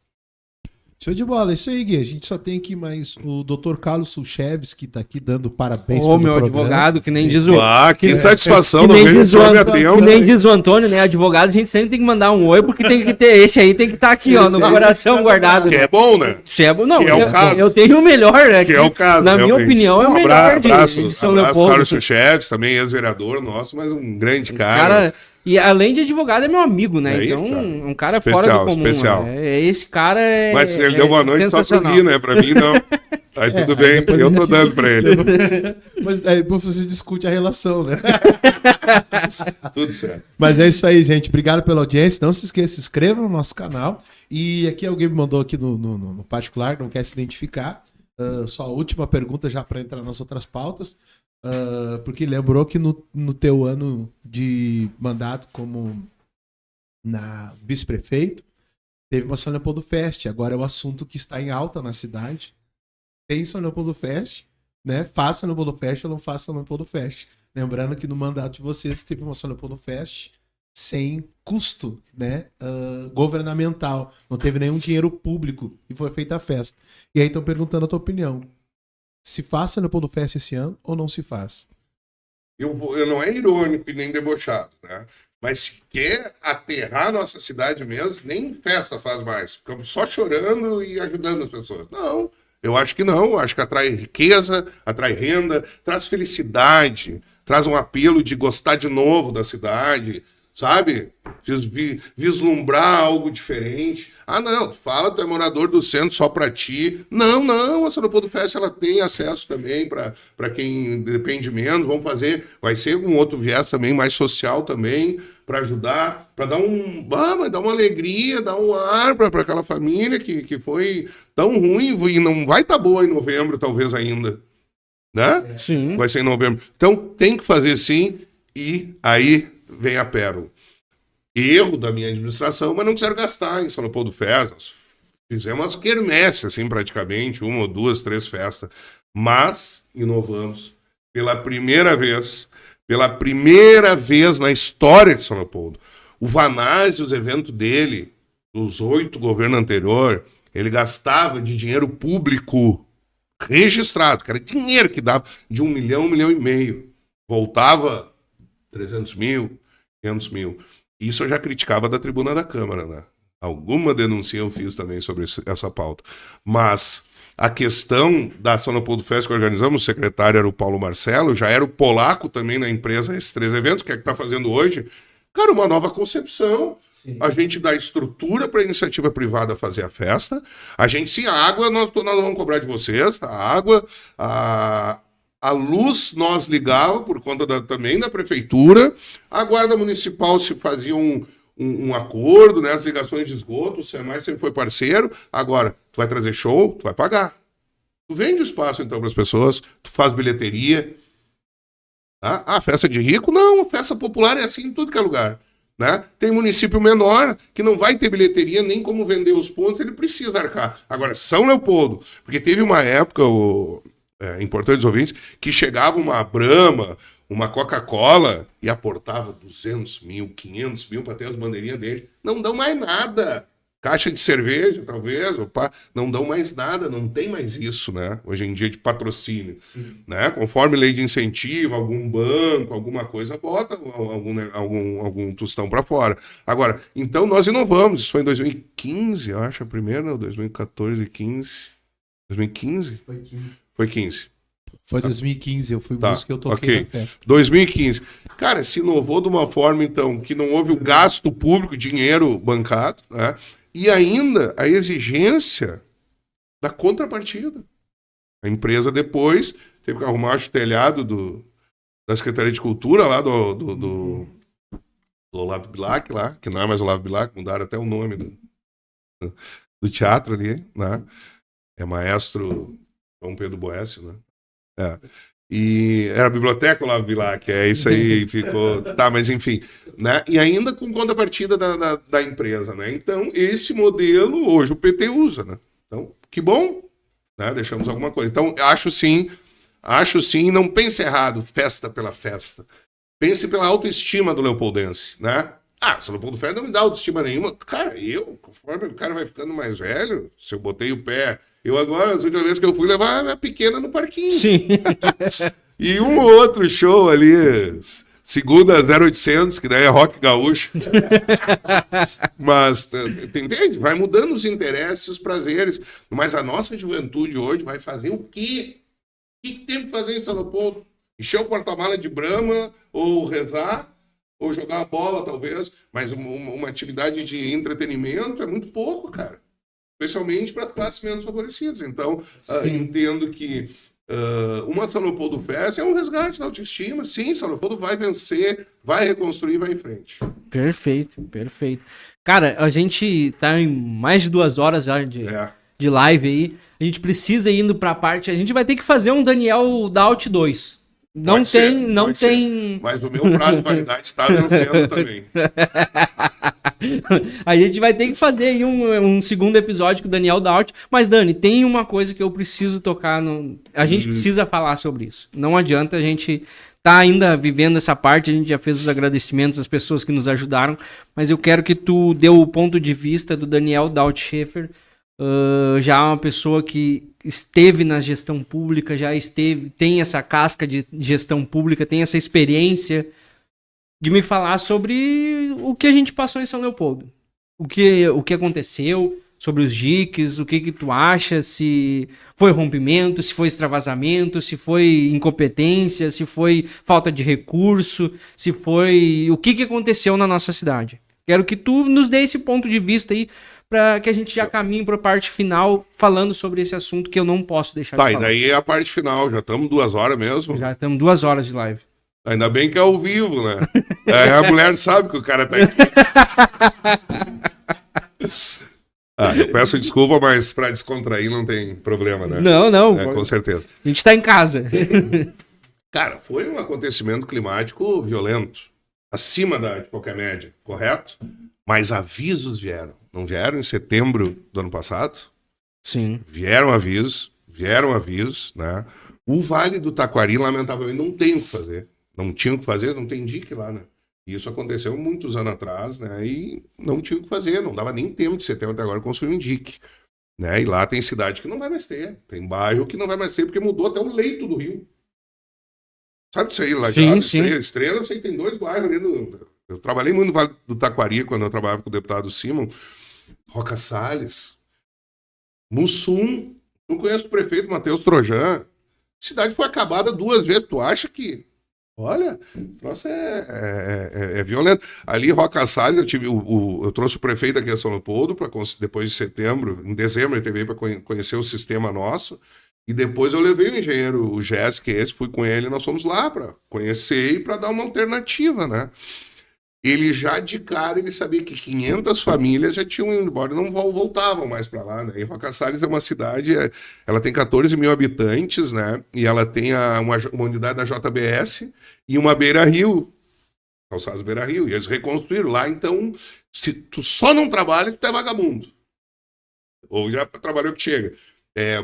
Show de bola, é isso aí, Gui. A gente só tem aqui mais o Dr. Carlos Sulcheves, que tá aqui dando parabéns pelo meu programa. Advogado, que nem diz o... que satisfação, que não nem vejo diz tempo. Que nem diz o Antônio, né? Advogado, a gente sempre tem que mandar um oi, porque tem que ter esse aí, tem que estar aqui, ó, no coração guardado. Que é bom, né? Isso é bom, não, que é o caso. Eu tenho o melhor, né? Que é o caso, na minha opinião, é o melhor de São Leopoldo. Carlos Sulcheves, também ex-vereador nosso, mas um grande cara. E além de advogado, é meu amigo, né? Aí, então, cara. Um cara Especial, fora do comum. especial. Né? Esse cara é. Mas ele deu boa noite só pro Gui, né? Pra mim, não. Aí tudo bem, eu tô dando pra ele. Mas aí você discute a relação, né? Tudo certo. Mas é isso aí, gente. Obrigado pela audiência. Não se esqueça, se inscreva no nosso canal. E aqui alguém me mandou aqui no particular, não quer se identificar. Só a última pergunta já para entrar nas outras pautas. Porque lembrou que no teu ano de mandato como vice-prefeito, teve uma São Leopoldo Fest. Agora é o assunto que está em alta na cidade. Tem São Leopoldo Fest, né? Faça São Leopoldo Fest ou não faça São Leopoldo Fest. Lembrando que no mandato de vocês teve uma São Leopoldo Fest sem custo, né? Governamental. Não teve nenhum dinheiro público e foi feita a festa. E aí estão perguntando a tua opinião. Se faz São Leopoldo Fest esse ano ou não se faz? Eu não é irônico e nem debochado, né? Mas se quer aterrar a nossa cidade mesmo, nem festa faz mais. Ficamos só chorando e ajudando as pessoas. Não, eu acho que não. Eu acho que atrai riqueza, atrai renda, traz felicidade, traz um apelo de gostar de novo da cidade, sabe? Vislumbrar algo diferente. Ah, não, tu fala, tu é morador do centro só pra ti. Não, a São Leopoldo Fest, ela tem acesso também pra quem depende menos. Vai ser um outro viés também, mais social também, pra ajudar, pra dar dar uma alegria, dar um ar pra aquela família que foi tão ruim e não vai estar boa em novembro, talvez ainda, né? Sim. Vai ser em novembro. Então, tem que fazer sim, e aí vem a pérola. Erro da minha administração, mas não quiseram gastar em São Leopoldo Fest. Fizemos umas quermesses, assim, praticamente, 1 ou 2, 3 festas. Mas inovamos pela primeira vez na história de São Leopoldo. O Vanazzi, os eventos dele, dos 8 governos anteriores, ele gastava de dinheiro público registrado, que era dinheiro que dava de 1 milhão, 1,5 milhão. Voltava 300 mil, 500 mil. Isso eu já criticava da tribuna da Câmara, né? Alguma denúncia eu fiz também sobre essa pauta. Mas a questão da São Leopoldo Fest que organizamos, o secretário era o Paulo Marcelo, já era o polaco também na empresa, esses 3 eventos, que é que está fazendo hoje. Cara, uma nova concepção. Sim. A gente dá estrutura para a iniciativa privada fazer a festa. A gente, sim, a água nós vamos cobrar de vocês, a água, a luz nós ligava por conta também da prefeitura. A Guarda Municipal se fazia um acordo, né? As ligações de esgoto, o SEMAI sempre foi parceiro. Agora, tu vai trazer show, tu vai pagar. Tu vende espaço, então, para as pessoas, tu faz bilheteria. Tá? Festa de rico? Não, festa popular é assim em tudo que é lugar. Né? Tem município menor que não vai ter bilheteria nem como vender os pontos, ele precisa arcar. Agora, São Leopoldo, porque teve uma época... importantes ouvintes, que chegava uma Brahma, uma Coca-Cola e aportava 200 mil, 500 mil para ter as bandeirinhas deles. Não dão mais nada. Caixa de cerveja, talvez, não dão mais nada, não tem mais isso, né? Hoje em dia de patrocínio. Né? Conforme lei de incentivo, algum banco, alguma coisa, bota algum tostão para fora. Agora, então nós inovamos, isso foi em 2015, eu acho, a primeira, ou 2014, 15... 2015? Foi 15. Foi 2015, eu fui músico e eu toquei na festa. 2015. Cara, se inovou de uma forma, então, que não houve o gasto público, dinheiro bancado, né? E ainda a exigência da contrapartida. A empresa depois teve que arrumar o telhado da Secretaria de Cultura, lá do Olavo Bilac lá, que não é mais Olavo Bilac, mudaram até o nome do teatro ali, né? É maestro João Pedro Boécio, né? E era a biblioteca Olavo Bilac, isso aí ficou... Tá, mas enfim, né? E ainda com contrapartida da empresa, né? Então, esse modelo hoje o PT usa, né? Então, que bom, né? Deixamos alguma coisa. Então, acho sim, não pense errado, festa pela festa. Pense pela autoestima do leopoldense, né? Se o Leopoldo Ferreira não me dá autoestima nenhuma. Cara, conforme o cara vai ficando mais velho, se eu botei o pé... Eu agora, as últimas vezes que eu fui levar a pequena no parquinho. Sim. E um outro show ali, segunda 0800, que daí é rock gaúcho. Mas, entende? Vai mudando os interesses, os prazeres. Mas a nossa juventude hoje vai fazer o quê? O que tem que fazer em São Leopoldo? Encher o porta-mala de Brahma, ou rezar, ou jogar a bola, talvez. Mas uma atividade de entretenimento é muito pouco, cara. Especialmente para as classes menos favorecidas. Então, entendo que uma São Leopoldo Fest é um resgate da autoestima. Sim, São Leopoldo vai vencer, vai reconstruir, vai em frente. Perfeito, perfeito. Cara, a gente tá em mais de 2 horas já de live aí. A gente precisa ir indo para a parte... A gente vai ter que fazer um Daniel Daut 2. Não tem... Mas o meu prazo de validade está vencendo também. A gente vai ter que fazer aí um segundo episódio com o Daniel Daut. Mas, Dani, tem uma coisa que eu preciso tocar no... A gente precisa falar sobre isso. Não adianta, a gente tá ainda vivendo essa parte, a gente já fez os agradecimentos às pessoas que nos ajudaram, mas eu quero que tu dê o ponto de vista do Daniel Daut Schaefer, já uma pessoa que esteve na gestão pública, tem essa casca de gestão pública, tem essa experiência de me falar sobre o que a gente passou em São Leopoldo. O que aconteceu, sobre os diques, o que tu acha, se foi rompimento, se foi extravasamento, se foi incompetência, se foi falta de recurso, se foi... O que aconteceu na nossa cidade. Quero que tu nos dê esse ponto de vista aí, para que a gente já caminhe para a parte final falando sobre esse assunto que eu não posso deixar de falar. Tá, e daí é a parte final, já estamos 2 horas mesmo. Já estamos 2 horas de live. Ainda bem que é ao vivo, né? A mulher sabe que o cara tá aqui. Eu peço desculpa, mas para descontrair não tem problema, né? Não. Com certeza. A gente tá em casa. Cara, foi um acontecimento climático violento, acima de qualquer média, correto? Mas avisos vieram. Não vieram em setembro do ano passado? Sim. Vieram avisos, né? O Vale do Taquari, lamentavelmente, não tem o que fazer. Não tinha o que fazer, não tem dique lá, né? Isso aconteceu muitos anos atrás, né? E não tinha o que fazer, não dava nem tempo de setembro até agora construir um dique. Né? E lá tem cidade que não vai mais ter. Tem bairro que não vai mais ter, porque mudou até o leito do rio. Sabe isso aí, lá sim. Estrela, eu sei que tem 2 bairros ali no... Eu trabalhei muito no Vale do Taquari, quando eu trabalhava com o deputado Simon. Roca Salles, Mussum, não conheço o prefeito Matheus Trojan. A cidade foi acabada 2 vezes. Tu acha que... Olha, o troço é violento. Ali, Roca Salles, eu trouxe o prefeito aqui a São Leopoldo, depois de setembro, em dezembro, ele veio para conhecer o sistema nosso. E depois eu levei o engenheiro, o Jess, fui com ele, nós fomos lá para conhecer e para dar uma alternativa, né? Ele já de cara, ele sabia que 500 famílias já tinham ido embora e não voltavam mais para lá, né? E Roca Salles é uma cidade, ela tem 14 mil habitantes, né? E ela tem uma unidade da JBS e uma beira-rio, calçados beira-rio. E eles reconstruíram lá, então, se tu só não trabalha, tu é vagabundo. Ou já trabalhou que chega.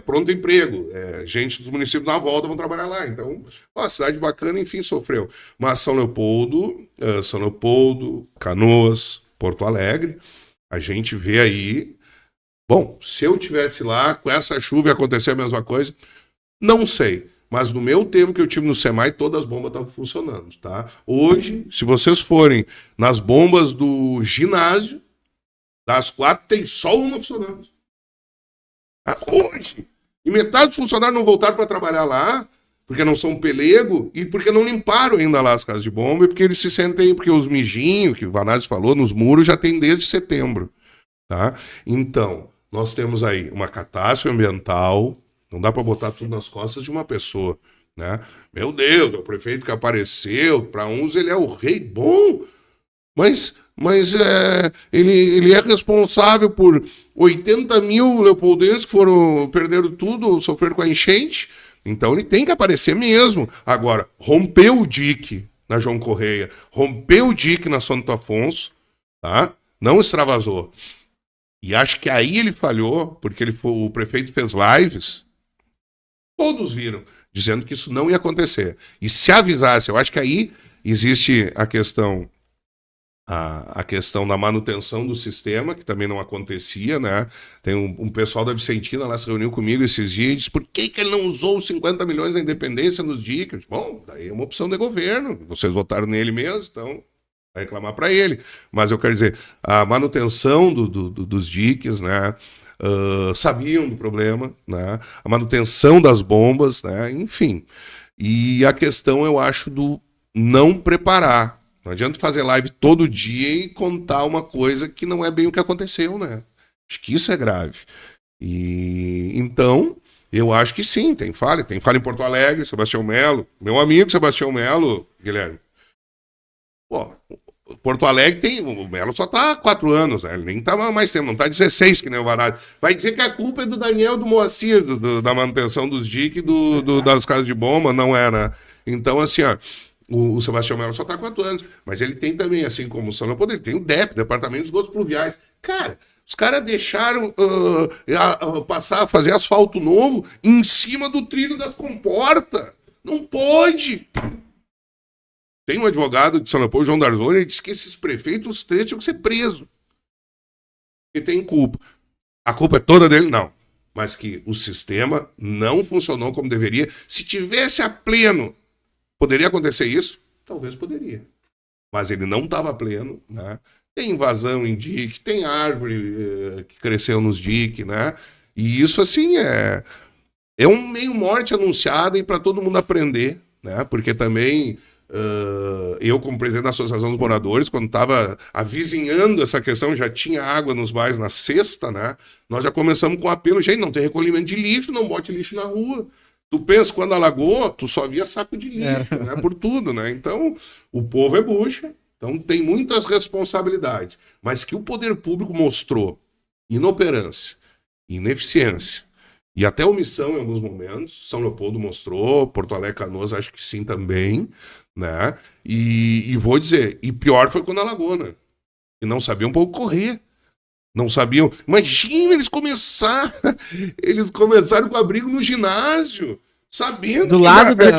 Pronto emprego, gente dos municípios na volta vão trabalhar lá, então, cidade bacana, enfim, sofreu. Mas São Leopoldo, Canoas, Porto Alegre, a gente vê aí, bom, se eu tivesse lá, com essa chuva ia acontecer a mesma coisa, não sei, mas no meu tempo que eu tive no SEMAI, todas as bombas estavam funcionando, tá? Hoje, se vocês forem nas bombas do ginásio, das 4, tem só uma funcionando. Hoje. E metade dos funcionários não voltaram para trabalhar lá, porque não são pelego e porque não limparam ainda lá as casas de bomba, e porque eles se sentem, porque os mijinhos, que o Vanazzi falou, nos muros já tem desde setembro. Tá? Então, nós temos aí uma catástrofe ambiental, não dá para botar tudo nas costas de uma pessoa. Né? Meu Deus, é o prefeito que apareceu, para uns ele é o rei bom, Mas ele é responsável por 80 mil leopoldenses que perderam tudo, sofreram com a enchente. Então ele tem que aparecer mesmo. Agora, rompeu o dique na João Correia, rompeu o dique na Santo Afonso, tá? Não extravasou. E acho que aí ele falhou, porque o prefeito fez lives, todos viram, dizendo que isso não ia acontecer. E se avisasse, eu acho que aí existe a questão da manutenção do sistema, que também não acontecia, né? Tem um pessoal da Vicentina lá se reuniu comigo esses dias e disse, por que ele não usou os 50 milhões da independência nos diques? Bom, daí é uma opção de governo, vocês votaram nele mesmo, então vai reclamar para ele. Mas eu quero dizer, a manutenção dos diques, né? Sabiam do problema, né? A manutenção das bombas, né? Enfim. E a questão, eu acho, do não preparar. Não adianta fazer live todo dia e contar uma coisa que não é bem o que aconteceu, né? Acho que isso é grave. E então, eu acho que sim, tem falha em Porto Alegre, Sebastião Melo, meu amigo Sebastião Melo, Guilherme. Pô, Porto Alegre o Melo só tá há 4 anos, né? Ele nem tá mais tempo, não tá 16 que nem o Vanário. Vai dizer que a culpa é do Daniel do Moacir, da manutenção dos diques e das casas de bomba, não é, né? Então, assim, ó, o Sebastião Melo só tá há 4 anos, mas ele tem também, assim como o São Leopoldo, ele tem o DEP, Departamento de Esgotos Pluviais. Cara, os caras deixaram passar a fazer asfalto novo em cima do trilho das comportas. Não pode! Tem um advogado de São Leopoldo, João Darzoni, ele disse que esses prefeitos, os 3 tinham que ser presos. E tem culpa. A culpa é toda dele? Não. Mas que o sistema não funcionou como deveria. Se tivesse a pleno, poderia acontecer isso? Talvez poderia. Mas ele não estava pleno, né? Tem invasão em dique, tem árvore que cresceu nos diques, né? E isso, assim, é um meio morte anunciada e para todo mundo aprender, né? Porque também... eu, como presidente da Associação dos Moradores, quando estava avizinhando essa questão, já tinha água nos bairros na sexta, né? Nós já começamos com o apelo, gente, não tem recolhimento de lixo, não bote lixo na rua. Tu pensa, quando alagou, tu só via saco de lixo, né? Por tudo, né? Então, o povo é bucha, então tem muitas responsabilidades. Mas que o poder público mostrou inoperância, ineficiência, e até omissão em alguns momentos. São Leopoldo mostrou, Porto Alegre, Canoas, acho que sim também, né? E vou dizer, e pior foi quando alagou, né? E não sabiam um pouco correr. Não sabiam. Imagina, eles começaram com abrigo no ginásio, sabendo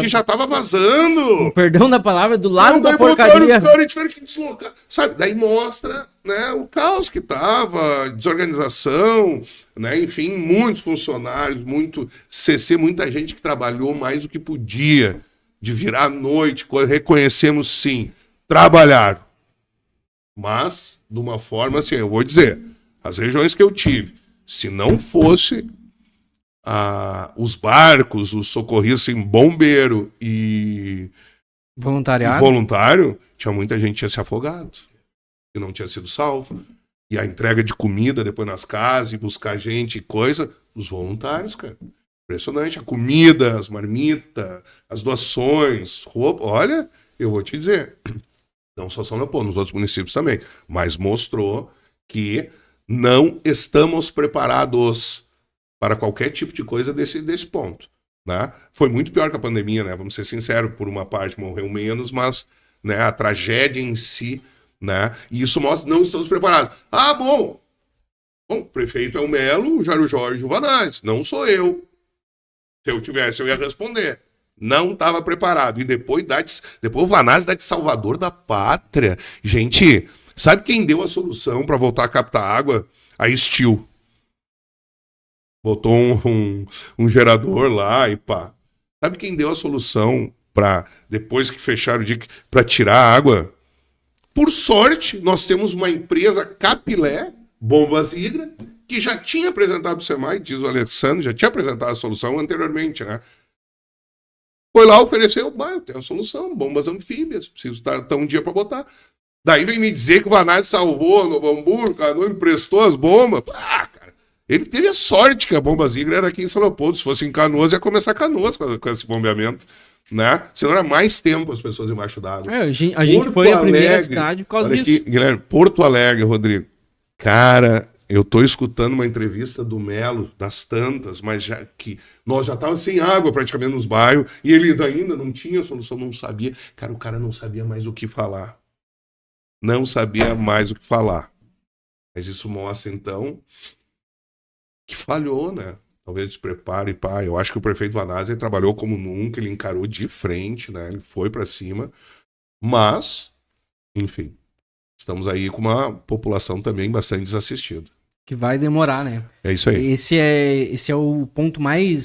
que já estava vazando. Perdão da palavra, do lado da porcaria. Botaram, tiveram que deslocar. Sabe? Daí mostra, né, o caos que tava, desorganização, né? Enfim, muitos funcionários, muito CC, muita gente que trabalhou mais do que podia, de virar à noite, reconhecemos sim, trabalharam. Mas, de uma forma assim, eu vou dizer, as regiões que eu tive, se não fosse os barcos, os socorristas, assim, bombeiro e voluntário, tinha muita gente que tinha se afogado, que não tinha sido salvo. E a entrega de comida depois nas casas, e buscar gente e coisa, os voluntários, cara. Impressionante. A comida, as marmitas, as doações, roupa. Olha, eu vou te dizer, não só São Leopoldo, nos outros municípios também, mas mostrou que não estamos preparados para qualquer tipo de coisa desse ponto, né? Foi muito pior que a pandemia, né? Vamos ser sinceros, por uma parte morreu menos, mas, né, a tragédia em si, né? E isso mostra que não estamos preparados. Ah, bom, o prefeito é o Melo, o Jairo Jorge, o Vanades, não sou eu. Se eu tivesse, eu ia responder. Não estava preparado. E depois o Vanades dá de salvador da pátria. Gente, sabe quem deu a solução para voltar a captar água? A Steel. Botou um gerador lá e pá. Sabe quem deu a solução para, depois que fecharam o dique, para tirar a água? Por sorte, nós temos uma empresa Capilé, Bombas Hidra, que já tinha apresentado o SEMAI, diz o Alessandro, já tinha apresentado a solução anteriormente, né? Foi lá, ofereceu, eu tenho a solução, bombas anfíbias, preciso estar um dia para botar. Daí vem me dizer que o Vanades salvou no Hamburgo, não emprestou as bombas. Cara, ele teve a sorte que a Bombas Hidra era aqui em São Leopoldo. Se fosse em Canoas, ia começar Canoas com esse bombeamento. né? Senão era mais tempo as pessoas embaixo d'água. A gente foi a primeira cidade por causa olha disso. aqui, Guilherme, Porto Alegre, Rodrigo. Cara, eu tô escutando uma entrevista do Melo, das tantas, mas já que nós já estávamos sem água praticamente nos bairros, e eles ainda não tinham solução, não sabia. Cara, o cara não sabia mais o que falar. Não sabia mais o que falar. Mas isso mostra, então, que falhou, né? Talvez despreparo e pá. Eu acho que o prefeito Vanazzi trabalhou como nunca, ele encarou de frente, né? Ele foi para cima. Mas, enfim, estamos aí com uma população também bastante desassistida. Que vai demorar, né? É isso aí. Esse é o ponto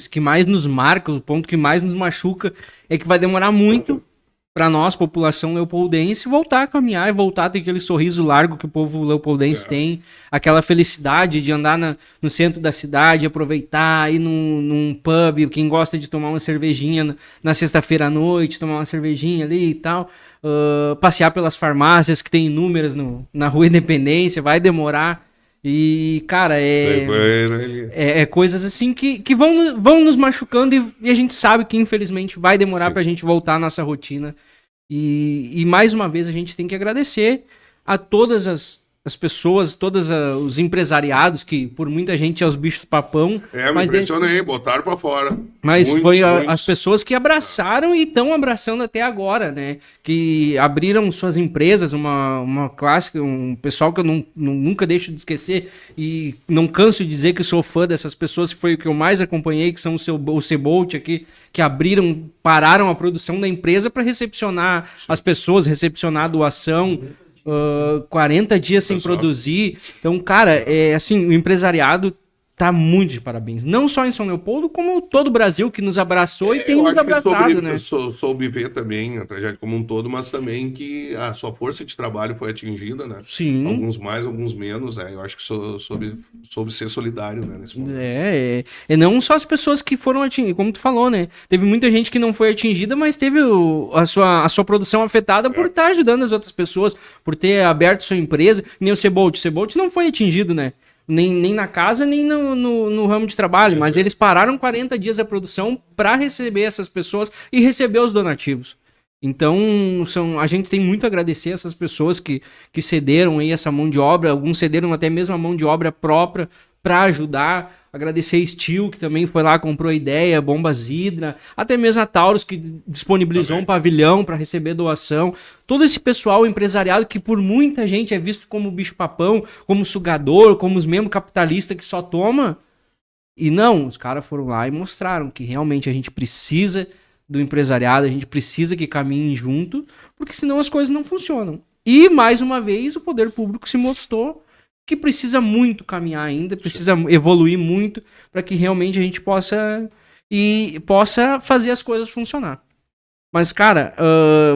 que mais nos marca, o ponto que mais nos machuca, é que vai demorar muito para nós, população leopoldense, voltar a caminhar e voltar a ter aquele sorriso largo que o povo leopoldense tem, aquela felicidade de andar no centro da cidade, aproveitar, ir num pub, quem gosta de tomar uma cervejinha na sexta-feira à noite, tomar uma cervejinha ali e tal, passear pelas farmácias que tem inúmeras na Rua Independência, vai demorar. E, cara, é coisas assim que vão nos machucando e a gente sabe que, infelizmente, vai demorar pra gente voltar à nossa rotina. E mais uma vez, a gente tem que agradecer a todas as pessoas, todos os empresariados, que por muita gente é os bichos papão. Me mas impressionei, botaram pra fora. Mas foi as pessoas que abraçaram e estão abraçando até agora, né? Que abriram suas empresas, uma classe, um pessoal que eu nunca deixo de esquecer e não canso de dizer que sou fã dessas pessoas, que foi o que eu mais acompanhei, que são o Cebolt aqui, que pararam a produção da empresa para recepcionar as pessoas, recepcionar a doação. 40 dias sem produzir. Então, cara, assim, o empresariado tá muito de parabéns. Não só em São Leopoldo, como todo o Brasil que nos abraçou e tem nos abraçado, né? Soube ver também a tragédia como um todo, mas também que a sua força de trabalho foi atingida, né? Sim. Alguns mais, alguns menos, né? Eu acho que soube ser solidário, né? Nesse momento. Não só as pessoas que foram atingidas, como tu falou, né? Teve muita gente que não foi atingida, mas teve a sua produção afetada por estar ajudando as outras pessoas, por ter aberto sua empresa. Nem o Cebolt. O Cebolt não foi atingido, né? Nem na casa, nem no ramo de trabalho, mas eles pararam 40 dias a produção para receber essas pessoas e receber os donativos. Então, a gente tem muito a agradecer a essas pessoas que cederam aí essa mão de obra, alguns cederam até mesmo a mão de obra própria para ajudar. Agradecer a Steel, que também foi lá, comprou ideia, Bombas Hidra, até mesmo a Taurus, que disponibilizou um pavilhão para receber doação. Todo esse pessoal empresariado que por muita gente é visto como bicho-papão, como sugador, como os mesmos capitalistas que só toma. E não, os caras foram lá e mostraram que realmente a gente precisa do empresariado, a gente precisa que caminhem junto, porque senão as coisas não funcionam. E, mais uma vez, o poder público se mostrou que precisa muito caminhar ainda, precisa evoluir muito para que realmente a gente possa fazer as coisas funcionar. Mas, cara,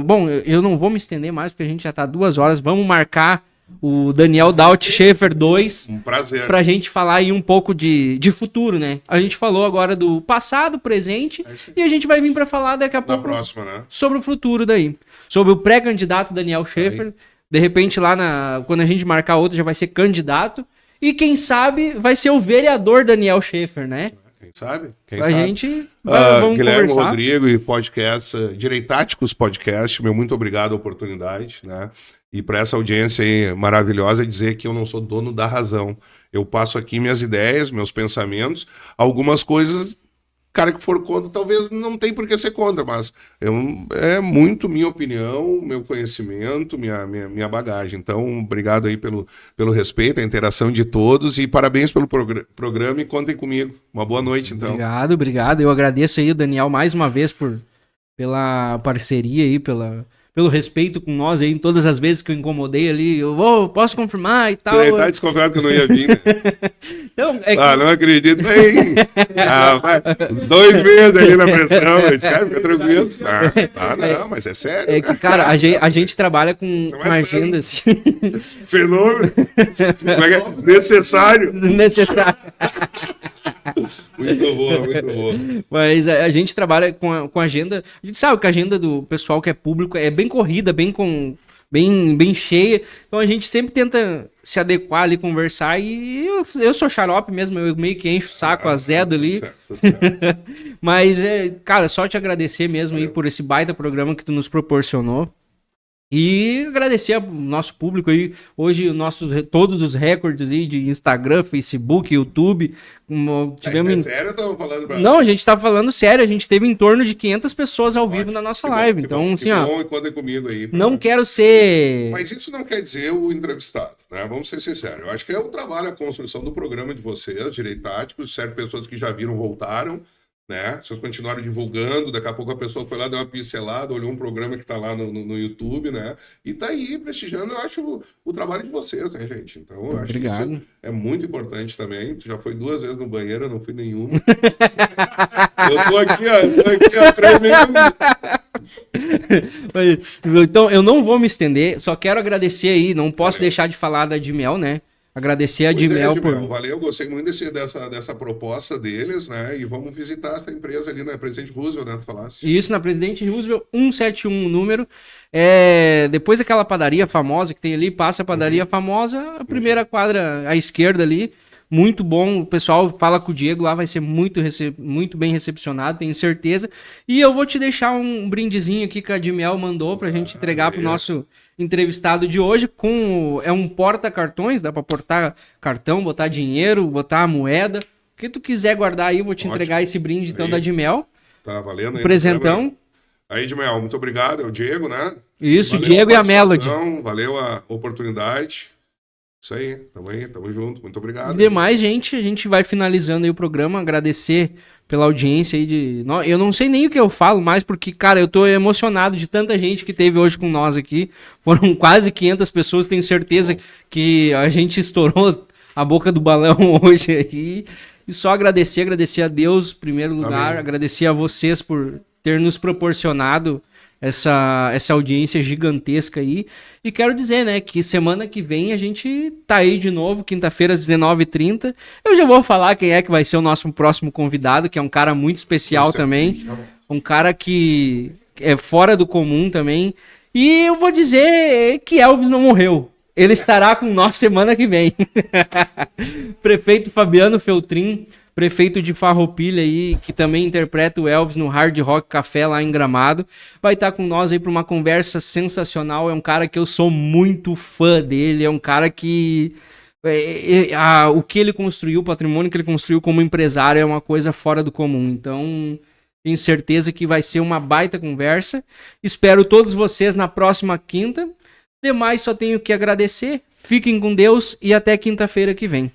bom, eu não vou me estender mais, porque a gente já tá 2 horas, vamos marcar o Daniel Daut Schaefer 2. Um prazer. Pra gente falar aí um pouco de futuro, né? A gente falou agora do passado, presente, e a gente vai vir para falar daqui a pouco próxima, né? sobre o futuro daí. Sobre o pré-candidato Daniel Schaefer. De repente, quando a gente marcar outro, já vai ser candidato. E quem sabe vai ser o vereador Daniel Schaefer, né? Quem sabe? A gente vamos Guilherme conversar. Rodrigo e podcast, Direitáticos Podcast, meu muito obrigado a oportunidade, né? E para essa audiência aí maravilhosa, dizer que eu não sou dono da razão. Eu passo aqui minhas ideias, meus pensamentos, algumas coisas, cara que for contra, talvez não tem por que ser contra, mas é muito minha opinião, meu conhecimento, minha bagagem. Então, obrigado aí pelo respeito, a interação de todos e parabéns pelo programa e contem comigo. Uma boa noite, então. Obrigado. Eu agradeço aí o Daniel mais uma vez pela parceria aí, pelo respeito com nós aí, todas as vezes que eu incomodei ali, posso confirmar e tal. Você tá desconfiado que eu não ia vir, né? Não, não acredito aí. 2 meses ali na pressão, eu disse, cara, fica tranquilo. Não, mas é sério. É que, cara, a gente trabalha com agendas. Fenômeno. Como é que é? Necessário. Muito boa. Mas a gente trabalha com agenda. A gente sabe que a agenda do pessoal que é público é bem corrida, bem cheia. Então a gente sempre tenta se adequar ali, conversar, e eu sou xarope mesmo, eu meio que encho o saco azedo ali. Tudo certo. Mas, cara, só te agradecer mesmo aí por esse baita programa que tu nos proporcionou. E agradecer ao nosso público aí. Hoje, todos os recordes aí de Instagram, Facebook, YouTube. É sério ou estamos falando pra... Não, a gente tá falando sério. A gente teve em torno de 500 pessoas ao vivo na nossa live. Então, assim, ó. Bom, contem comigo aí. Não quero ser... Mas isso não quer dizer o entrevistado, né? Vamos ser sinceros. Eu acho que é o trabalho, a construção do programa de vocês, Direito Tático. Certas pessoas que já viram voltaram, né? Vocês continuaram divulgando, daqui a pouco a pessoa foi lá, deu uma pincelada, olhou um programa que tá lá no YouTube, né? E tá aí prestigiando, eu acho, o trabalho de vocês, né, gente? Então, eu acho Obrigado. que isso é muito importante também. Tu já foi 2 vezes no banheiro, eu não fui nenhuma. Eu tô aqui, ó, tremendo. Então, eu não vou me estender, só quero agradecer aí, não posso deixar de falar da Dimel, né? Agradecer a Dimel por... Valeu, gostei muito dessa proposta deles, né? E vamos visitar essa empresa ali na Presidente Roosevelt, né? Tu falaste. Isso, na Presidente Roosevelt, 171 o número. Depois daquela padaria famosa que tem ali, passa a padaria famosa, a primeira quadra à esquerda ali. Muito bom, o pessoal fala com o Diego lá, vai ser muito bem recepcionado, tenho certeza. E eu vou te deixar um brindezinho aqui que a Dimel mandou pra gente entregar pro nosso entrevistado de hoje. É um porta-cartões, dá pra portar cartão, botar dinheiro, botar moeda. O que tu quiser guardar aí, eu vou te entregar esse brinde então da Dimel. Tá valendo aí. Presentão. Aí, Dimel, muito obrigado. É o Diego, né? Isso, valeu Diego e a Melody. Valeu a oportunidade. Isso aí, tamo junto, muito obrigado. E demais, gente, a gente vai finalizando aí o programa, agradecer pela audiência aí eu não sei nem o que eu falo mais, porque, cara, eu tô emocionado de tanta gente que teve hoje com nós aqui, foram quase 500 pessoas, tenho certeza que a gente estourou a boca do balão hoje aí, e só agradecer a Deus, em primeiro lugar, Amém. agradecer a vocês por ter nos proporcionado essa audiência gigantesca aí. E quero dizer, né, que semana que vem a gente tá aí de novo, quinta-feira às 19h30. Eu já vou falar quem é que vai ser o nosso próximo convidado, que é um cara muito especial também. Um cara que é fora do comum também. E eu vou dizer que Elvis não morreu. Ele estará com nós semana que vem. Prefeito Fabiano Feltrin, prefeito de Farroupilha aí, que também interpreta o Elvis no Hard Rock Café lá em Gramado, vai estar com nós aí para uma conversa sensacional. É um cara que eu sou muito fã dele, é um cara que o que ele construiu, o patrimônio que ele construiu como empresário é uma coisa fora do comum. Então, tenho certeza que vai ser uma baita conversa. Espero todos vocês na próxima quinta. Demais, só tenho que agradecer. Fiquem com Deus e até quinta-feira que vem.